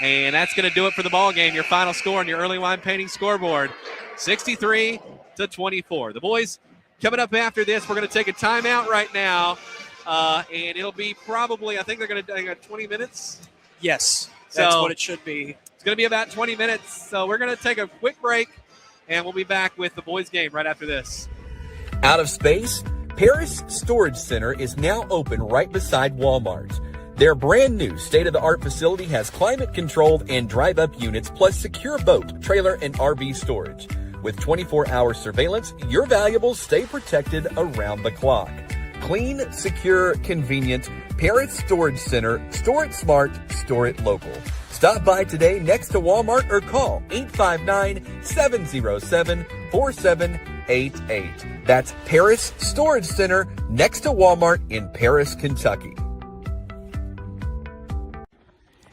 And that's going to do it for the ball game. Your final score on your early wine painting scoreboard, 63-24. The boys coming up after this, we're going to take a timeout right now. And it'll be probably, I think they're going to take 20 minutes. Yes, that's what it should be. It's going to be about 20 minutes. So we're going to take a quick break, and we'll be back with the boys game right after this. Out of space? Paris Storage Center is now open right beside Walmart. Their brand new state-of-the-art facility has climate-controlled and drive-up units plus secure boat, trailer, and RV storage. With 24-hour surveillance, your valuables stay protected around the clock. Clean, secure, convenient. Paris Storage Center. Store it smart, store it local. Stop by today next to Walmart or call 859-707-4788. That's Paris Storage Center next to Walmart in Paris, Kentucky.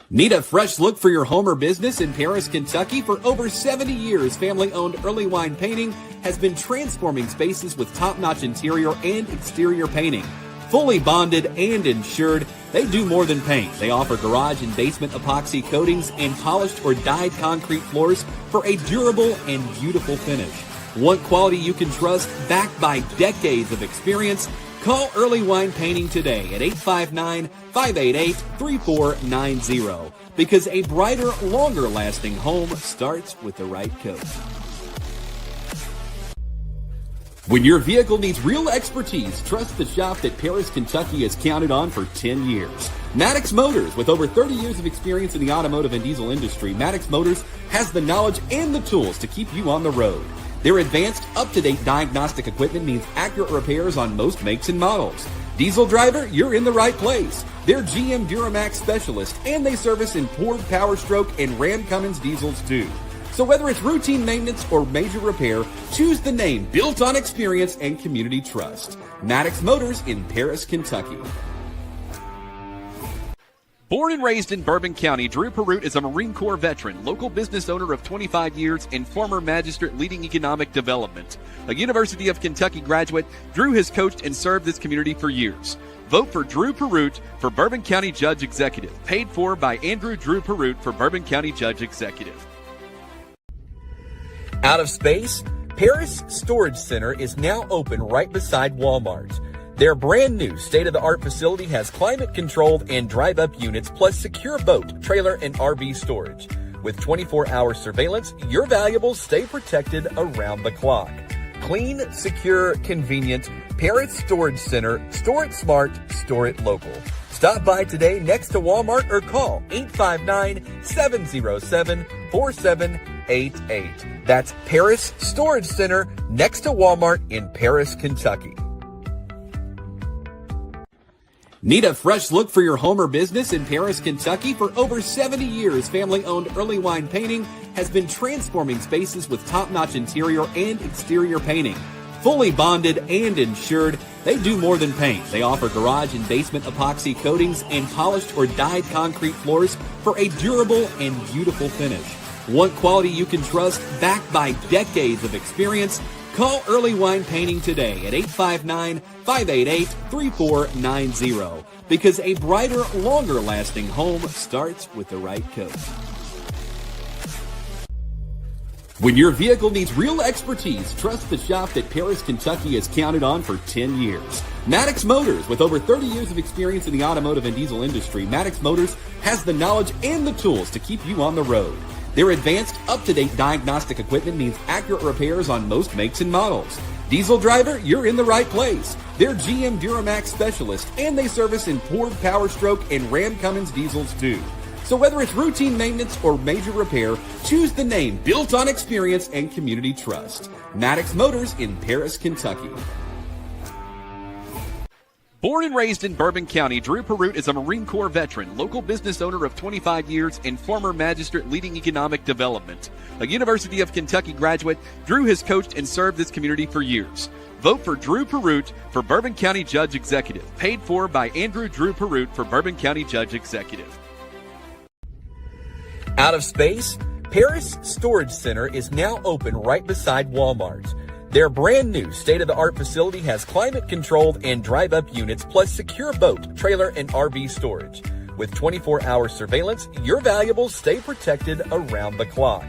Need a fresh look for your home or business in Paris, Kentucky? For over 70 years, family-owned Early Wine Painting has been transforming spaces with top-notch interior and exterior painting. Fully bonded and insured, they do more than paint. They offer garage and basement epoxy coatings and polished or dyed concrete floors for a durable and beautiful finish. Want quality you can trust, backed by decades of experience? Call Early Wine Painting today at 859-588-3490. Because a brighter, longer-lasting home starts with the right coat. When your vehicle needs real expertise, trust the shop that Paris, Kentucky has counted on for 10 years. Maddox Motors. With over 30 years of experience in the automotive and diesel industry, Maddox Motors has the knowledge and the tools to keep you on the road. Their advanced, up-to-date diagnostic equipment means accurate repairs on most makes and models. Diesel driver, you're in the right place. They're GM Duramax specialists, and they service imported Power Stroke and Ram Cummins diesels too. So whether it's routine maintenance or major repair, choose the name built on experience and community trust. Maddox Motors in Paris, Kentucky. Born and raised in Bourbon County, Drew Perrott is a Marine Corps veteran, local business owner of 25 years, and former magistrate leading economic development. A University of Kentucky graduate, Drew has coached and served this community for years. Vote for Drew Perrott for Bourbon County Judge Executive. Paid for by Andrew Drew Perrott for Bourbon County Judge Executive. Out of space? Paris Storage Center is now open right beside Walmart. Their brand new state-of-the-art facility has climate-controlled and drive-up units plus secure boat, trailer, and RV storage. With 24-hour surveillance, your valuables stay protected around the clock. Clean, secure, convenient. Paris Storage Center. Store it smart, store it local. Stop by today next to Walmart or call 859-707-4788. That's Paris Storage Center next to Walmart in Paris, Kentucky. Need a fresh look for your home or business in Paris, Kentucky? For over 70 years, family-owned Early Wine Painting has been transforming spaces with top-notch interior and exterior painting. Fully bonded and insured, they do more than paint. They offer garage and basement epoxy coatings and polished or dyed concrete floors for a durable and beautiful finish. Want quality you can trust, backed by decades of experience? Call Early Wine Painting today at 859-588-3490 because a brighter, longer-lasting home starts with the right coat. When your vehicle needs real expertise, trust the shop that Paris, Kentucky has counted on for 10 years. Maddox Motors, with over 30 years of experience in the automotive and diesel industry, Maddox Motors has the knowledge and the tools to keep you on the road. Their advanced, up-to-date diagnostic equipment means accurate repairs on most makes and models. Diesel driver, you're in the right place. They're GM Duramax specialists, and they service imported Power Stroke and Ram Cummins diesels too. So whether it's routine maintenance or major repair, choose the name built on experience and community trust. Maddox Motors in Paris, Kentucky. Born and raised in Bourbon County, Drew Perrott is a Marine Corps veteran, local business owner of 25 years, and former magistrate leading economic development. A University of Kentucky graduate, Drew has coached and served this community for years. Vote for Drew Perrott for Bourbon County Judge Executive. Paid for by Andrew Drew Perrott for Bourbon County Judge Executive. Out of space? Paris Storage Center is now open right beside Walmart. Their brand new state-of-the-art facility has climate-controlled and drive-up units plus secure boat, trailer, and RV storage. With 24-hour surveillance, your valuables stay protected around the clock.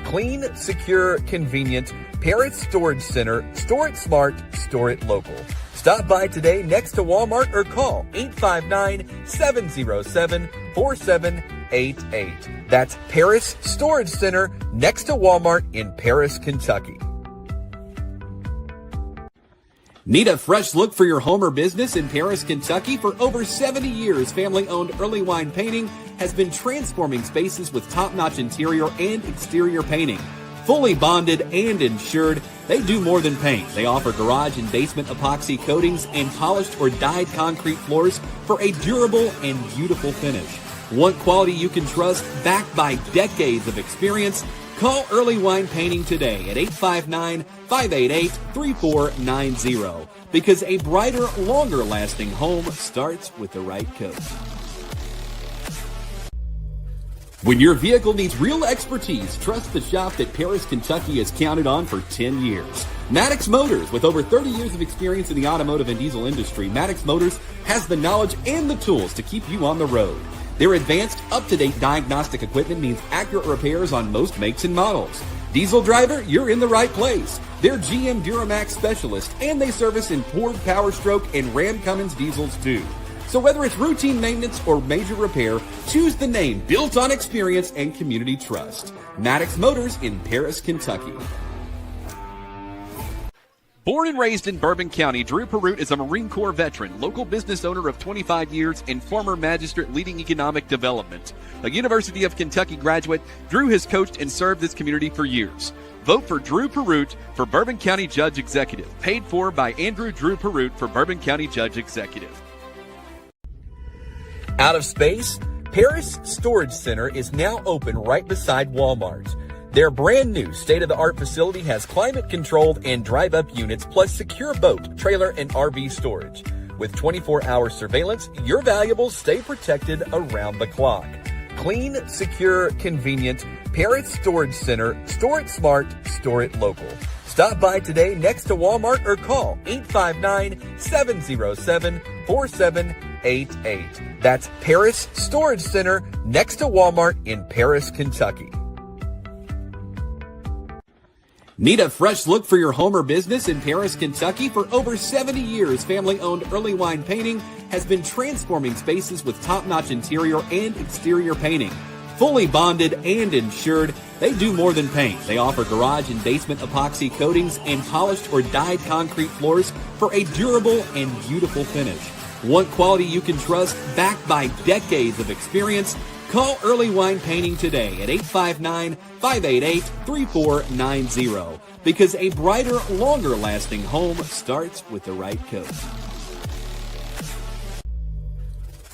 Clean, secure, convenient. Paris Storage Center. Store it smart, store it local. Stop by today next to Walmart or call 859-707-4788. That's Paris Storage Center next to Walmart in Paris, Kentucky. Need a fresh look for your home or business in Paris, Kentucky? For over 70 years, family-owned Early Wine Painting has been transforming spaces with top-notch interior and exterior painting. Fully bonded and insured, they do more than paint. They offer garage and basement epoxy coatings and polished or dyed concrete floors for a durable and beautiful finish. Want quality you can trust, backed by decades of experience? Call Early Wine Painting today at 859-588-3490 because a brighter, longer-lasting home starts with the right coat. When your vehicle needs real expertise, trust the shop that Paris, Kentucky has counted on for 10 years. Maddox Motors, with over 30 years of experience in the automotive and diesel industry, Maddox Motors has the knowledge and the tools to keep you on the road. Their advanced, up-to-date diagnostic equipment means accurate repairs on most makes and models. Diesel driver, you're in the right place. They're GM Duramax specialists, and they service imported Power Stroke and Ram Cummins diesels too. So whether it's routine maintenance or major repair, choose the name built on experience and community trust. Maddox Motors in Paris, Kentucky. Born and raised in Bourbon County, Drew Perrott is a Marine Corps veteran, local business owner of 25 years, and former magistrate leading economic development. A University of Kentucky graduate, Drew has coached and served this community for years. Vote for Drew Perrott for Bourbon County Judge Executive. Paid for by Andrew Drew Perrott for Bourbon County Judge Executive. Out of space? Paris Storage Center is now open right beside Walmart. Their brand new state-of-the-art facility has climate-controlled and drive-up units plus secure boat, trailer, and RV storage. With 24-hour surveillance, your valuables stay protected around the clock. Clean, secure, convenient. Paris Storage Center. Store it smart, store it local. Stop by today next to Walmart or call 859-707-4788. That's Paris Storage Center next to Walmart in Paris, Kentucky. Need a fresh look for your home or business in Paris, Kentucky? For over 70 years, family-owned Early Wine Painting has been transforming spaces with top-notch interior and exterior painting. Fully bonded and insured, they do more than paint. They offer garage and basement epoxy coatings and polished or dyed concrete floors for a durable and beautiful finish. Want quality you can trust, backed by decades of experience? Call Early Wine Painting today at 859-588-3490 because a brighter, longer-lasting home starts with the right coat.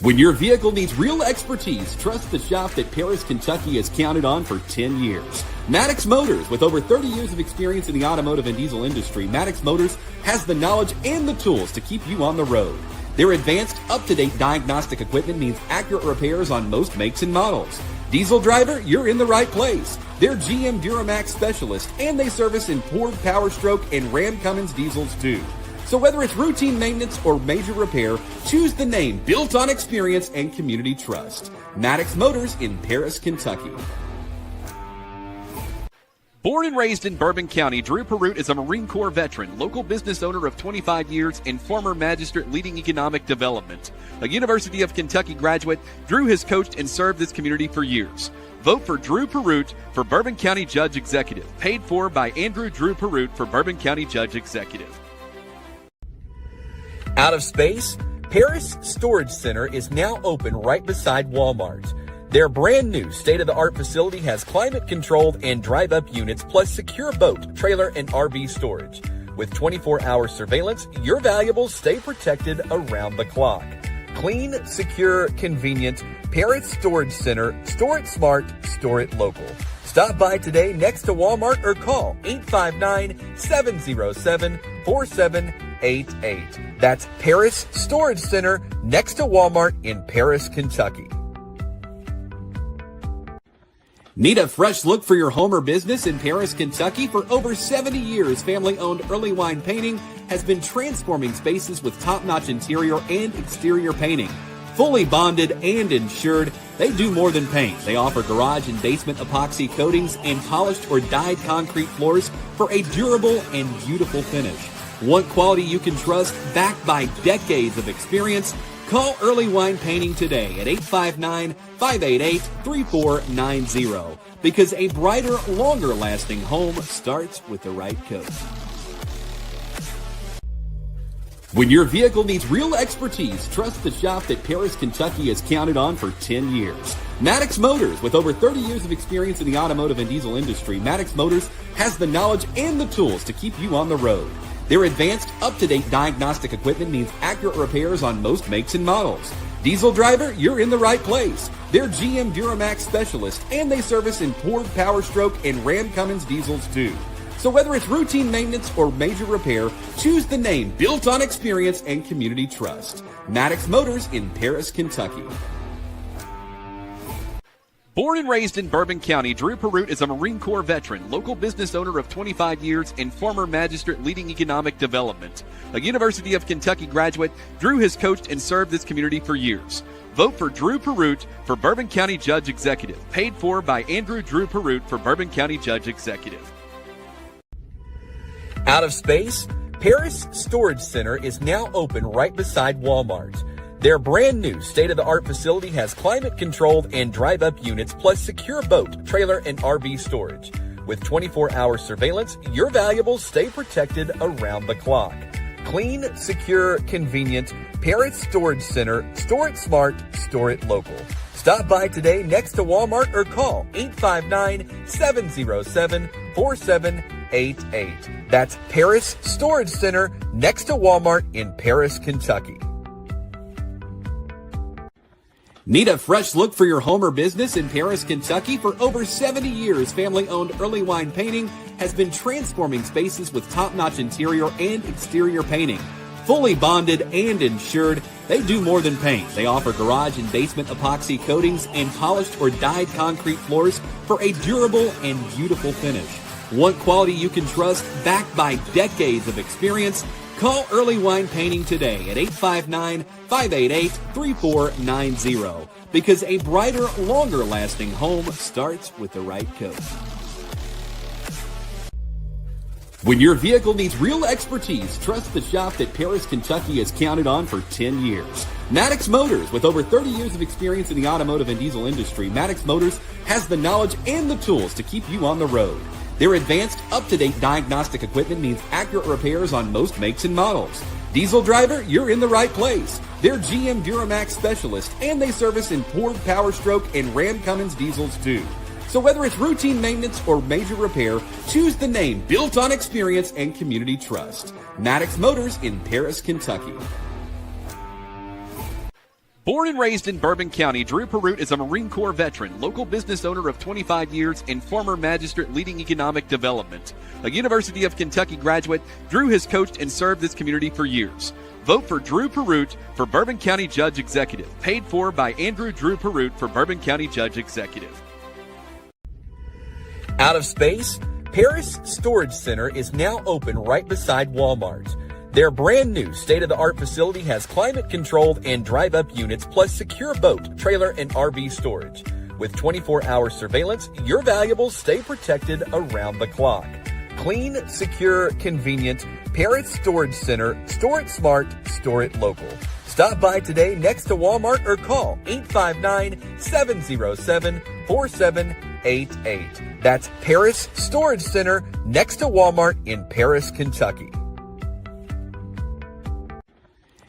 When your vehicle needs real expertise, trust the shop that Paris, Kentucky has counted on for 10 years. Maddox Motors, with over 30 years of experience in the automotive and diesel industry, Maddox Motors has the knowledge and the tools to keep you on the road. Their advanced, up-to-date diagnostic equipment means accurate repairs on most makes and models. Diesel driver, you're in the right place. They're GM Duramax specialists, and they service imported Power Stroke and Ram Cummins diesels too. So whether it's routine maintenance or major repair, choose the name built on experience and community trust. Maddox Motors in Paris, Kentucky. Born and raised in Bourbon County, Drew Perrott is a Marine Corps veteran, local business owner of 25 years, and former magistrate leading economic development. A University of Kentucky graduate, Drew has coached and served this community for years. Vote for Drew Perrott for Bourbon County Judge Executive. Paid for by Andrew Drew Perrott for Bourbon County Judge Executive. Out of space? Paris Storage Center is now open right beside Walmart. Their brand new state-of-the-art facility has climate-controlled and drive-up units plus secure boat, trailer, and RV storage. With 24-hour surveillance, your valuables stay protected around the clock. Clean, secure, convenient. Paris Storage Center. Store it smart, store it local. Stop by today next to Walmart or call 859-707-4788. That's Paris Storage Center next to Walmart in Paris, Kentucky. Need a fresh look for your home or business in Paris, Kentucky? For over 70 years, family-owned Early Wine Painting has been transforming spaces with top-notch interior and exterior painting. Fully bonded and insured, they do more than paint. They offer garage and basement epoxy coatings and polished or dyed concrete floors for a durable and beautiful finish. Want quality you can trust, backed by decades of experience? Call Early Wine Painting today at 859-588-3490 because a brighter, longer-lasting home starts with the right coat. When your vehicle needs real expertise, trust the shop that Paris, Kentucky has counted on for 10 years. Maddox Motors, with over 30 years of experience in the automotive and diesel industry, Maddox Motors has the knowledge and the tools to keep you on the road. Their advanced, up-to-date diagnostic equipment means accurate repairs on most makes and models. Diesel driver, you're in the right place. They're GM Duramax specialists, and they service imported Power Stroke and Ram Cummins diesels too. So whether it's routine maintenance or major repair, choose the name built on experience and community trust. Maddox Motors in Paris, Kentucky. Born and raised in Bourbon County, Drew Perrott is a Marine Corps veteran, local business owner of 25 years, and former magistrate leading economic development. A University of Kentucky graduate, Drew has coached and served this community for years. Vote for Drew Perrott for Bourbon County Judge Executive. Paid for by Andrew Drew Perrott for Bourbon County Judge Executive. Out of space? Paris Storage Center is now open right beside Walmart. Their brand new state-of-the-art facility has climate-controlled and drive-up units plus secure boat, trailer, and RV storage. With 24-hour surveillance, your valuables stay protected around the clock. Clean, secure, convenient. Paris Storage Center. Store it smart, store it local. Stop by today next to Walmart or call 859-707-4788. That's Paris Storage Center next to Walmart in Paris, Kentucky. Need a fresh look for your home or business in Paris, Kentucky? For over 70 years, family-owned Early Wine Painting has been transforming spaces with top-notch interior and exterior painting. Fully bonded and insured, they do more than paint. They offer garage and basement epoxy coatings and polished or dyed concrete floors for a durable and beautiful finish. Want quality you can trust, backed by decades of experience? Call Early Wine Painting today at 859-588-3490, because a brighter, longer-lasting home starts with the right coat. When your vehicle needs real expertise, trust the shop that Paris, Kentucky has counted on for 10 years. Maddox Motors, with over 30 years of experience in the automotive and diesel industry, Maddox Motors has the knowledge and the tools to keep you on the road. Their advanced, up-to-date diagnostic equipment means accurate repairs on most makes and models. Diesel driver, you're in the right place. They're GM Duramax specialists, and they service imported Power Stroke and Ram Cummins diesels too. So whether it's routine maintenance or major repair, choose the name built on experience and community trust. Maddox Motors in Paris, Kentucky. Born and raised in Bourbon County, Drew Perrott is a Marine Corps veteran, local business owner of 25 years, and former magistrate leading economic development. A University of Kentucky graduate, Drew has coached and served this community for years. Vote for Drew Perrott for Bourbon County Judge Executive. Paid for by Andrew Drew Perrott for Bourbon County Judge Executive. Out of space? Paris Storage Center is now open right beside Walmart. Their brand new state-of-the-art facility has climate-controlled and drive-up units plus secure boat, trailer, and RV storage. With 24-hour surveillance, your valuables stay protected around the clock. Clean, secure, convenient. Paris Storage Center. Store it smart, store it local. Stop by today next to Walmart or call 859-707-4788. That's Paris Storage Center next to Walmart in Paris, Kentucky.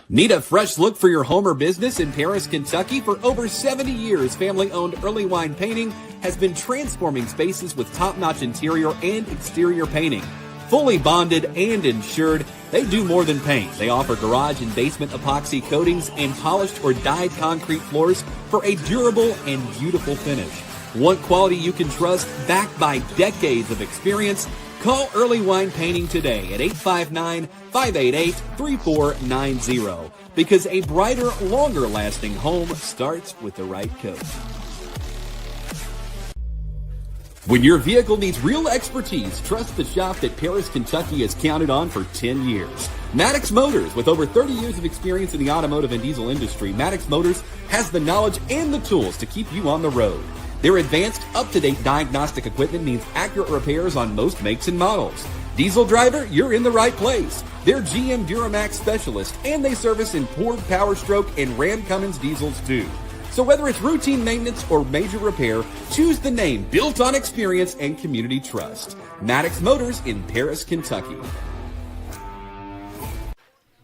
Need a fresh look for your home or business in Paris, Kentucky? For over 70 years, family-owned Early Wine Painting has been transforming spaces with top-notch interior and exterior painting. Fully bonded and insured, they do more than paint. They offer garage and basement epoxy coatings and polished or dyed concrete floors for a durable and beautiful finish. Want quality you can trust, backed by decades of experience? Call Early Wine Painting today at 859-588-3490, because a brighter, longer-lasting home starts with the right coat. When your vehicle needs real expertise, trust the shop that Paris, Kentucky has counted on for 10 years. Maddox Motors, with over 30 years of experience in the automotive and diesel industry, Maddox Motors has the knowledge and the tools to keep you on the road. Their advanced, up-to-date diagnostic equipment means accurate repairs on most makes and models. Diesel driver, you're in the right place. They're GM Duramax specialists, and they service imported Power Stroke and Ram Cummins diesels too. So whether it's routine maintenance or major repair, choose the name built on experience and community trust. Maddox Motors in Paris, Kentucky.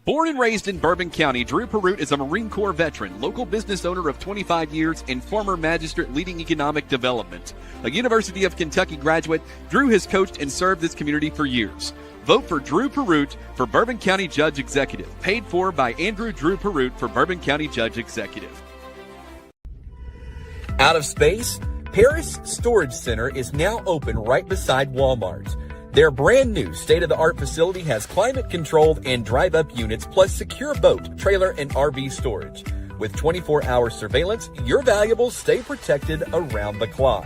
Born and raised in Bourbon County, Drew Perrott is a Marine Corps veteran, local business owner of 25 years, and former magistrate leading economic development. A University of Kentucky graduate, Drew has coached and served this community for years. Vote for Drew Perrott for Bourbon County Judge Executive. Paid for by Andrew Drew Perrott for Bourbon County Judge Executive. Out of space? Paris Storage Center is now open right beside Walmart. Their brand new state-of-the-art facility has climate-controlled and drive-up units plus secure boat, trailer, and RV storage. With 24-hour surveillance, your valuables stay protected around the clock.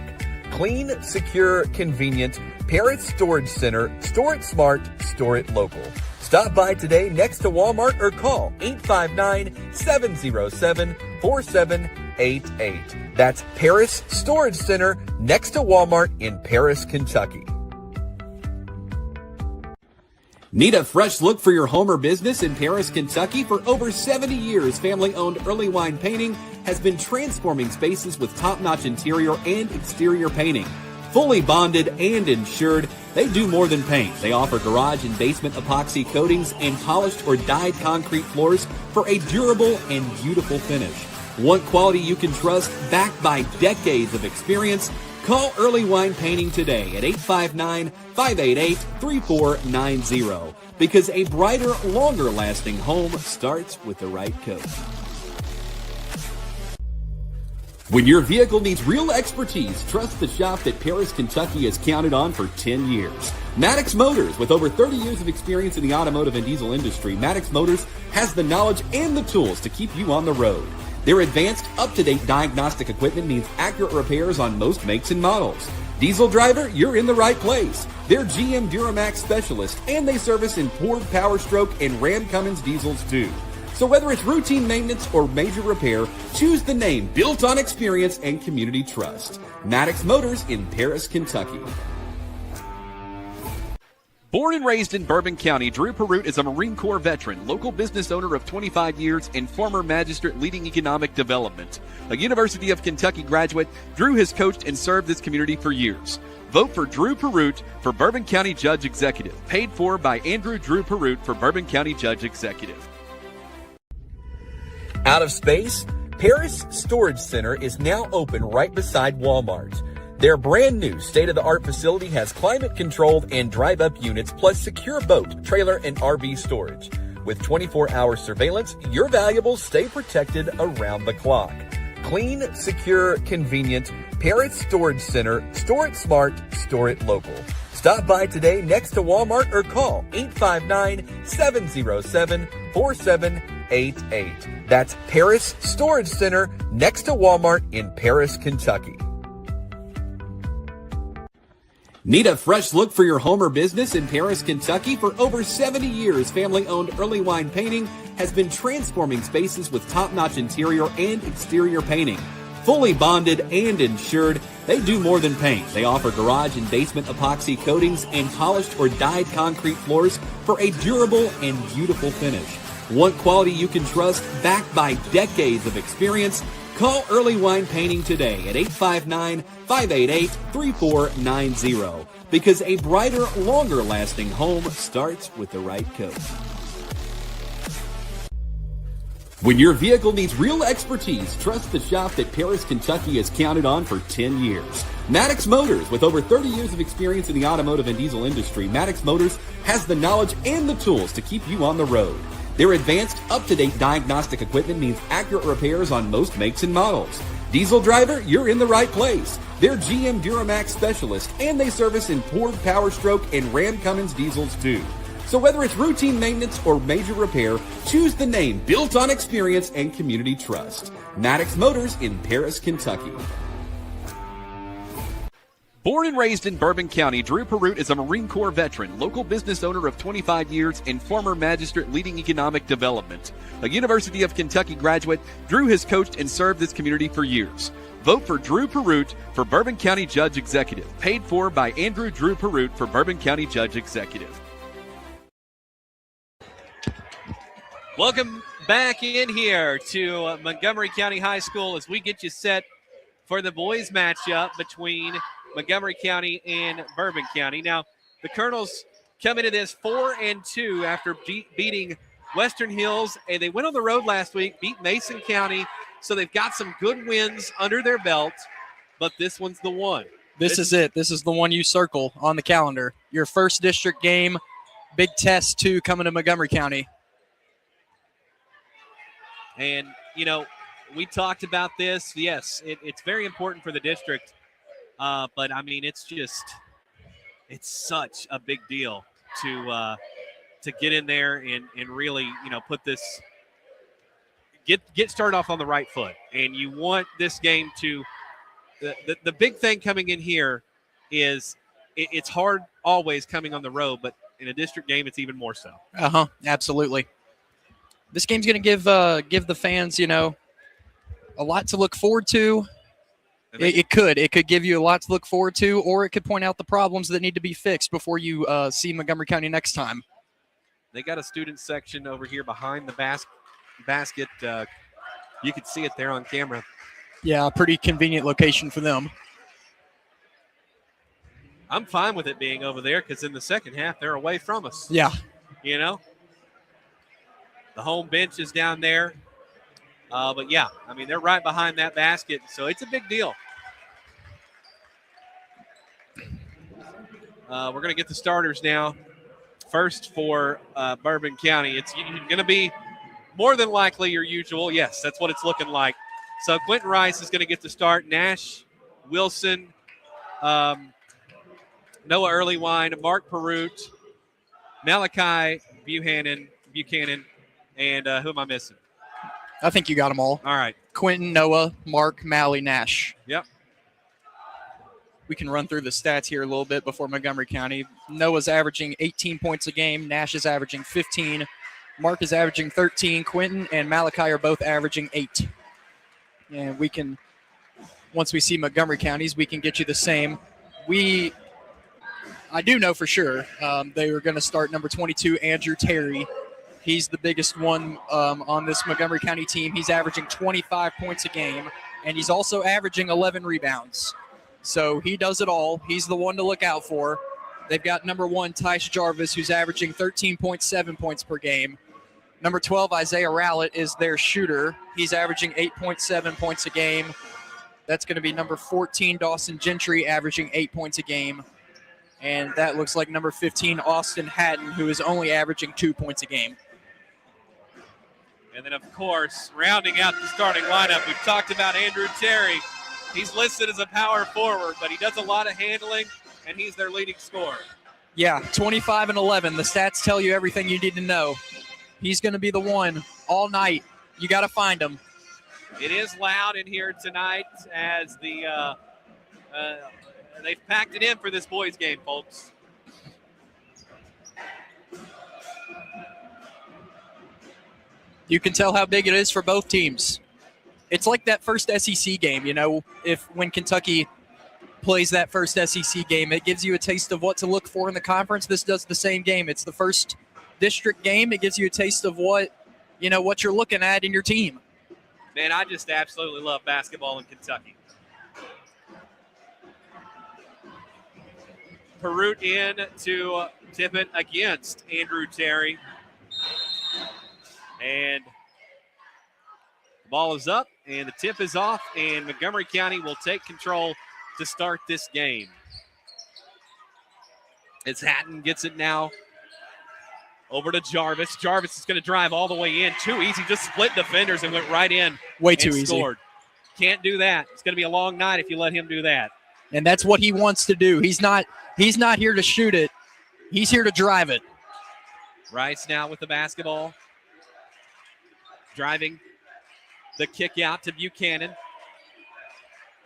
Clean, secure, convenient. Paris Storage Center. Store it smart, store it local. Stop by today next to Walmart or call 859-707-4788. That's Paris Storage Center next to Walmart in Paris, Kentucky. Need a fresh look for your home or business in Paris, Kentucky? For over 70 years, family-owned Early Wine Painting has been transforming spaces with top-notch interior and exterior painting. Fully bonded and insured, they do more than paint. They offer garage and basement epoxy coatings and polished or dyed concrete floors for a durable and beautiful finish. Want quality you can trust, backed by decades of experience? Call Early Wine Painting today at 859-588-3490, because a brighter, longer-lasting home starts with the right coat. When your vehicle needs real expertise, trust the shop that Paris, Kentucky has counted on for 10 years. Maddox Motors, with over 30 years of experience in the automotive and diesel industry, Maddox Motors has the knowledge and the tools to keep you on the road. Their advanced, up-to-date diagnostic equipment means accurate repairs on most makes and models. Diesel driver, you're in the right place. They're GM Duramax specialists, and they service imported Power Stroke and Ram Cummins diesels too. So whether it's routine maintenance or major repair, choose the name built on experience and community trust. Maddox Motors in Paris, Kentucky. Born and raised in Bourbon County, Drew Perrott is a Marine Corps veteran, local business owner of 25 years, and former magistrate leading economic development. A University of Kentucky graduate, Drew has coached and served this community for years. Vote for Drew Perrott for Bourbon County Judge Executive. Paid for by Andrew Drew Perrott for Bourbon County Judge Executive. Out of space? Paris Storage Center is now open right beside Walmart. Their brand new state-of-the-art facility has climate-controlled and drive-up units plus secure boat, trailer, and RV storage. With 24-hour surveillance, your valuables stay protected around the clock. Clean, secure, convenient. Paris Storage Center. Store it smart, store it local. Stop by today next to Walmart or call 859-707-4788. That's Paris Storage Center next to Walmart in Paris, Kentucky. Need a fresh look for your home or business in Paris, Kentucky? For over 70 years, family-owned Early Wine Painting has been transforming spaces with top-notch interior and exterior painting. Fully bonded and insured, they do more than paint. They offer garage and basement epoxy coatings and polished or dyed concrete floors for a durable and beautiful finish. Want quality you can trust, backed by decades of experience? Call Early Wine Painting today at 859-588-3490 because a brighter, longer-lasting home starts with the right coat. When your vehicle needs real expertise, trust the shop that Paris, Kentucky has counted on for 10 years. Maddox Motors, with over 30 years of experience in the automotive and diesel industry, Maddox Motors has the knowledge and the tools to keep you on the road. Their advanced, up-to-date diagnostic equipment means accurate repairs on most makes and models. Diesel driver, you're in the right place. They're GM Duramax specialists, and they service imported Power Stroke and Ram Cummins diesels too. So whether it's routine maintenance or major repair, choose the name built on experience and community trust. Maddox Motors in Paris, Kentucky. Born and raised in Bourbon County, Drew Perrott is a Marine Corps veteran, local business owner of 25 years, and former magistrate leading economic development. A University of Kentucky graduate, Drew has coached and served this community for years. Vote for Drew Perrott for Bourbon County Judge Executive. Paid for by Andrew Drew Perrott for Bourbon County Judge Executive. Welcome back in here to Montgomery County High School as we get you set for the boys matchup between Montgomery County and Bourbon County. Now, the Colonels come into this 4-2 after beating Western Hills, and they went on the road last week, beat Mason County, so they've got some good wins under their belt, but this one's the one. This is it. This is the one you circle on the calendar. Your first district game, big test too, coming to Montgomery County. And, you know, we talked about this. Yes, it's very important for the district. But, I mean, it's such a big deal to get in there and really, you know, put this get started off on the right foot. And you want this game to the big thing coming in here is it's hard always coming on the road, but in a district game, it's even more so. Absolutely. This game's going to give the fans, you know, a lot to look forward to. It could give you a lot to look forward to, or it could point out the problems that need to be fixed before you see Montgomery County next time. They got a student section over here behind the basket. You can see it there on camera. Yeah, a pretty convenient location for them. I'm fine with it being over there because in the second half, they're away from us. Yeah. You know? The home bench is down there. But, yeah, I mean, they're right behind that basket, so it's a big deal. We're going to get the starters now. First for Bourbon County. It's going to be more than likely your usual. Yes, that's what it's looking like. So Quentin Rice is going to get the start. Nash, Wilson, Noah Earlywine, Mark Perut, Malachi Buchanan, and who am I missing? I think you got them all. All right. Quentin, Noah, Mark, Mally, Nash. Yep. We can run through the stats here a little bit before Montgomery County. Noah's averaging 18 points a game. Nash is averaging 15. Mark is averaging 13. Quentin and Malachi are both averaging 8. And we can, once we see Montgomery County's, we can get you the same. I do know for sure they are going to start number 22, Andrew Terry. He's the biggest one on this Montgomery County team. He's averaging 25 points a game, and he's also averaging 11 rebounds. So he does it all. He's the one to look out for. They've got number 1, Tyce Jarvis, who's averaging 13.7 points per game. Number 12, Isaiah Rowlett, is their shooter. He's averaging 8.7 points a game. That's going to be number 14, Dawson Gentry, averaging 8 points a game. And that looks like number 15, Austin Hatton, who is only averaging 2 points a game. And then, of course, rounding out the starting lineup, we've talked about Andrew Terry. He's listed as a power forward, but he does a lot of handling, and he's their leading scorer. Yeah, 25 and 11. The stats tell you everything you need to know. He's going to be the one all night. You got to find him. It is loud in here tonight as they've packed it in for this boys' game, folks. You can tell how big it is for both teams. It's like that first SEC game, when Kentucky plays that first SEC game, it gives you a taste of what to look for in the conference. This does the same game. It's the first district game. It gives you a taste of what you're looking at in your team. Man, I just absolutely love basketball in Kentucky. Perut in to tip it against Andrew Terry. And the ball is up, and the tip is off, and Montgomery County will take control to start this game. As Hatton gets it now over to Jarvis. Jarvis is going to drive all the way in. Too easy, just split defenders and went right in. Way too easy. Scored. Can't do that. It's going to be a long night if you let him do that. And that's what he wants to do. He's not here to shoot it. He's here to drive it. Rice now with the basketball. Driving the kick out to Buchanan.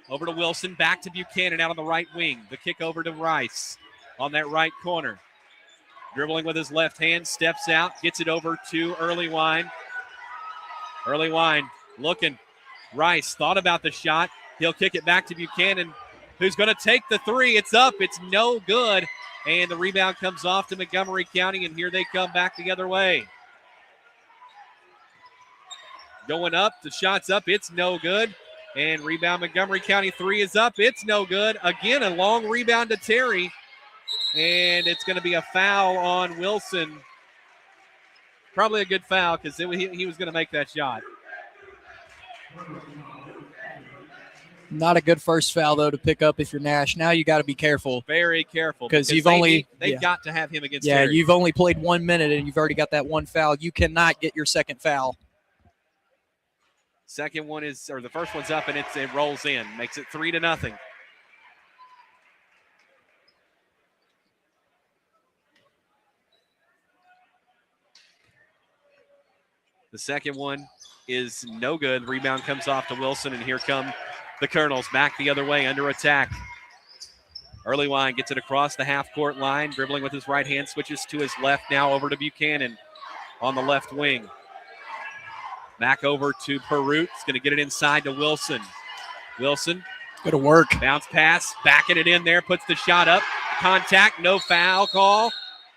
Over to Wilson, back to Buchanan out on the right wing. The kick over to Rice on that right corner. Dribbling with his left hand, steps out, gets it over to Earlywine. Earlywine looking. Rice thought about the shot. He'll kick it back to Buchanan, who's going to take the three. It's up. It's no good. And the rebound comes off to Montgomery County, and here they come back the other way. Going up, the shot's up, it's no good. And rebound Montgomery County, three is up, it's no good. Again, a long rebound to Terry. And it's going to be a foul on Wilson. Probably a good foul because he was going to make that shot. Not a good first foul, though, to pick up if you're Nash. Now you got to be careful. Very careful. Because they've got to have him against Terry. Yeah, you've only played 1 minute and you've already got that one foul. You cannot get your second foul. The first one's up and it rolls in. Makes it 3-0. The second one is no good. Rebound comes off to Wilson, and here come the Colonels back the other way under attack. Earlywine gets it across the half-court line, dribbling with his right hand, switches to his left now over to Buchanan on the left wing. Back over to Perut. He's going to get it inside to Wilson. Wilson. Good work. Bounce pass, backing it in there, puts the shot up. Contact, no foul call.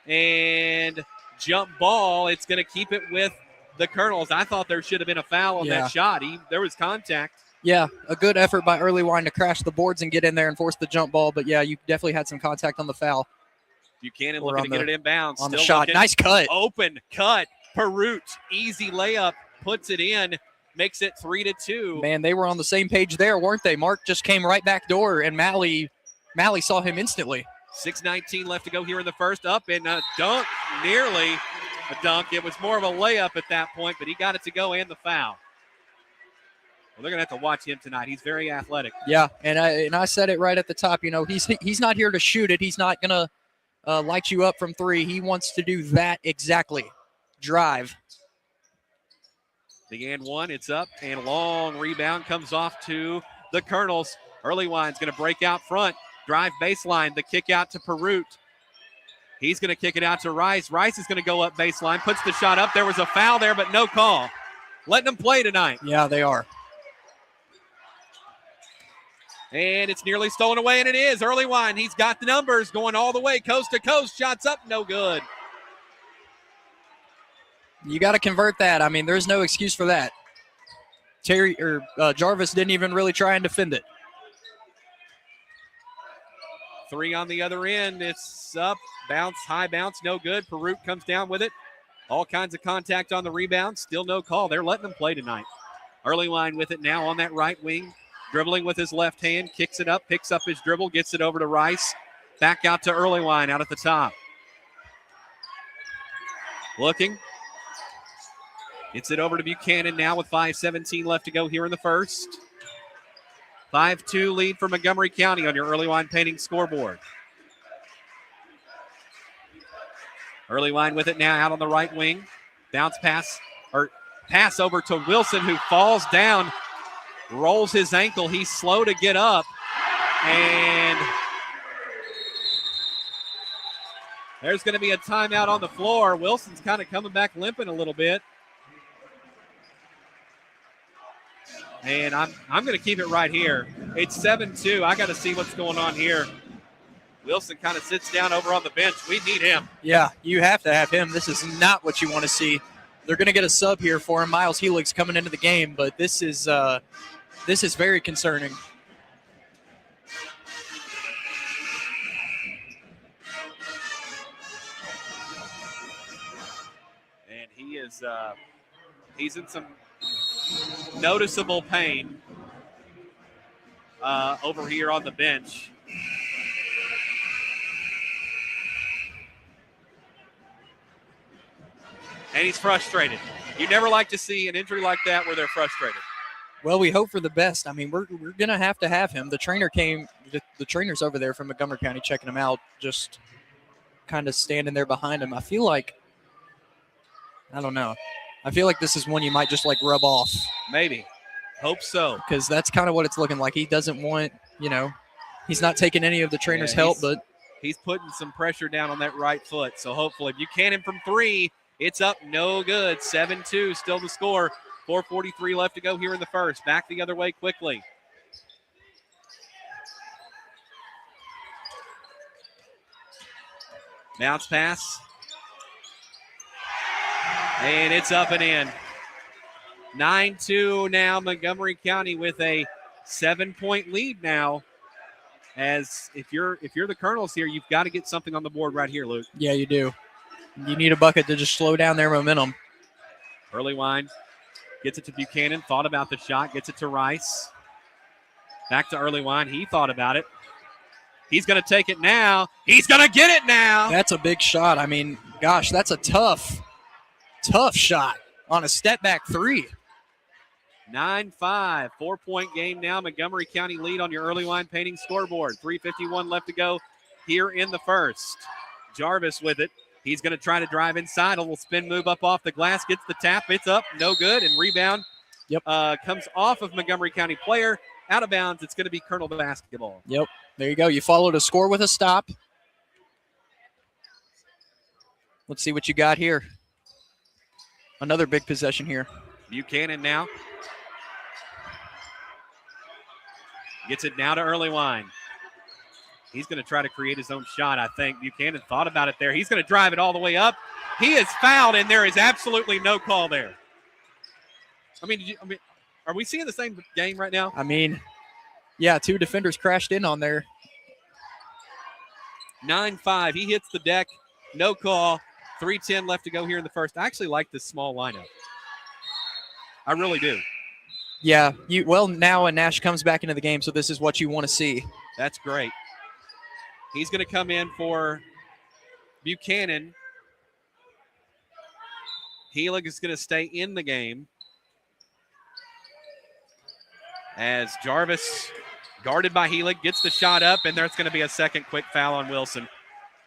And jump ball. It's going to keep it with the Colonels. I thought there should have been a foul on that shot. There was contact. Yeah, a good effort by Earlywine to crash the boards and get in there and force the jump ball. But, yeah, you definitely had some contact on the foul. Buchanan looking to get it inbounds. On the shot. Looking. Nice cut. Open cut. Perut, easy layup. Puts it in, makes it 3-2. Man, they were on the same page there, weren't they? Mark just came right back door, and Mally saw him instantly. 6:19 left to go here in the first. Up and a dunk, nearly a dunk. It was more of a layup at that point, but he got it to go and the foul. Well, they're going to have to watch him tonight. He's very athletic. Yeah, and I said it right at the top. He's not here to shoot it. He's not going to light you up from three. He wants to do that exactly. Drive. The and one, it's up, and long rebound comes off to the Colonels. Earlywine's going to break out front. Drive baseline, the kick out to Perut. He's going to kick it out to Rice. Rice is going to go up baseline, puts the shot up. There was a foul there, but no call. Letting them play tonight. Yeah, they are. And it's nearly stolen away, and it is. Earlywine, he's got the numbers going all the way, coast to coast. Shots up, no good. You got to convert that. I mean, there's no excuse for that. Jarvis didn't even really try and defend it. Three on the other end. It's up, bounce, high bounce, no good. Perut comes down with it. All kinds of contact on the rebound. Still no call. They're letting them play tonight. Earlywine with it now on that right wing. Dribbling with his left hand, kicks it up, picks up his dribble, gets it over to Rice. Back out to Earlywine out at the top. Looking. Gets it over to Buchanan now with 5:17 left to go here in the first. 5-2 lead for Montgomery County on your Earlywine Painting scoreboard. Earlywine with it now out on the right wing. Bounce pass over to Wilson, who falls down, rolls his ankle. He's slow to get up, and there's going to be a timeout on the floor. Wilson's kind of coming back limping a little bit. And I'm going to keep it right here. It's 7-2. I got to see what's going on here. Wilson kind of sits down over on the bench. We need him. Yeah, you have to have him. This is not what you want to see. They're going to get a sub here for him. Miles Helig's coming into the game, but this is very concerning. And he's in some noticeable pain over here on the bench. And he's frustrated. You never like to see an injury like that where they're frustrated. Well, we hope for the best. I mean, we're going to have him. The trainer's over there from Montgomery County checking him out, just kind of standing there behind him. I feel like this is one you might just rub off. Maybe. Hope so. Because that's kind of what it's looking like. He doesn't want, he's not taking any of the trainer's help, but he's putting some pressure down on that right foot. So hopefully Buchanan from three, it's up, no good. 7-2 still the score. 4:43 left to go here in the first. Back the other way quickly. Bounce pass. And it's up and in. 9-2 now. Montgomery County with a 7-point lead now. As if you're the Colonels here, you've got to get something on the board right here, Luke. Yeah, you do. You need a bucket to just slow down their momentum. Earlywine gets it to Buchanan. Thought about the shot. Gets it to Rice. Back to Earlywine. He thought about it. He's going to take it now. He's going to get it now. That's a big shot. I mean, gosh, that's a tough shot on a step-back three. 9-5, 4-point game now. Montgomery County lead on your Earlywine Painting scoreboard. 3:51 left to go here in the first. Jarvis with it. He's going to try to drive inside. A little spin move up off the glass. Gets the tap. It's up. No good. And rebound comes off of Montgomery County player. Out of bounds. It's going to be Colonel basketball. Yep. There you go. You followed a score with a stop. Let's see what you got here. Another big possession here. Buchanan now. Gets it now to Earlywine. He's going to try to create his own shot, I think. Buchanan thought about it there. He's going to drive it all the way up. He is fouled, and there is absolutely no call there. I mean, are we seeing the same game right now? I mean, yeah, two defenders crashed in on there. 9-5. He hits the deck. No call. 3:10 left to go here in the first. I actually like this small lineup. I really do. Yeah. Now Nash comes back into the game, so this is what you want to see. That's great. He's going to come in for Buchanan. Helig is going to stay in the game. as Jarvis, guarded by Helig, gets the shot up, and there's going to be a second quick foul on Wilson.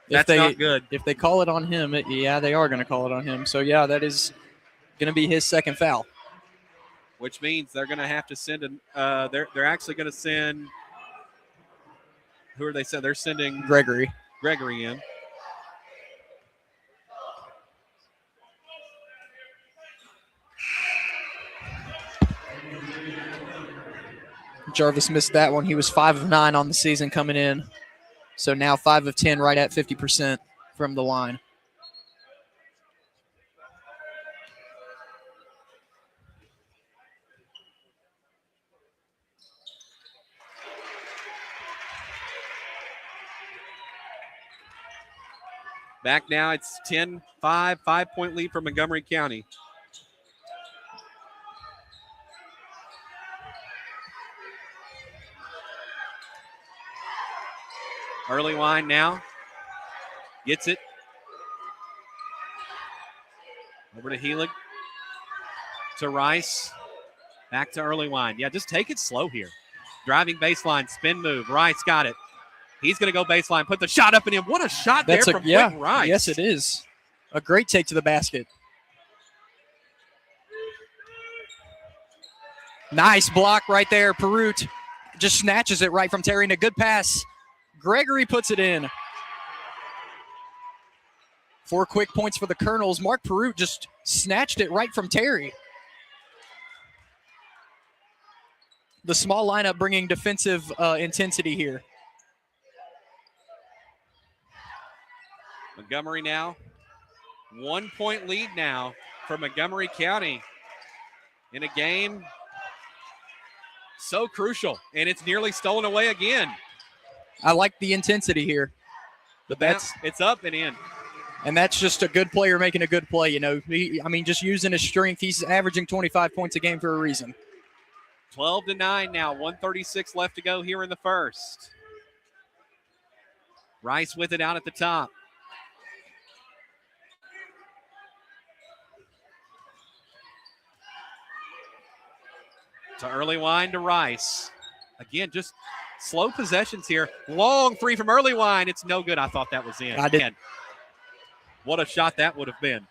That's not good. If they call it on him, they are going to call it on him. So, yeah, that is going to be his second foul. Which means they're going to have to send they're actually going to send – who are they sending? They're sending Gregory in. Jarvis missed that one. He was 5 of 9 on the season coming in. So now 5 of 10, right at 50% from the line. Back now, it's 10-5, 5-point lead for Montgomery County. Early wine now. Gets it. Over to Helig. To Rice. Back to early wine. Yeah, just take it slow here. Driving baseline, spin move. Rice got it. He's going to go baseline, put the shot up in him. What a shot there from Quentin Rice. Yes, it is. A great take to the basket. Nice block right there. Perut just snatches it right from Terry, and a good pass. Gregory puts it in. 4 quick points for the Colonels. Mark Perut just snatched it right from Terry. The small lineup bringing defensive intensity here. Montgomery now. 1 point lead now for Montgomery County in a game so crucial, and it's nearly stolen away again. I like the intensity here. It's up and in. And that's just a good player making a good play, you know. Just using his strength. He's averaging 25 points a game for a reason. 12-9 now. 1:36 left to go here in the first. Rice with it out at the top. To early wine to Rice. Again, just slow possessions here. Long three from early wine. It's no good. I thought that was in. Man, what a shot that would have been.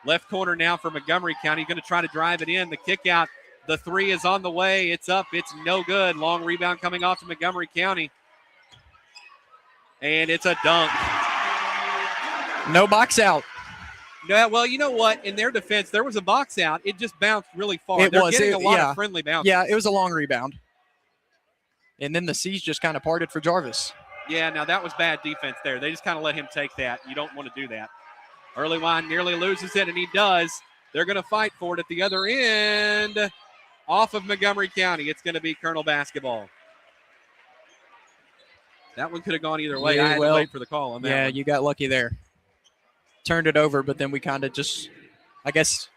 Left corner now for Montgomery County. Going to try to drive it in. The kick out. The three is on the way. It's up. It's no good. Long rebound coming off to Montgomery County. And it's a dunk. No box out. Yeah, well, you know what? In their defense, there was a box out. It just bounced really far. They're getting a lot of friendly bounces. Yeah, it was a long rebound. And then the C's just kind of parted for Jarvis. Yeah, now that was bad defense there. They just kind of let him take that. You don't want to do that. Early wine nearly loses it, and he does. They're going to fight for it at the other end. Off of Montgomery County, it's going to be Colonel basketball. That one could have gone either way. Yeah, I had to wait for the call on that. Yeah, one. You got lucky there. Turned it over, but then we kind of just, I guess,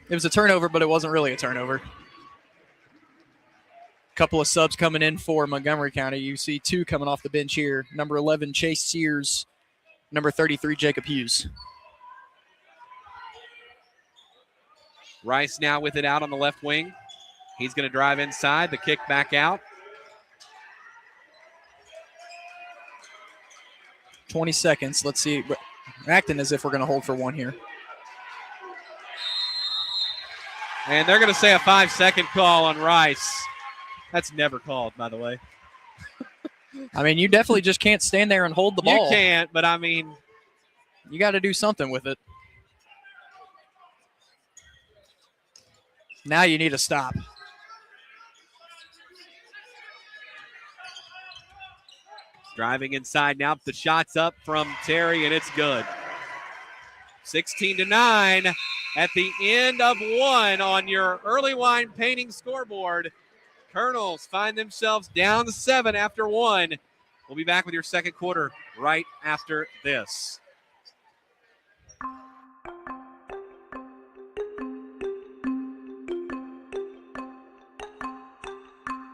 it was a turnover, but it wasn't really a turnover. Couple of subs coming in for Montgomery County. You see 2 coming off the bench here. Number 11, Chase Sears. Number 33, Jacob Hughes. Rice now with it out on the left wing. He's going to drive inside. The kick back out. 20 seconds. Let's see. We're acting as if we're going to hold for one here. And they're going to say a 5-second call on Rice. That's never called, by the way. You definitely just can't stand there and hold the ball. You can't, but you got to do something with it. Now you need to stop. Driving inside now. The shot's up from Terry, and it's good. 16-9 at the end of one on your early wine painting scoreboard. Colonels find themselves down 7 after one. We'll be back with your second quarter right after this.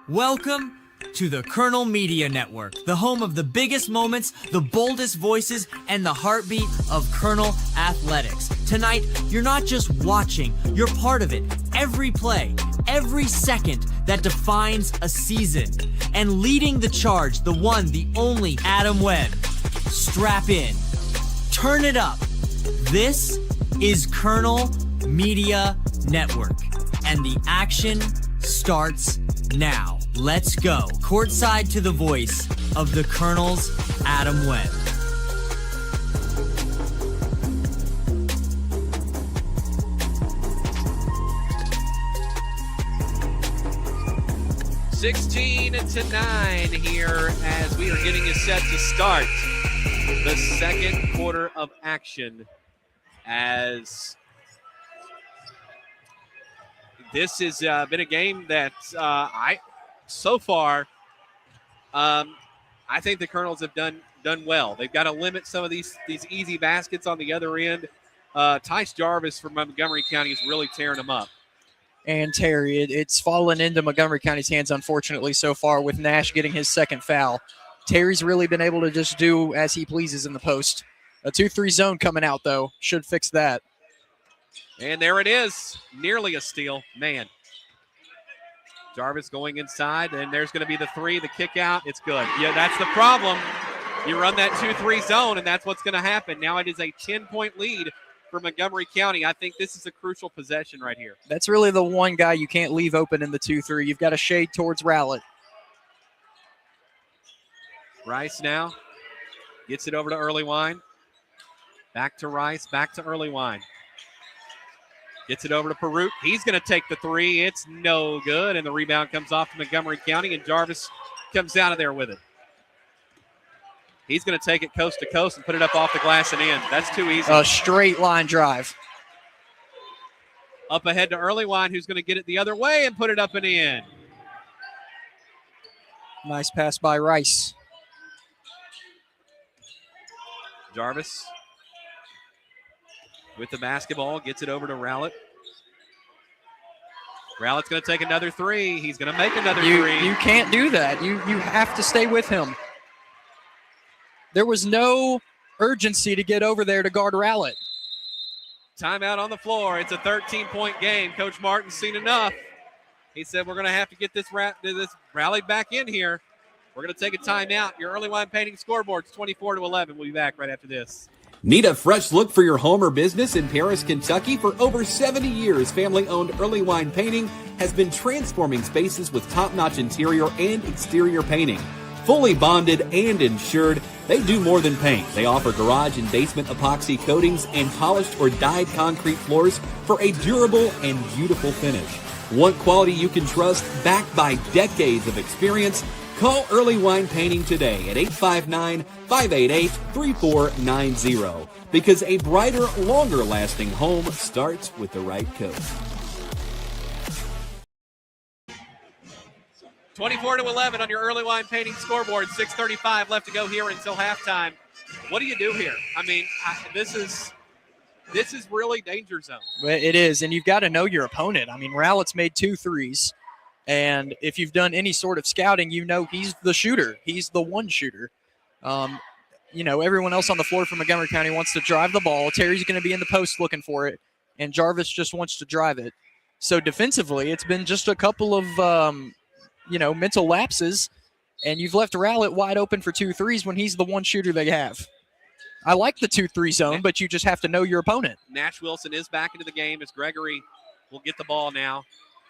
Welcome to the Colonel Media Network, the home of the biggest moments, the boldest voices, and the heartbeat of Colonel Athletics. Tonight, you're not just watching, you're part of it. Every play, every second that defines a season. And leading the charge, the one, the only Adam Webb. Strap in. Turn it up. This is Colonel Media Network. And the action starts now. Let's go. Courtside to the voice of the Colonel's Adam Webb. (16 to 9) here as we are getting you set to start the second quarter of action, as this has been a game that so far I think the Colonels have done well. They've got to limit some of these easy baskets on the other end. Tice Jarvis from Montgomery County is really tearing them up. And Terry, it's fallen into Montgomery County's hands, unfortunately, so far, with Nash getting his second foul. Terry's really been able to just do as he pleases in the post. A 2-3 zone coming out, though, should fix that. And there it is, nearly a steal. Man. Jarvis going inside, and there's going to be the three, the kick out. It's good. Yeah, that's the problem. You run that 2-3 zone, and that's what's going to happen. Now it is a 10-point lead for Montgomery County. I think this is a crucial possession right here. That's really the one guy you can't leave open in the 2-3. You've got to shade towards Rowlett. Rice now gets it over to Earlywine. Back to Rice, back to Earlywine. Gets it over to Perut. He's going to take the three. It's no good, and the rebound comes off to Montgomery County, and Jarvis comes out of there with it. He's going to take it coast to coast and put it up off the glass and in. That's too easy. A straight line drive. Up ahead to Earlywine, who's going to get it the other way and put it up and in. Nice pass by Rice. Jarvis with the basketball, gets it over to Rowlett. Rowlett's going to take another three. He's going to make another three. You can't do that. You have to stay with him. There was no urgency to get over there to guard Rowlett. Timeout on the floor. It's a 13-point game. Coach Martin's seen enough. He said we're going to have to get this rally back in here. We're going to take a timeout. Your Earlywine Painting scoreboard's 24-11. We'll be back right after this. Need a fresh look for your home or business in Paris, Kentucky? For over 70 years, family-owned Earlywine Painting has been transforming spaces with top-notch interior and exterior painting. Fully bonded and insured, they do more than paint. They offer garage and basement epoxy coatings and polished or dyed concrete floors for a durable and beautiful finish. Want quality you can trust, backed by decades of experience? Call Earlywine Painting today at 859-588-3490, because a brighter, longer-lasting home starts with the right coat. 24-11 on your Earlywine Painting scoreboard. 6:35 left to go here until halftime. What do you do here? I mean, this is really danger zone. It is, and you've got to know your opponent. I mean, Rowlett's made 2 threes, and if you've done any sort of scouting, you know he's the shooter. He's the one shooter. Everyone else on the floor from Montgomery County wants to drive the ball. Terry's going to be in the post looking for it, and Jarvis just wants to drive it. So defensively, it's been just a couple of mental lapses, and you've left Rowlett wide open for 2 threes when he's the one shooter they have. I like the 2-3 zone, but you just have to know your opponent. Nash Wilson is back into the game as Gregory will get the ball now.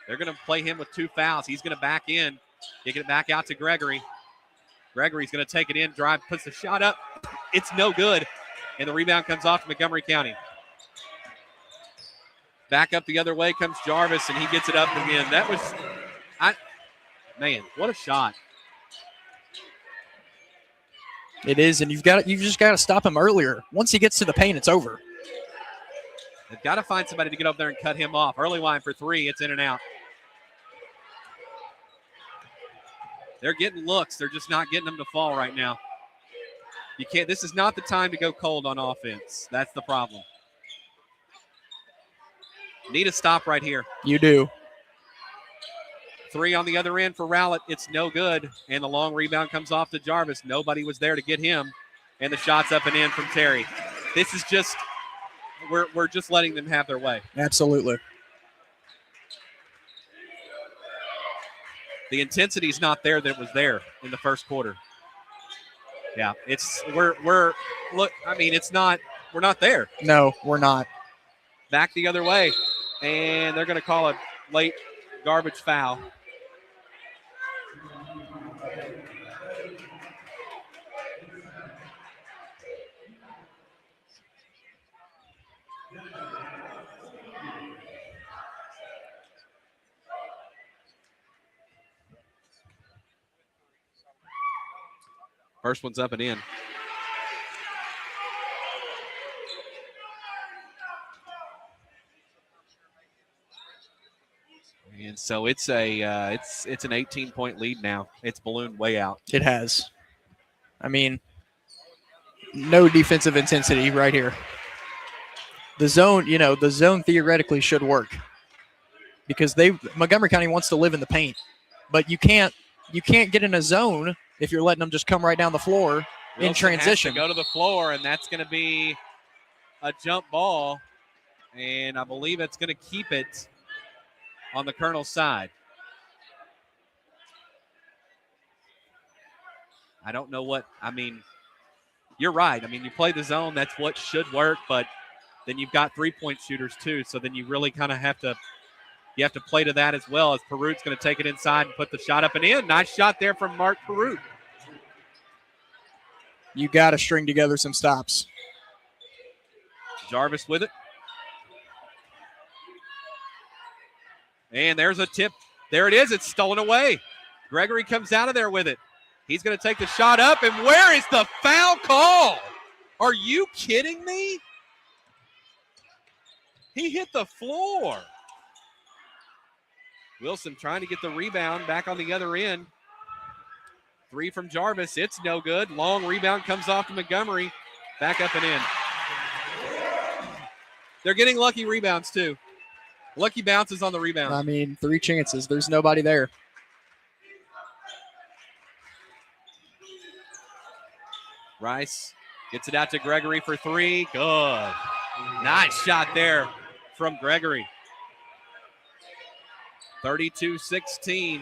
They're going to play him with 2 fouls. He's going to back in, get it back out to Gregory. Gregory's going to take it in, drive, puts the shot up. It's no good, and the rebound comes off to Montgomery County. Back up the other way comes Jarvis, and he gets it up again. Man, what a shot. It is, and you've just got to stop him earlier. Once he gets to the paint, it's over. They've got to find somebody to get up there and cut him off. Earlywine for 3. It's in and out. They're getting looks. They're just not getting them to fall right now. You can't. This is not the time to go cold on offense. That's the problem. Need a stop right here. You do. 3 on the other end for Rowlett. It's no good. And the long rebound comes off to Jarvis. Nobody was there to get him. And the shot's up and in from Terry. This is just, we're just letting them have their way. Absolutely. The intensity's not there that was there in the first quarter. Yeah, we're look. I mean, we're not there. No, we're not. Back the other way, and they're going to call a late garbage foul. First one's up and in. And so it's an 18-point lead now. It's ballooned way out. It has. I mean, no defensive intensity right here. The zone theoretically should work because Montgomery County wants to live in the paint, but you can't get in a zone if you're letting them just come right down the floor in transition. Has to go to the floor, and that's going to be a jump ball, and I believe it's going to keep it on the Colonel's side. I don't know you're right. I mean, you play the zone, that's what should work, but then you've got three-point shooters too, so then you really kind of have to play to that as well, as Perut's going to take it inside and put the shot up and in. Nice shot there from Mark Perut. You got to string together some stops. Jarvis with it. And there's a tip. There it is. It's stolen away. Gregory comes out of there with it. He's going to take the shot up, and where is the foul call? Are you kidding me? He hit the floor. Wilson trying to get the rebound back on the other end. Three from Jarvis. It's no good. Long rebound comes off to Montgomery. Back up and in. They're getting lucky rebounds, too. Lucky bounces on the rebound. I mean, 3 chances. There's nobody there. Rice gets it out to Gregory for 3. Good. Nice shot there from Gregory. 32-16.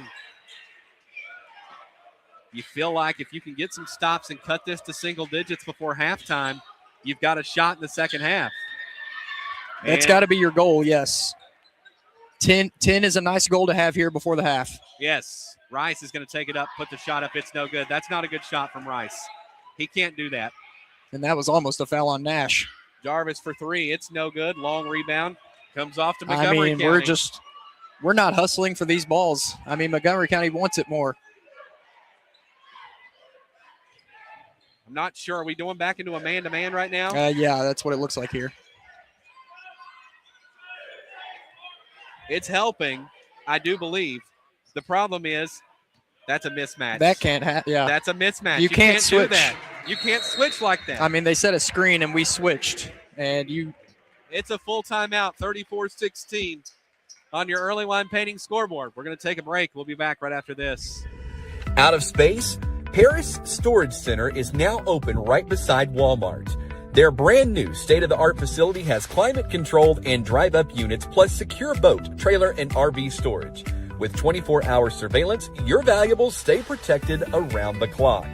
You feel like if you can get some stops and cut this to single digits before halftime, you've got a shot in the second half. That's got to be your goal, yes. 10 is a nice goal to have here before the half. Yes. Rice is going to take it up, put the shot up. It's no good. That's not a good shot from Rice. He can't do that. And that was almost a foul on Nash. Jarvis for 3. It's no good. Long rebound. Comes off to Montgomery County. We're not hustling for these balls. I mean, Montgomery County wants it more. I'm not sure. Are we doing back into a man-to-man right now? Yeah, that's what it looks like here. It's helping, I do believe. The problem is that's a mismatch. That can't happen. Yeah. That's a mismatch. You can't switch. Do that. You can't switch like that. I mean, they set a screen and we switched. It's a full timeout, 34-16 on your early line painting scoreboard. We're going to take a break. We'll be back right after this. Out of space? Paris Storage Center is now open right beside Walmart. Their brand new state-of-the-art facility has climate-controlled and drive-up units plus secure boat, trailer, and RV storage. With 24-hour surveillance, your valuables stay protected around the clock.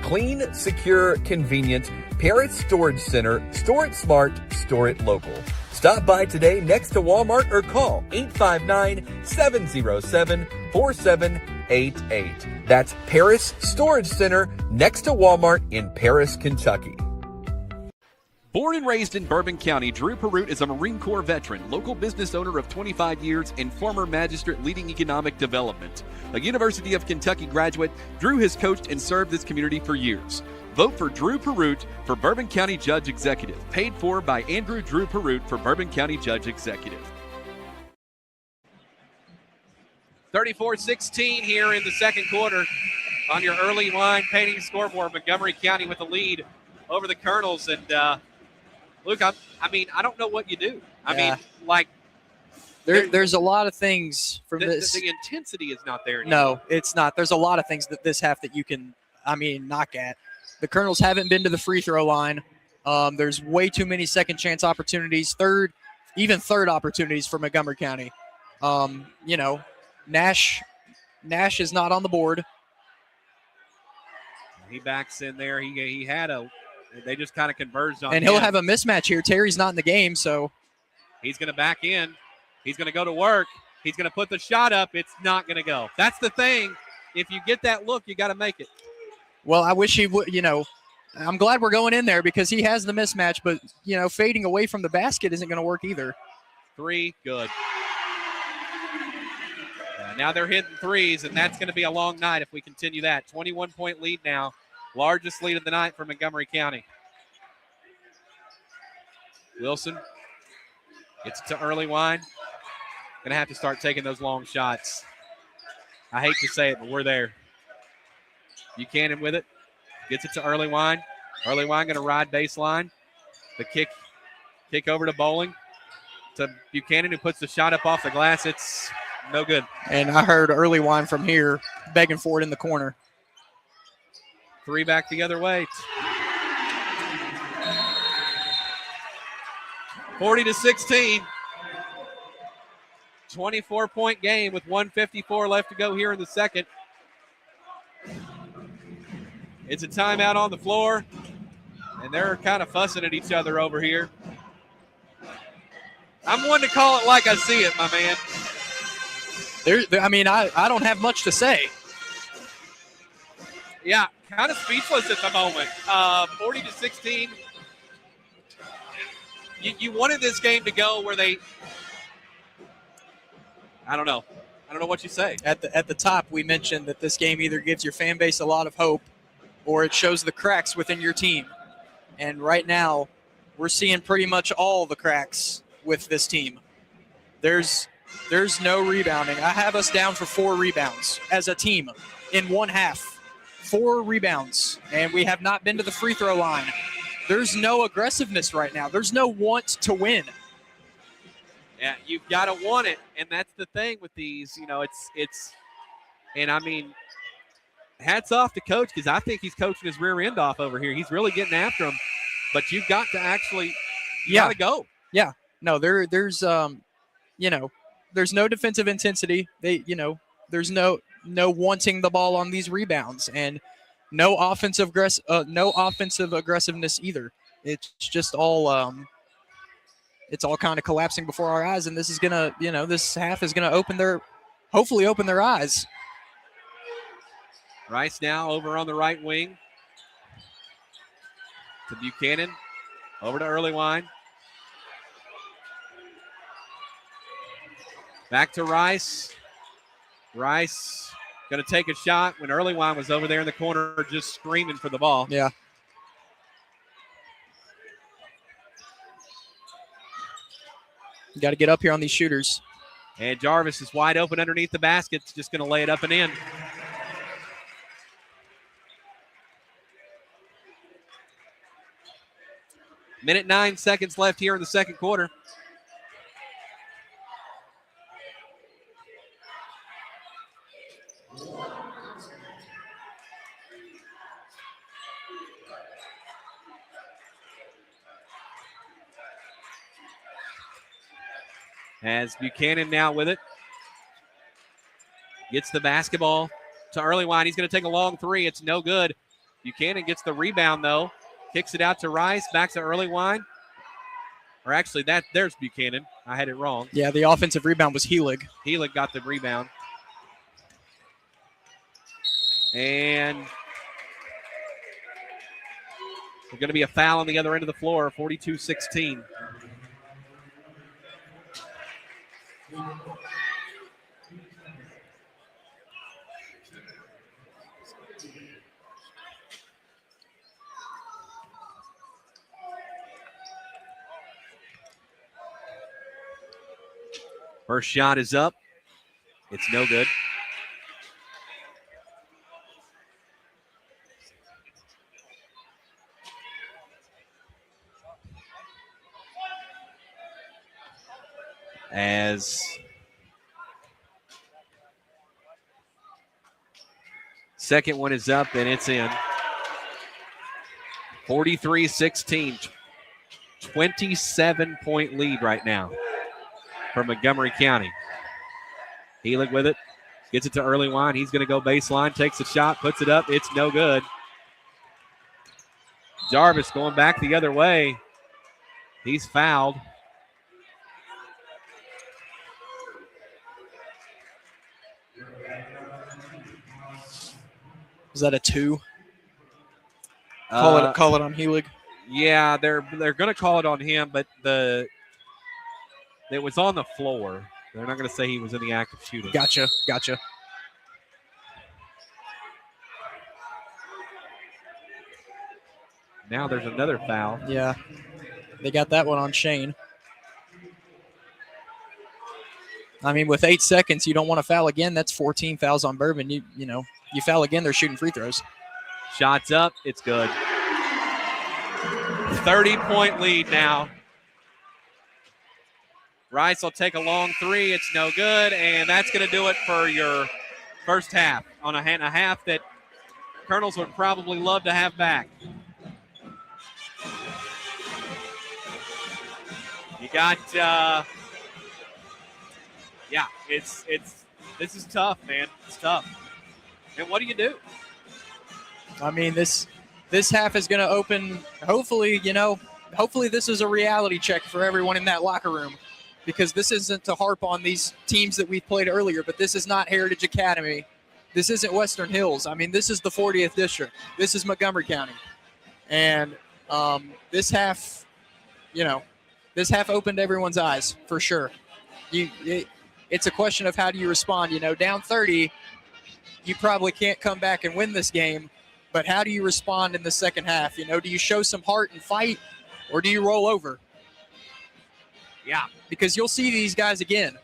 Clean, secure, convenient. Paris Storage Center. Store it smart, store it local. Stop by today next to Walmart or call 859-707-4788. That's Paris Storage Center next to Walmart in Paris, Kentucky. Born and raised in Bourbon County, Drew Perut is a Marine Corps veteran, local business owner of 25 years, and former magistrate leading economic development. A University of Kentucky graduate, Drew has coached and served this community for years. Vote for Drew Perut for Bourbon County Judge Executive. Paid for by Andrew Drew Perut for Bourbon County Judge Executive. 34-16 here in the second quarter on your early line painting scoreboard. Montgomery County with the lead over the Colonels. And, Luke, I don't know what you do. There's a lot of things from this. The intensity is not there anymore. No, it's not. There's a lot of things that this half that you can, knock at. The Colonels haven't been to the free throw line. There's way too many second chance opportunities, third opportunities for Montgomery County. Nash Nash is not on the board. He backs in there. He had they just kind of converged on And him. he'll have a mismatch here. Terry's not in the game, so. He's going to back in. He's going to go to work. He's going to put the shot up. It's not going to go. That's the thing. If you get that look, you got to make it. Well, I wish he would, I'm glad we're going in there because he has the mismatch, but, fading away from the basket isn't going to work either. 3, good. Now they're hitting threes, and that's going to be a long night if we continue that. 21-point lead now. Largest lead of the night for Montgomery County. Wilson gets it to Early Wine. Going to have to start taking those long shots. I hate to say it, but we're there. Buchanan with it. Gets it to Early Wine. Early Wine going to ride baseline. The kick over to Bowling. To Buchanan, who puts the shot up off the glass. It's no good. And I heard Early Wine from here begging for it in the corner. 3 back the other way. 40-16. 24-point game with 1:54 left to go here in the second. It's a timeout on the floor, and they're kind of fussing at each other over here. I'm one to call it like I see it, my man. I don't have much to say. Yeah, kind of speechless at the moment. 40-16. You wanted this game to go where they – I don't know. I don't know what you say. At the top, we mentioned that this game either gives your fan base a lot of hope or it shows the cracks within your team. And right now, we're seeing pretty much all the cracks with this team. There's no rebounding. I have us down for 4 rebounds as a team in one half. 4 rebounds, and we have not been to the free throw line. There's no aggressiveness right now. There's no want to win. Yeah, you've got to want it, and that's the thing with these. And I mean, hats off to Coach because I think he's coaching his rear end off over here. He's really getting after him, but you've got to actually, got to go. Yeah, no, there's no defensive intensity. There's no wanting the ball on these rebounds, and no offensive aggressiveness either. It's just all it's all kind of collapsing before our eyes, and this is gonna, this half is gonna hopefully open their eyes. Rice now over on the right wing to Buchanan, over to Early Wine. Back to Rice. Rice going to take a shot when Early Wine was over there in the corner just screaming for the ball. Yeah. You got to get up here on these shooters. And Jarvis is wide open underneath the basket. Just going to lay it up and in. Minute 9 seconds left here in the second quarter. As Buchanan now with it. Gets the basketball to Early Wine. He's going to take a long 3. It's no good. Buchanan gets the rebound, though. Kicks it out to Rice. Back to Early Wine. Or actually, there's Buchanan. I had it wrong. Yeah, the offensive rebound was Helig. Helig got the rebound. And there's going to be a foul on the other end of the floor, 42-16. First shot is up. It's no good. As second one is up and it's in. 43-16. 27-point lead right now for Montgomery County. Helig with it. Gets it to Early Wine. He's going to go baseline, takes a shot, puts it up. It's no good. Jarvis going back the other way. He's fouled. Is that a 2? Call it on Helig. Yeah, they're going to call it on him, but it was on the floor. They're not going to say he was in the act of shooting. Gotcha. Now there's another foul. Yeah, they got that one on Shane. I mean, with 8 seconds, you don't want to foul again. That's 14 fouls on Bourbon. You foul again, they're shooting free throws. Shots up, it's good. 30-point lead now. Rice will take a long 3. It's no good, and that's going to do it for your first half, on a half that Colonels would probably love to have back. You got, this is tough, man. It's tough. And what do you do? I mean, this half is going to open, hopefully this is a reality check for everyone in that locker room, because this isn't to harp on these teams that we played earlier, but this is not Heritage Academy. This isn't Western Hills. I mean, this is the 40th District. This is Montgomery County. And this half opened everyone's eyes for sure. It's a question of how do you respond. Down 30, you probably can't come back and win this game, but how do you respond in the second half? Do you show some heart and fight, or do you roll over? Yeah. Because you'll see these guys again.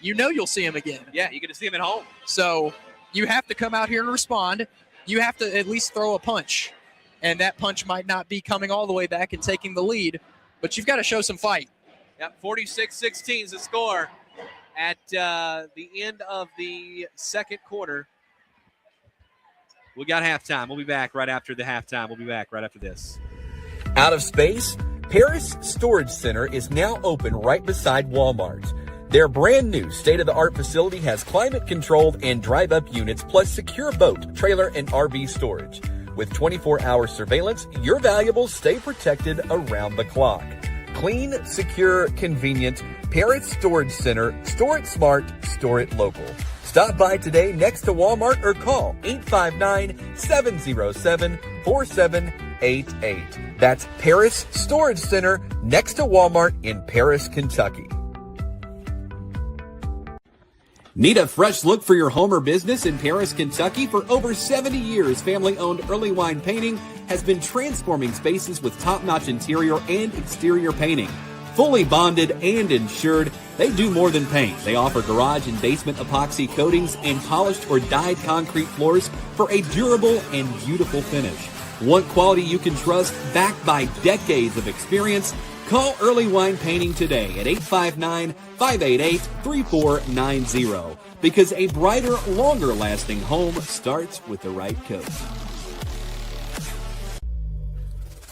You'll see them again. Yeah, you're going to see them at home. So you have to come out here and respond. You have to at least throw a punch. And that punch might not be coming all the way back and taking the lead, but you've got to show some fight. Yep, 46-16 is the score at the end of the second quarter. We got halftime. We'll be back right after the halftime. We'll be back right after this. Out of space? Paris Storage Center is now open right beside Walmart. Their brand new state-of-the-art facility has climate-controlled and drive-up units plus secure boat, trailer, and RV storage. With 24-hour surveillance, your valuables stay protected around the clock. Clean, secure, convenient. Paris Storage Center. Store it smart. Store it local. Stop by today next to Walmart or call 859-707-4788. That's Paris Storage Center next to Walmart in Paris, Kentucky. Need a fresh look for your home or business in Paris, Kentucky? For over 70 years, family-owned Early Wine Painting has been transforming spaces with top-notch interior and exterior painting. Fully bonded and insured, they do more than paint. They offer garage and basement epoxy coatings and polished or dyed concrete floors for a durable and beautiful finish. Want quality you can trust, backed by decades of experience? Call Early Wine Painting today at 859-588-3490, because a brighter, longer-lasting home starts with the right coat.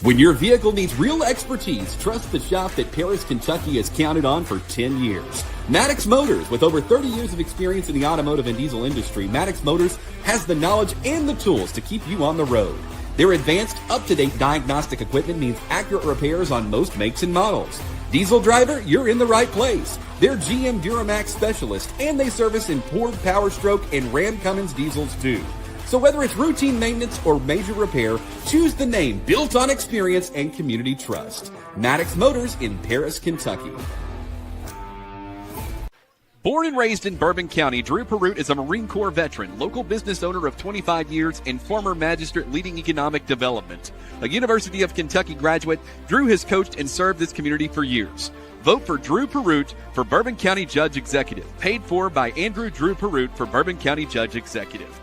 When your vehicle needs real expertise, trust the shop that Paris, Kentucky has counted on for 10 years. Maddox Motors. With over 30 years of experience in the automotive and diesel industry, Maddox Motors has the knowledge and the tools to keep you on the road. Their advanced, up-to-date diagnostic equipment means accurate repairs on most makes and models. Diesel driver, you're in the right place. They're GM Duramax specialists, and they service imported Power Stroke and Ram Cummins diesels too. So whether it's routine maintenance or major repair, choose the name built on experience and community trust. Maddox Motors in Paris, Kentucky. Born and raised in Bourbon County, Drew Perrott is a Marine Corps veteran, local business owner of 25 years, and former magistrate leading economic development. A University of Kentucky graduate, Drew has coached and served this community for years. Vote for Drew Perrott for Bourbon County Judge Executive. Paid for by Andrew Drew Perrott for Bourbon County Judge Executive.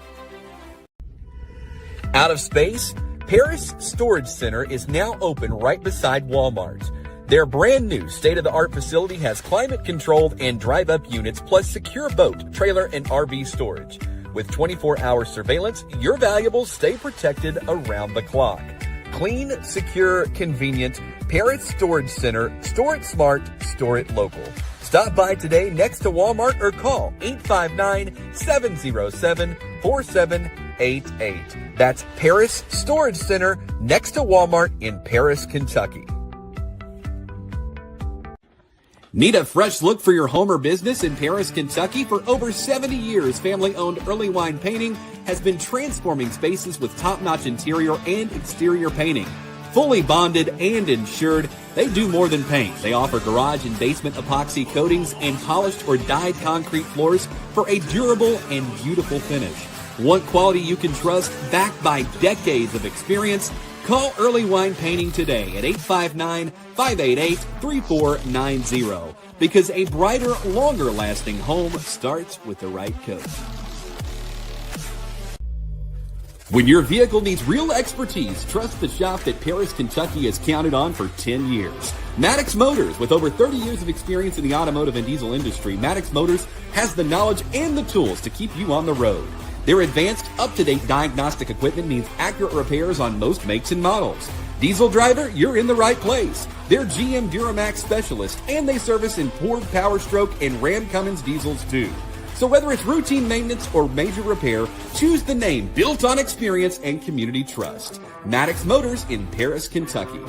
Out of space? Paris Storage Center is now open right beside Walmart. Their brand new state-of-the-art facility has climate-controlled and drive-up units plus secure boat, trailer, and RV storage. With 24-hour surveillance, your valuables stay protected around the clock. Clean, secure, convenient. Paris Storage Center. Store it smart. Store it local. Stop by today next to Walmart or call 859-707-4788. That's Paris Storage Center next to Walmart in Paris, Kentucky. Need a fresh look for your home or business in Paris, Kentucky? For over 70 years, family-owned Early Wine Painting has been transforming spaces with top-notch interior and exterior painting. Fully bonded and insured, they do more than paint. They offer garage and basement epoxy coatings and polished or dyed concrete floors for a durable and beautiful finish. Want quality you can trust, backed by decades of experience? Call Early Wine Painting today at 859-588-3490, because a brighter, longer-lasting home starts with the right coat. When your vehicle needs real expertise, trust the shop that Paris, Kentucky has counted on for 10 years. Maddox Motors, with over 30 years of experience in the automotive and diesel industry, Maddox Motors has the knowledge and the tools to keep you on the road. Their advanced, up-to-date diagnostic equipment means accurate repairs on most makes and models. Diesel driver, you're in the right place. They're GM Duramax specialists, and they service in Ford Power Stroke and Ram Cummins diesels too. So whether it's routine maintenance or major repair, choose the name built on experience and community trust. Maddox Motors in Paris, Kentucky.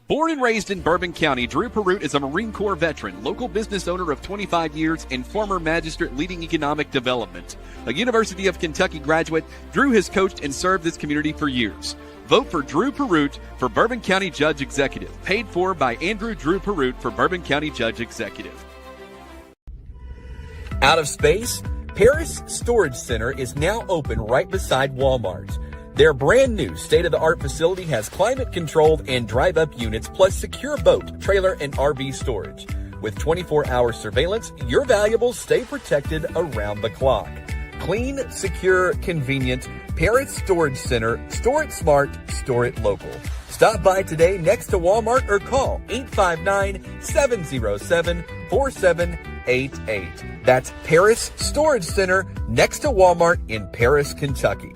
Born and raised in Bourbon County, Drew Perrott is a Marine Corps veteran, local business owner of 25 years, and former magistrate leading economic development. A University of Kentucky graduate, Drew has coached and served this community for years. Vote for Drew Perrott for Bourbon County Judge Executive. Paid for by Andrew Drew Perrott for Bourbon County Judge Executive. Out of space? Paris Storage Center is now open right beside Walmart. Their brand new state-of-the-art facility has climate-controlled and drive-up units plus secure boat, trailer, and RV storage. With 24-hour surveillance, your valuables stay protected around the clock. Clean, secure, convenient. Paris Storage Center. Store it smart, store it local. Stop by today next to Walmart or call 859-707-4788. That's Paris Storage Center next to Walmart in Paris, Kentucky.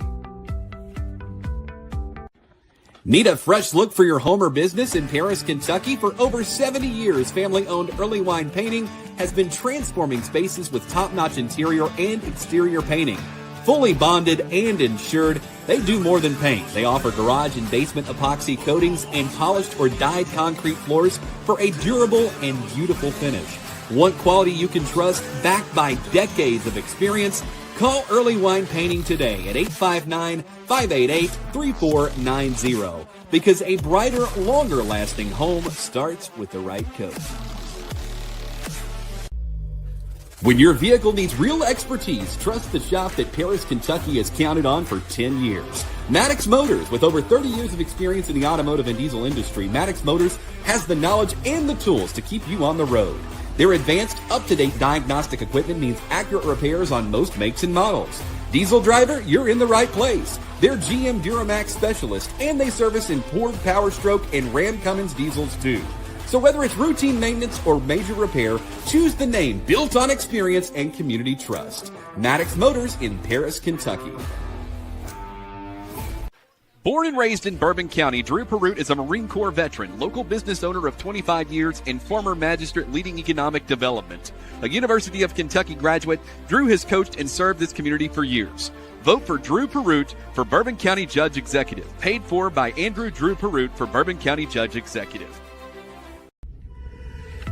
Need a fresh look for your home or business in Paris, Kentucky? For over 70 years, family-owned Early Wine Painting has been transforming spaces with top-notch interior and exterior painting. Fully bonded and insured, they do more than paint. They offer garage and basement epoxy coatings and polished or dyed concrete floors for a durable and beautiful finish. Want quality you can trust, backed by decades of experience? Call Early Wine Painting today at 859-588-3490, because a brighter, longer-lasting home starts with the right coat. When your vehicle needs real expertise, trust the shop that Paris, Kentucky has counted on for 10 years. Maddox Motors, with over 30 years of experience in the automotive and diesel industry, Maddox Motors has the knowledge and the tools to keep you on the road. Their advanced, up-to-date diagnostic equipment means accurate repairs on most makes and models. Diesel driver, you're in the right place. They're GM Duramax specialists, and they service in Ford Power Stroke and Ram Cummins diesels too. So whether it's routine maintenance or major repair, choose the name built on experience and community trust. Maddox Motors in Paris, Kentucky. Born and raised in Bourbon County, Drew Perrott is a Marine Corps veteran, local business owner of 25 years, and former magistrate leading economic development. A University of Kentucky graduate, Drew has coached and served this community for years. Vote for Drew Perrott for Bourbon County Judge Executive. Paid for by Andrew Drew Perrott for Bourbon County Judge Executive.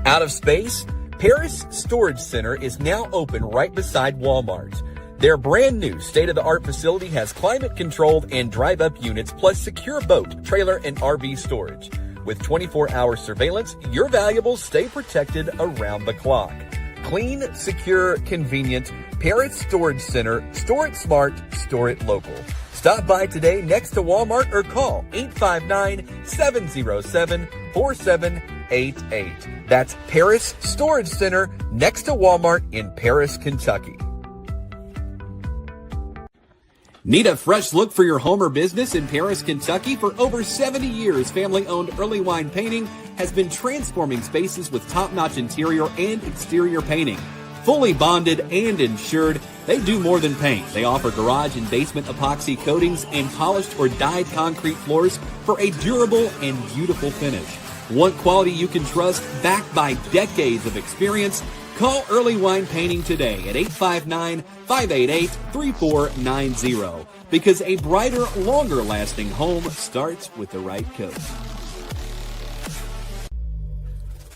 Out of space? Paris Storage Center is now open right beside Walmart. Their brand new state-of-the-art facility has climate-controlled and drive-up units plus secure boat, trailer, and RV storage. With 24-hour surveillance, your valuables stay protected around the clock. Clean, secure, convenient. Paris Storage Center. Store it smart, store it local. Stop by today next to Walmart or call 859-707-4788. That's Paris Storage Center next to Walmart in Paris, Kentucky. Need a fresh look for your home or business in Paris, Kentucky? For over 70 years, family-owned Early Wine Painting has been transforming spaces with top-notch interior and exterior painting. Fully bonded and insured, they do more than paint. They offer garage and basement epoxy coatings and polished or dyed concrete floors for a durable and beautiful finish. Want quality you can trust, backed by decades of experience? Call Early Wine Painting today at 859-588-3490, because a brighter, longer-lasting home starts with the right coat.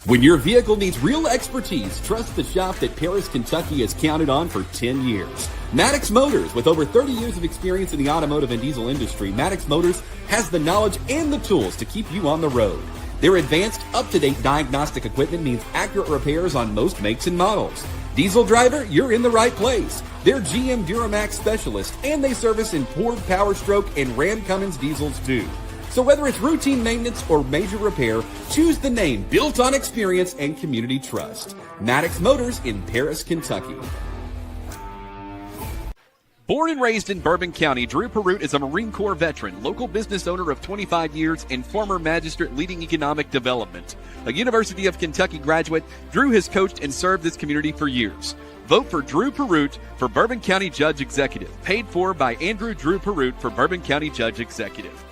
When your vehicle needs real expertise, trust the shop that Paris, Kentucky has counted on for 10 years. Maddox Motors. With over 30 years of experience in the automotive and diesel industry, Maddox Motors has the knowledge and the tools to keep you on the road. Their advanced, up-to-date diagnostic equipment means accurate repairs on most makes and models. Diesel driver, you're in the right place. They're GM Duramax specialists, and they service imported Power Stroke and Ram Cummins diesels too. So whether it's routine maintenance or major repair, choose the name built on experience and community trust. Maddox Motors in Paris, Kentucky. Born and raised in Bourbon County, Drew Perrute is a Marine Corps veteran, local business owner of 25 years, and former magistrate leading economic development. A University of Kentucky graduate, Drew has coached and served this community for years. Vote for Drew Perrute for Bourbon County Judge Executive. Paid for by Andrew Drew Perrute for Bourbon County Judge Executive.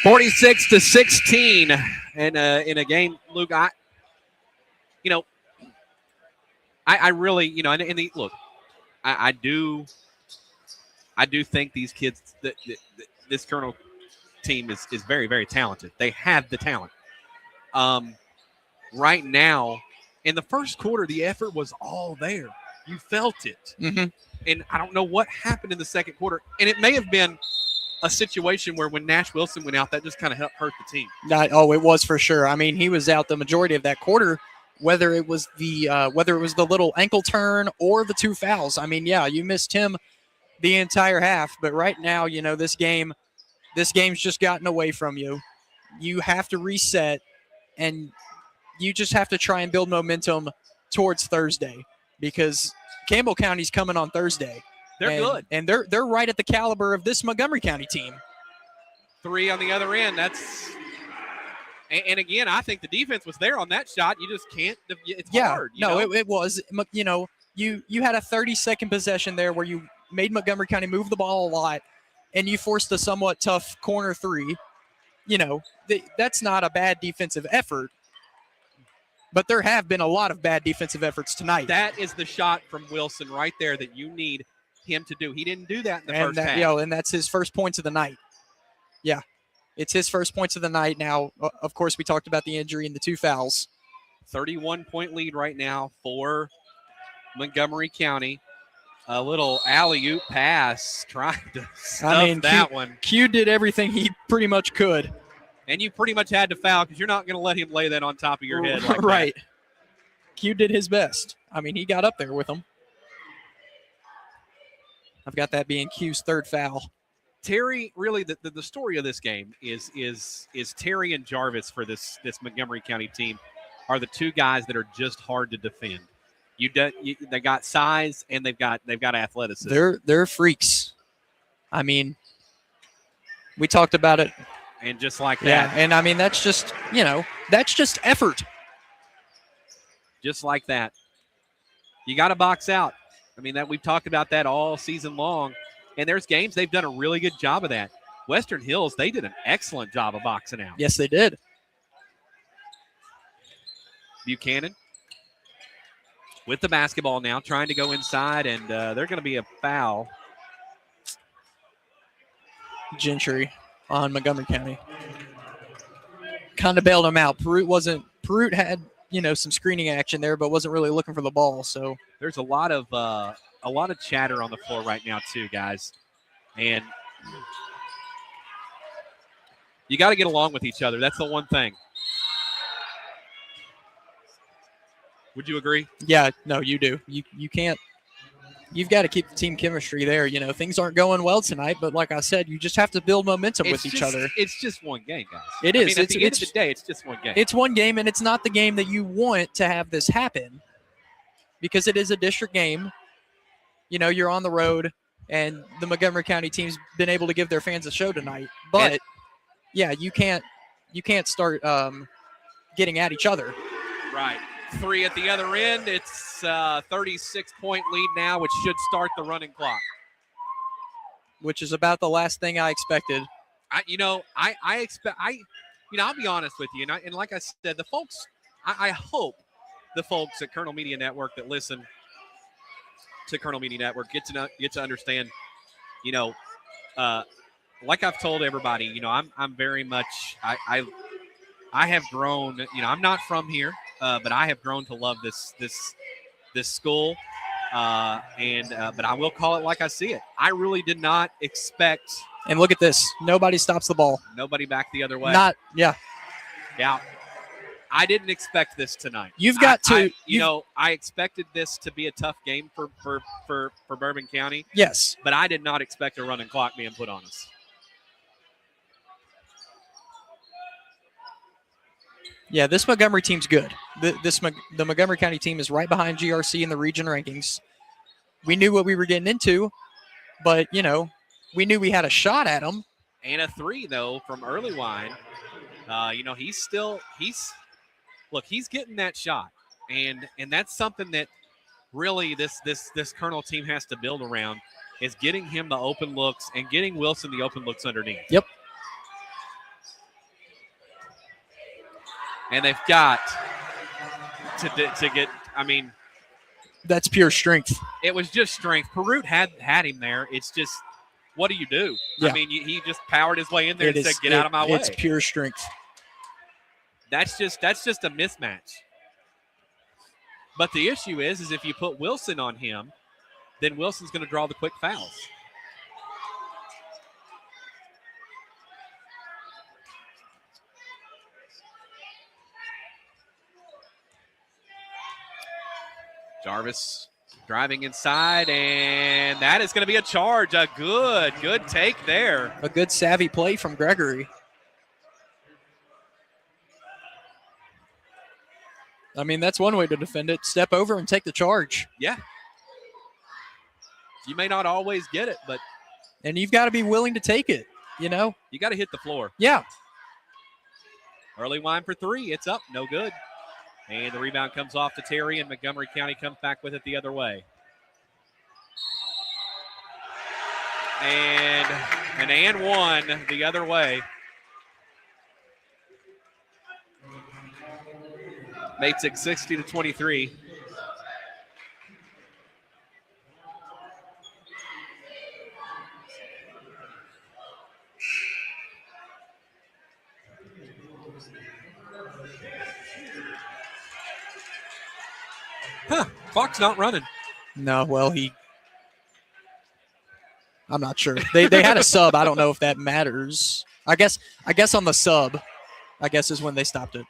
(46-16), and in a game, Luke, I really, look, I do think these kids, this Colonel team is very, very talented. They have the talent. Right now, in the first quarter, the effort was all there. You felt it. Mm-hmm. And I don't know what happened in the second quarter. And it may have been a situation where when Nash Wilson went out, that just kind of hurt the team. It was for sure. I mean, he was out the majority of that quarter, whether it was the little ankle turn or the 2 fouls. I mean, yeah, you missed him the entire half. But right now, this game's just gotten away from you. You have to reset, and you just have to try and build momentum towards Thursday, because Campbell County's coming on Thursday. They're good. And they're right at the caliber of this Montgomery County team. 3 on the other end. And again, I think the defense was there on that shot. You just can't. It's hard. It was. You had a 30-second possession there where you made Montgomery County move the ball a lot, and you forced a somewhat tough corner 3. That's not a bad defensive effort. But there have been a lot of bad defensive efforts tonight. That is the shot from Wilson right there that you need him to do. He didn't do that in the first half. And that's his first points of the night. Yeah, it's his first points of the night. Now, of course, we talked about the injury and the 2 fouls. 31-point lead right now for Montgomery County. A little alley-oop pass trying to stuff that one. Q did everything he pretty much could. And you pretty much had to foul because you're not going to let him lay that on top of your head like right. that. Q did his best. I mean, he got up there with him. I've got that being Q's 3rd foul. Terry, really, the story of this game is Terry and Jarvis for this Montgomery County team are the 2 guys that are just hard to defend. They got size and they've got athleticism. They're freaks. I mean, we talked about it. And just like that. Yeah, and I mean, that's just effort. Just like that. You got to box out. I mean, that we've talked about that all season long. And there's games they've done a really good job of that. Western Hills, they did an excellent job of boxing out. Yes, they did. Buchanan with the basketball now, trying to go inside, and they're going to be a foul. Gentry on Montgomery County. Kind of bailed him out. Perrute had, some screening action there, but wasn't really looking for the ball. So there's a lot of chatter on the floor right now too, guys. And you got to get along with each other. That's the one thing. Would you agree? Yeah, no, you do. You can't. You've got to keep the team chemistry there. Things aren't going well tonight, but like I said, you just have to build momentum with each other. It's just one game, guys. It is. At the end of the day, it's just one game. It's one game, and it's not the game that you want to have this happen, because it is a district game. You're on the road, and the Montgomery County team's been able to give their fans a show tonight. But you can't start getting at each other. Right. 3 at the other end. It's 36-point lead now, which should start the running clock. which is about the last thing I expected. I'll be honest with you. And like I said, the folks, I hope the folks at Colonel Media Network that listen to Colonel Media Network get to understand, like I've told everybody, I'm very much, I have grown, I'm not from here, but I have grown to love this school. But I will call it like I see it. I really did not expect. And look at this. Nobody stops the ball. Nobody back the other way. Yeah. I didn't expect this tonight. You've got to. I expected this to be a tough game for Bourbon County. Yes. But I did not expect a running clock being put on us. Yeah, this Montgomery team's good. The Montgomery County team is right behind GRC in the region rankings. We knew what we were getting into, but, we knew we had a shot at them. And a 3, though, from Early Wine. He's getting that shot. And that's something that really this Colonel team has to build around, is getting him the open looks and getting Wilson the open looks underneath. Yep. And they've got to get, that's pure strength. It was just strength. Perut had him there. It's just, what do you do? Yeah. He just powered his way in there and said, get out of my way. It's pure strength. That's just a mismatch. But the issue is if you put Wilson on him, then Wilson's going to draw the quick fouls. Jarvis driving inside, and that is going to be a charge. A good take there. A good savvy play from Gregory. That's one way to defend it. Step over and take the charge. Yeah. You may not always get it, but. And you've got to be willing to take it, You got to hit the floor. Yeah. Early Wine for 3. It's up. No good. And the rebound comes off to Terry, and Montgomery County comes back with it the other way. And an 1 the other way. Makes it 60-23. Clock's not running. No, well, I'm not sure. They had a sub. I don't know if that matters. I guess on the sub, is when they stopped it.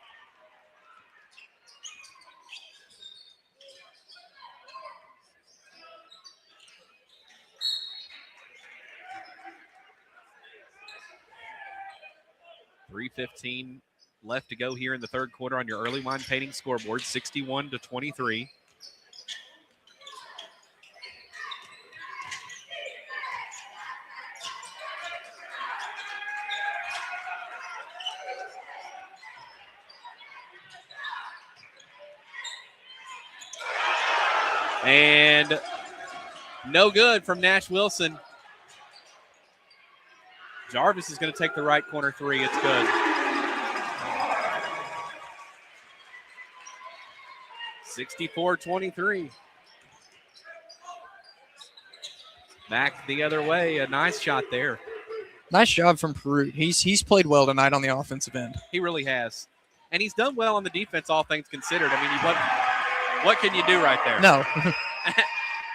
.3:15 left to go here in the third quarter on your Early Wine Painting scoreboard, 61-23. And no good from Nash Wilson. Jarvis is going to take the right corner 3. It's good. .64-23. Back the other way. A nice shot there. Nice job from Perut. He's played well tonight on the offensive end. He really has. And he's done well on the defense, all things considered. What can you do right there? No.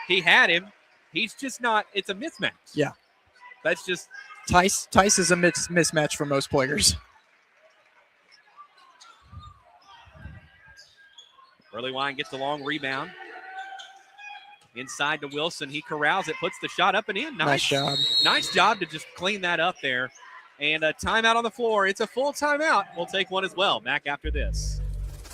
He had him. He's just not. It's a mismatch. Yeah. That's just. Tice is a mismatch for most players. Early Wine gets a long rebound. Inside to Wilson. He corrals it, puts the shot up and in. Nice job. Nice job to just clean that up there. And a timeout on the floor. It's a full timeout. We'll take one as well. Back after this.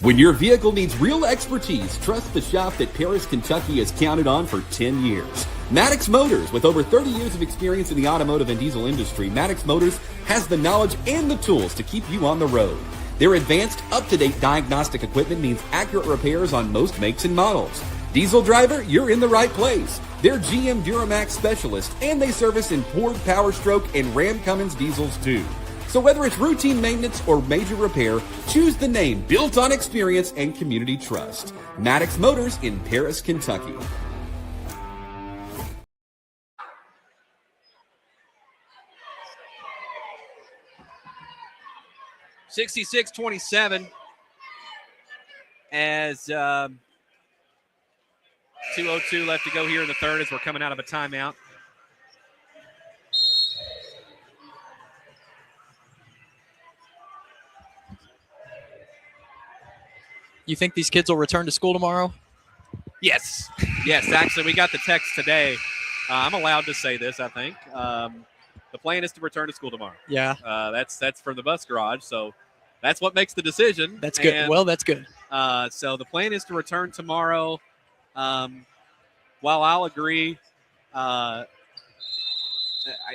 When your vehicle needs real expertise, trust the shop that Paris, Kentucky has counted on for 10 years. Maddox Motors. With over 30 years of experience in the automotive and diesel industry, Maddox Motors has the knowledge and the tools to keep you on the road. Their advanced, up-to-date diagnostic equipment means accurate repairs on most makes and models. Diesel driver, you're in the right place. They're GM Duramax specialists, and they service imported Power Stroke and Ram Cummins diesels too. So whether it's routine maintenance or major repair, choose the name built on experience and community trust. Maddox Motors in Paris, Kentucky. (66-27) as 2:02 left to go here in the third as we're coming out of a timeout. You think these kids will return to school tomorrow? Yes. Yes, actually, we got the text today. I'm allowed to say this, I think. The plan is to return to school tomorrow. Yeah. That's from the bus garage, so that's what makes the decision. That's good. And, well, that's good. so the plan is to return tomorrow. While I'll agree,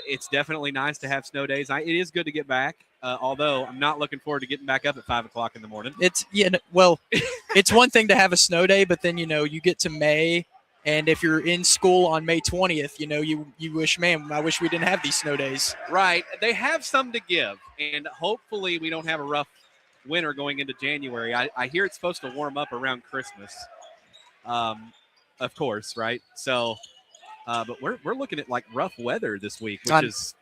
it's definitely nice to have snow days. It is good to get back, although I'm not looking forward to getting back up at 5 o'clock in the morning. It's it's one thing to have a snow day, but then, you get to May, and if you're in school on May 20th, you wish, man, I wish we didn't have these snow days. Right. They have some to give, and hopefully we don't have a rough winter going into January. I hear it's supposed to warm up around Christmas, of course, right? So, but we're looking at like rough weather this week, which is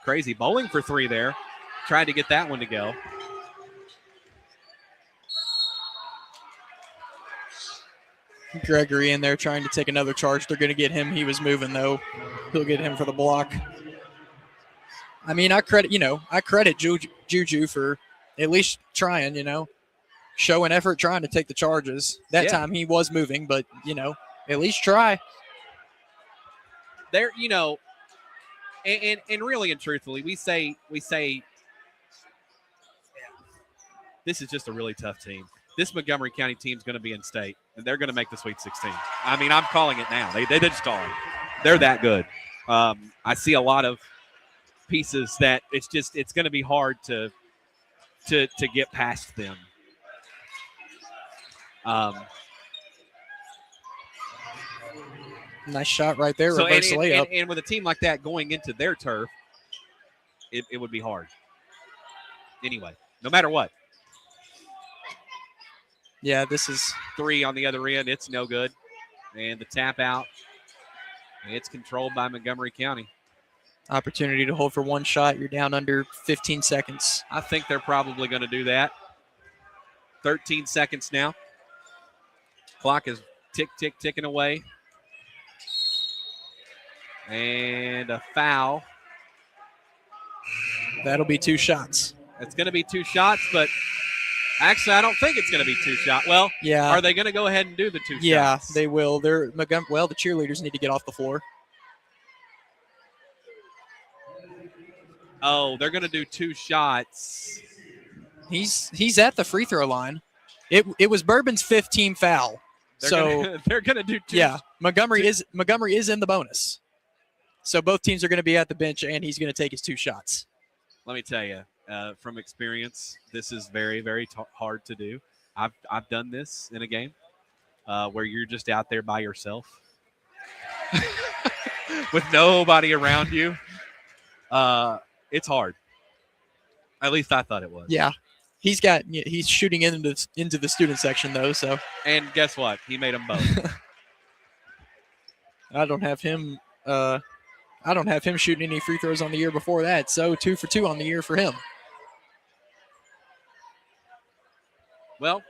crazy. Bowling for 3 there. Tried to get that one to go. Gregory in there trying to take another charge. They're going to get him. He was moving, though. He'll get him for the block. I mean, I credit Juju for at least trying, showing effort, trying to take the charges. That time he was moving, but, at least try. There, and really and truthfully, we say this is just a really tough team. This Montgomery County team is going to be in state, and they're going to make the Sweet 16. I mean, I'm calling it now. They just call it. They're that good. I see a lot of pieces that it's going to be hard to get past them. Nice shot right there. So, reverse layup. And with a team like that going into their turf, it would be hard. Anyway, no matter what. Yeah, this is 3 on the other end. It's no good. And the tap out, it's controlled by Montgomery County. Opportunity to hold for one shot. You're down under 15 seconds. I think they're probably going to do that. 13 seconds now. Clock is ticking away. And a foul. That'll be 2 shots. It's going to be 2 shots, but actually, I don't think it's going to be 2 shots. Well, yeah. Are they going to go ahead and do the 2 shots? Yeah, they will. The cheerleaders need to get off the floor. Oh, they're going to do 2 shots. He's at the free throw line. It was Bourbon's 5th team foul. They're going to do 2. Yeah, Montgomery is in the bonus. So both teams are going to be at the bench, and he's going to take his 2 shots. Let me tell you, from experience, this is very, very hard to do. I've done this in a game where you're just out there by yourself with nobody around you. It's hard. At least I thought it was. Yeah, he's shooting into the student section though. So and guess what? He made them both. I don't have him shooting any free throws on the year before that. So 2 for 2 on the year for him. Well,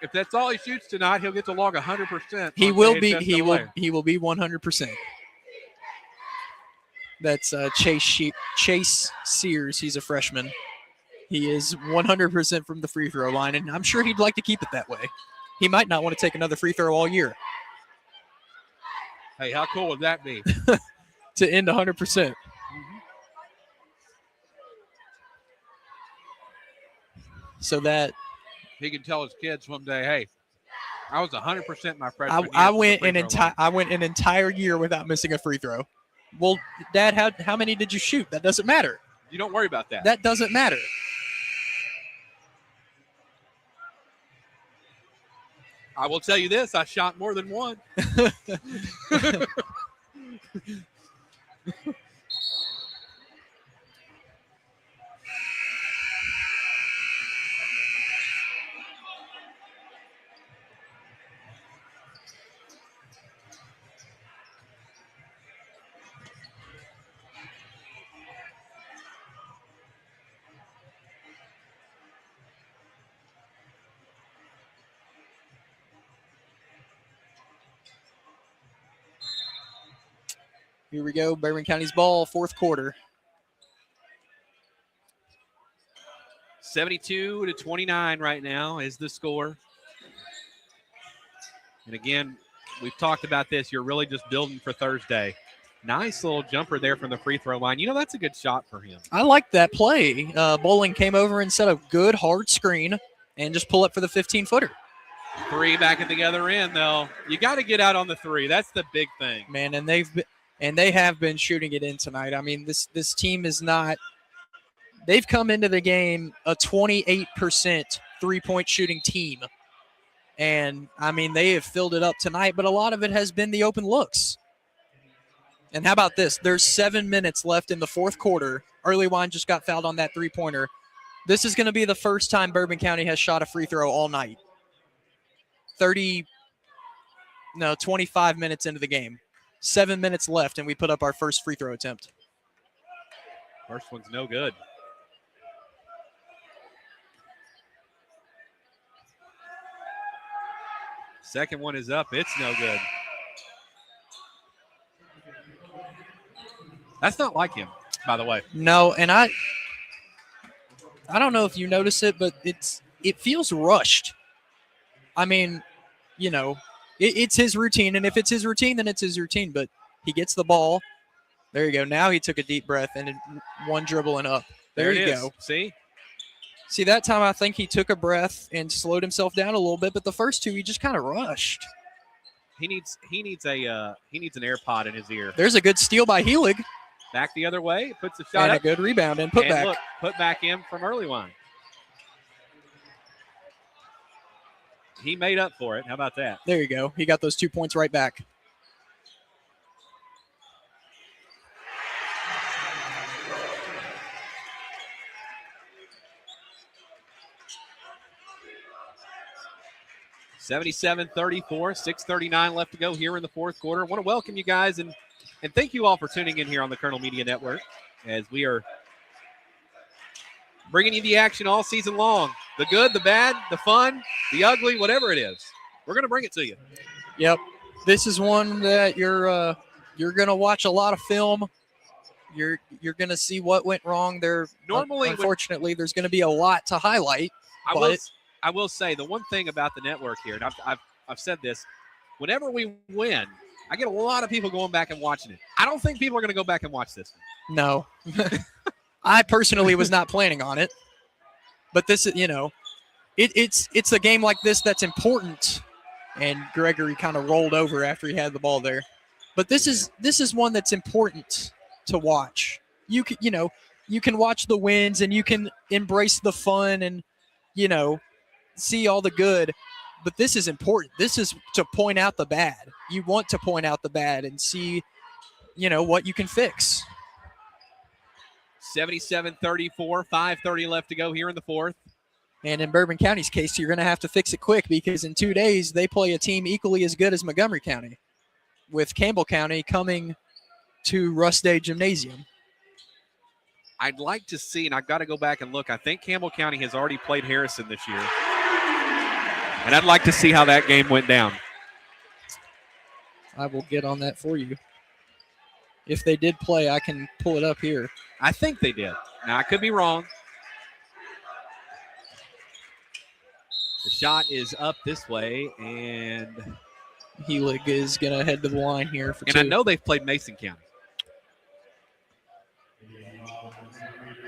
if that's all he shoots tonight, he'll get to log 100%. He will be 100%. That's Chase Sears. He's a freshman. He is 100% from the free throw line, and I'm sure he'd like to keep it that way. He might not want to take another free throw all year. Hey, how cool would that be? To end 100%. Mm-hmm. So that he can tell his kids one day, hey, I was 100% my freshman year. I went an entire year without missing a free throw. Well, Dad, how many did you shoot? That doesn't matter. You don't worry about that. That doesn't matter. I will tell you this, I shot more than one. Here we go. Bourbon County's ball, fourth quarter. 72-29 right now is the score. And again, we've talked about this. You're really just building for Thursday. Nice little jumper there from the free throw line. You know, that's a good shot for him. I like that play. Bowling came over and set a good hard screen and just pull up for the 15-footer. Three back at the other end, though. You got to get out on the three. That's the big thing. Man, and they have been shooting it in tonight. I mean, this team is not – they've come into the game a 28% three-point shooting team. And, I mean, they have filled it up tonight, but a lot of it has been the open looks. And how about this? There's 7 minutes left in the fourth quarter. Early Wine just got fouled on that three-pointer. This is going to be the first time Bourbon County has shot a free throw all night. 25 minutes into the game. 7 minutes left, and we put up our first free throw attempt. First one's no good. Second one is up. It's no good. That's not like him, by the way. No, and I don't know if you notice it, but it feels rushed. I mean, you know, it's his routine, and if it's his routine, then it's his routine. But he gets the ball. There you go. Now he took a deep breath and one dribble and up. There you go. See, that time I think he took a breath and slowed himself down a little bit, but the first two he just kind of rushed. He needs an air pod in his ear. There's a good steal by Helig. Back the other way, puts the shot and up. A good rebound and put back. Look, put back in from Early Wine. He made up for it. How about that? There you go. He got those 2 points right back. $77-34, 6:39 left to go here in the fourth quarter. I want to welcome you guys and thank you all for tuning in here on the Colonel Media Network as we are bringing you the action all season long. The good, the bad, the fun, the ugly, whatever it is. We're going to bring it to you. Yep. This is one that you're going to watch a lot of film. You're going to see what went wrong there. Normally, unfortunately, there's going to be a lot to highlight. I will say the one thing about the network here, and I've said this, whenever we win, I get a lot of people going back and watching it. I don't think people are going to go back and watch this one. No. I personally was not planning on it. But this is, you know, it's a game like this that's important. And Gregory kind of rolled over after he had the ball there. But this is one that's important to watch. You can watch the wins and you can embrace the fun and, you know, see all the good. But this is important. This is to point out the bad. You want to point out the bad and see, you know, what you can fix. 77-34, 5:30 left to go here in the fourth. And in Bourbon County's case, you're going to have to fix it quick because in 2 days, they play a team equally as good as Montgomery County, with Campbell County coming to Russ Day Gymnasium. I'd like to see, and I've got to go back and look, I think Campbell County has already played Harrison this year. And I'd like to see how that game went down. I will get on that for you. If they did play, I can pull it up here. I think they did. Now, I could be wrong. The shot is up this way, and Helig is going to head to the line here for two. And I know they've played Mason County.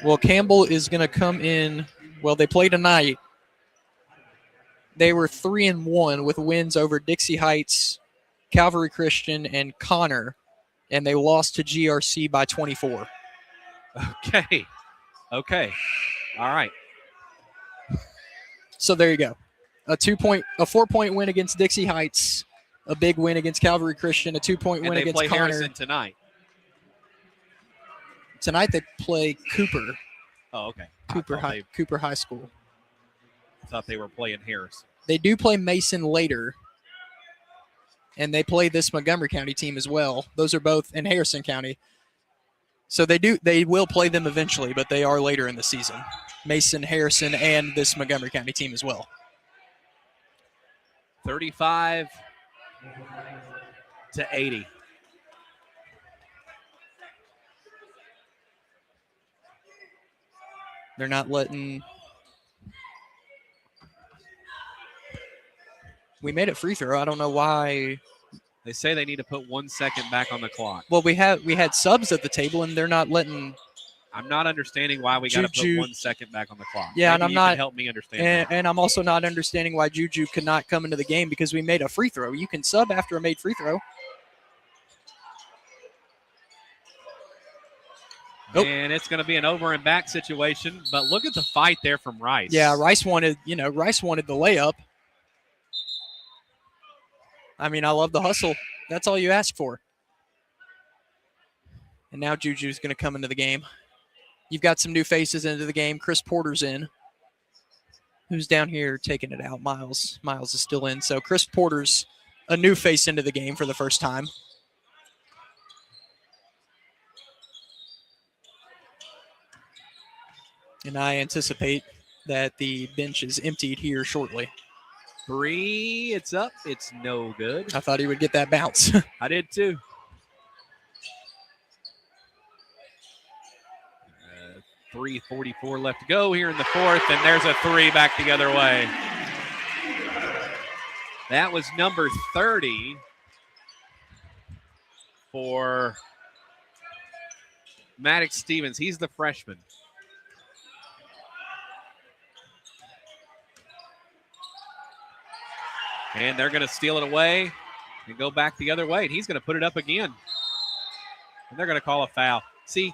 Well, Campbell is going to come in. Well, they play tonight. They were 3-1 with wins over Dixie Heights, Calvary Christian, and Connor, and they lost to GRC by 24. Okay. All right. So there you go. a 4-point win against Dixie Heights, a big win against Calvary Christian, a 2-point And win they against play Connor. Harrison tonight. Tonight they play Cooper. Oh, okay. Cooper High School. I thought they were playing Harrison. They do play Mason later, and they play this Montgomery County team as well. Those are both in Harrison County. So they will play them eventually, but they are later in the season. Mason, Harrison, and this Montgomery County team as well. 35-80. They're not letting. We made it free throw. I don't know why. They say they need to put 1 second back on the clock. Well, we had subs at the table, and they're not letting. I'm not understanding why we got to put 1 second back on the clock. Yeah, Maybe and I'm you not can help me understand. And I'm also not understanding why Juju could not come into the game because we made a free throw. You can sub after a made free throw. And it's going to be an over and back situation. But look at the fight there from Rice. Yeah, Rice wanted the layup. I mean, I love the hustle. That's all you ask for. And now Juju's going to come into the game. You've got some new faces into the game. Chris Porter's in. Who's down here taking it out? Miles. Miles is still in. So Chris Porter's a new face into the game for the first time. And I anticipate that the bench is emptied here shortly. 3, it's up. It's no good. I thought he would get that bounce. I did too. 3:44 left to go here in the fourth, and there's a 3 back the other way. That was number 30 for Maddox Stevens. He's the freshman. And they're going to steal it away and go back the other way. And he's going to put it up again. And they're going to call a foul. See,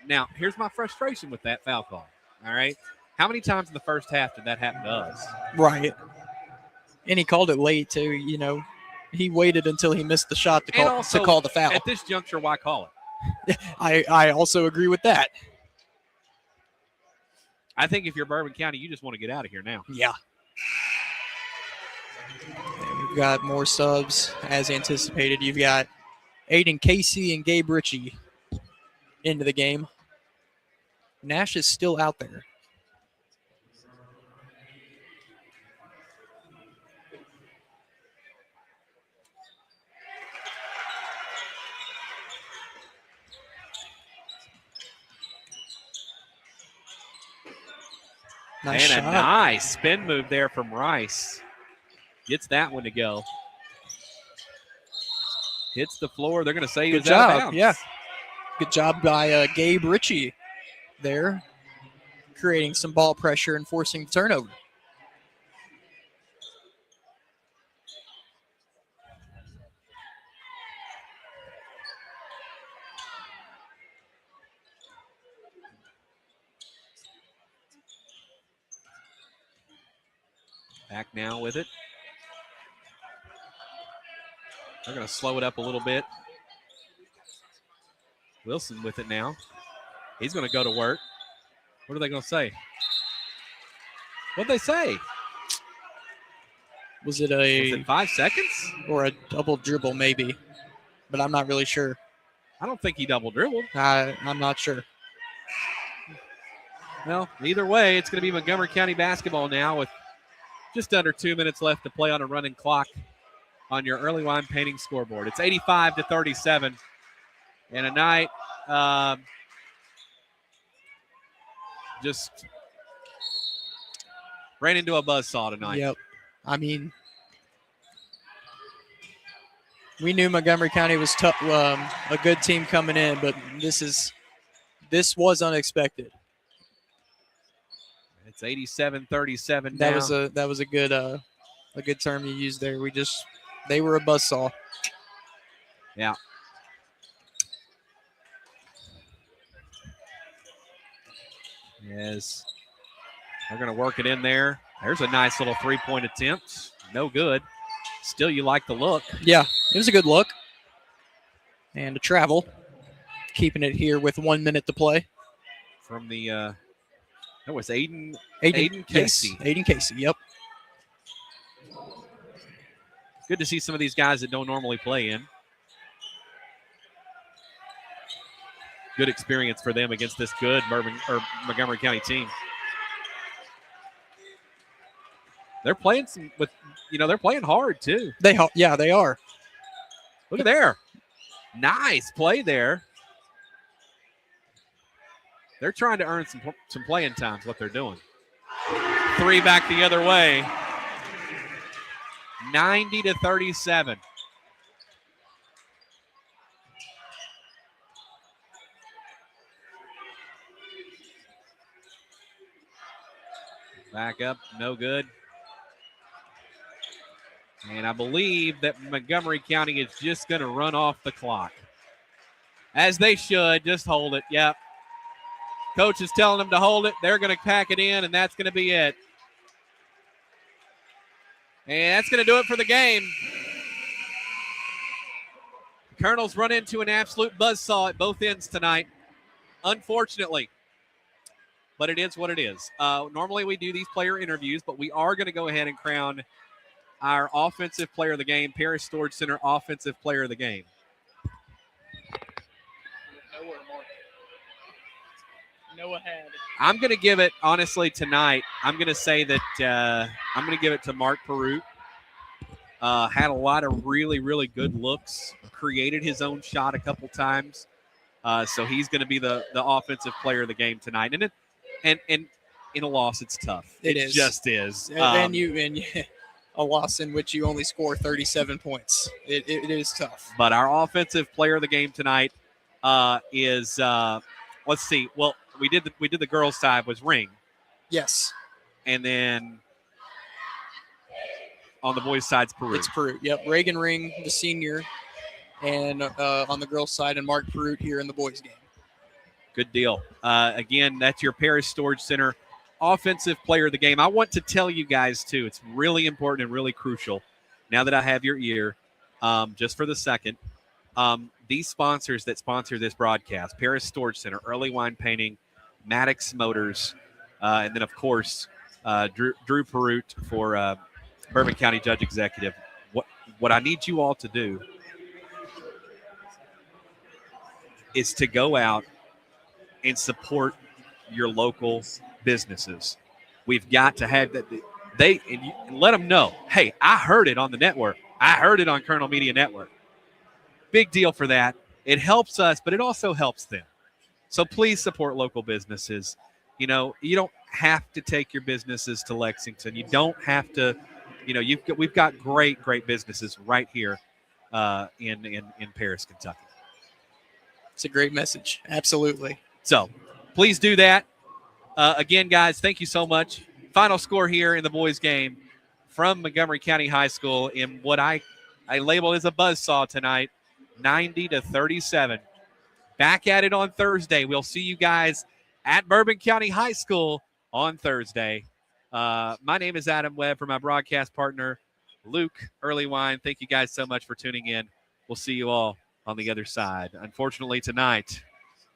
now here's my frustration with that foul call. All right. How many times in the first half did that happen to us? Right. And he called it late, too. You know, he waited until he missed the shot to call the foul. At this juncture, why call it? I also agree with that. I think if you're Bourbon County, you just want to get out of here now. Yeah. And we've got more subs as anticipated. You've got Aiden Casey and Gabe Ritchie into the game. Nash is still out there. Nice shot. A nice spin move there from Rice. Gets that one to go. Hits the floor. They're going to say he was out of bounds. Yeah. Good job by Gabe Ritchie there, creating some ball pressure and forcing the turnover. Back now with it. They're going to slow it up a little bit. Wilson with it now. He's going to go to work. What are they going to say? What'd they say? Was it 5 seconds? Or a double dribble maybe, but I'm not really sure. I don't think he double dribbled. I'm not sure. Well, either way, it's going to be Montgomery County basketball now with just under 2 minutes left to play on a running clock on your early line painting scoreboard. It's 85-37. And a night just ran into a buzzsaw tonight. Yep. I mean, we knew Montgomery County was tough, a good team coming in, but this was unexpected. It's 87-37 now. That was a good term you used there. They were a buzzsaw. Yeah. Yes. They're going to work it in there. There's a nice little three-point attempt. No good. Still, you like the look. Yeah, it was a good look. And a travel. Keeping it here with 1 minute to play. From the, that was Aiden Yes, Casey. Aiden Casey, yep. Good to see some of these guys that don't normally play in. Good experience for them against this good Montgomery County team. They're playing they're playing hard too. They are. Look at there. Nice play there. They're trying to earn some playing time is what they're doing. Three back the other way. 90-37. Back up, no good. And I believe that Montgomery County is just going to run off the clock. As they should, just hold it. Yep. Coach is telling them to hold it. They're going to pack it in, and that's going to be it. And that's going to do it for the game. Colonels run into an absolute buzzsaw at both ends tonight, unfortunately. But it is what it is. Normally we do these player interviews, but we are going to go ahead and crown our offensive player of the game, Paris Storage Center offensive player of the game. Noah had. I'm going to give it, honestly, tonight, I'm going to say that I'm going to give it to Mark Perut. Had a lot of really, really good looks. Created his own shot a couple times. So he's going to be the offensive player of the game tonight. And in a loss, it's tough. It is. Just is. And a loss in which you only score 37 points. It is tough. But our offensive player of the game tonight is let's see. Well, we did the girls' side was Ring. Yes. And then on the boys' side, it's Perut. It's Perut. Yep. Reagan Ring, the senior, and on the girls' side, and Mark Perut here in the boys' game. Good deal. Again, that's your Paris Storage Center offensive player of the game. I want to tell you guys, too, it's really important and really crucial, now that I have your ear, just for the second, these sponsors that sponsor this broadcast, Paris Storage Center, Early Wine Painting, Maddox Motors, and then, of course, Drew Perut for Bourbon County Judge Executive. What I need you all to do is to go out and support your local businesses. We've got to have that. Let them know, hey, I heard it on the network. I heard it on Colonel Media Network. Big deal for that. It helps us, but it also helps them. So please support local businesses. You don't have to take your businesses to Lexington. You don't have to, we've got great businesses right here in Paris, Kentucky. It's a great message. Absolutely. So please do that. Again, guys, thank you so much. Final score here in the boys' game from Montgomery County High School in what I label as a buzzsaw tonight, 90-37. Back at it on Thursday. We'll see you guys at Bourbon County High School on Thursday. My name is Adam Webb, for my broadcast partner, Luke Earlywine. Thank you guys so much for tuning in. We'll see you all on the other side. Unfortunately, tonight,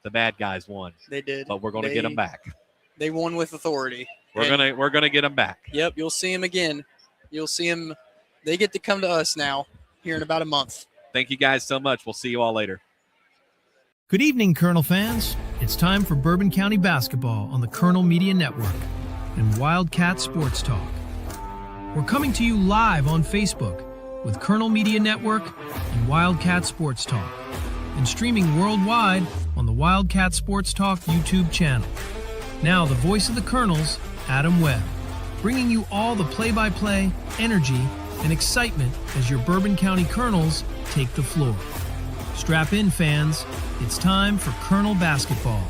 the bad guys won. They did. But we're going to get them back. They won with authority. We're gonna get them back. Yep, you'll see them again. You'll see them. They get to come to us now here in about a month. Thank you guys so much. We'll see you all later. Good evening, Colonel fans. It's time for Bourbon County basketball on the Colonel Media Network and Wildcat Sports Talk. We're coming to you live on Facebook with Colonel Media Network and Wildcat Sports Talk, and streaming worldwide on the Wildcat Sports Talk YouTube channel. Now, the voice of the Colonels, Adam Webb, bringing you all the play-by-play, energy, and excitement as your Bourbon County Colonels take the floor. Strap in, fans. It's time for Colonel basketball.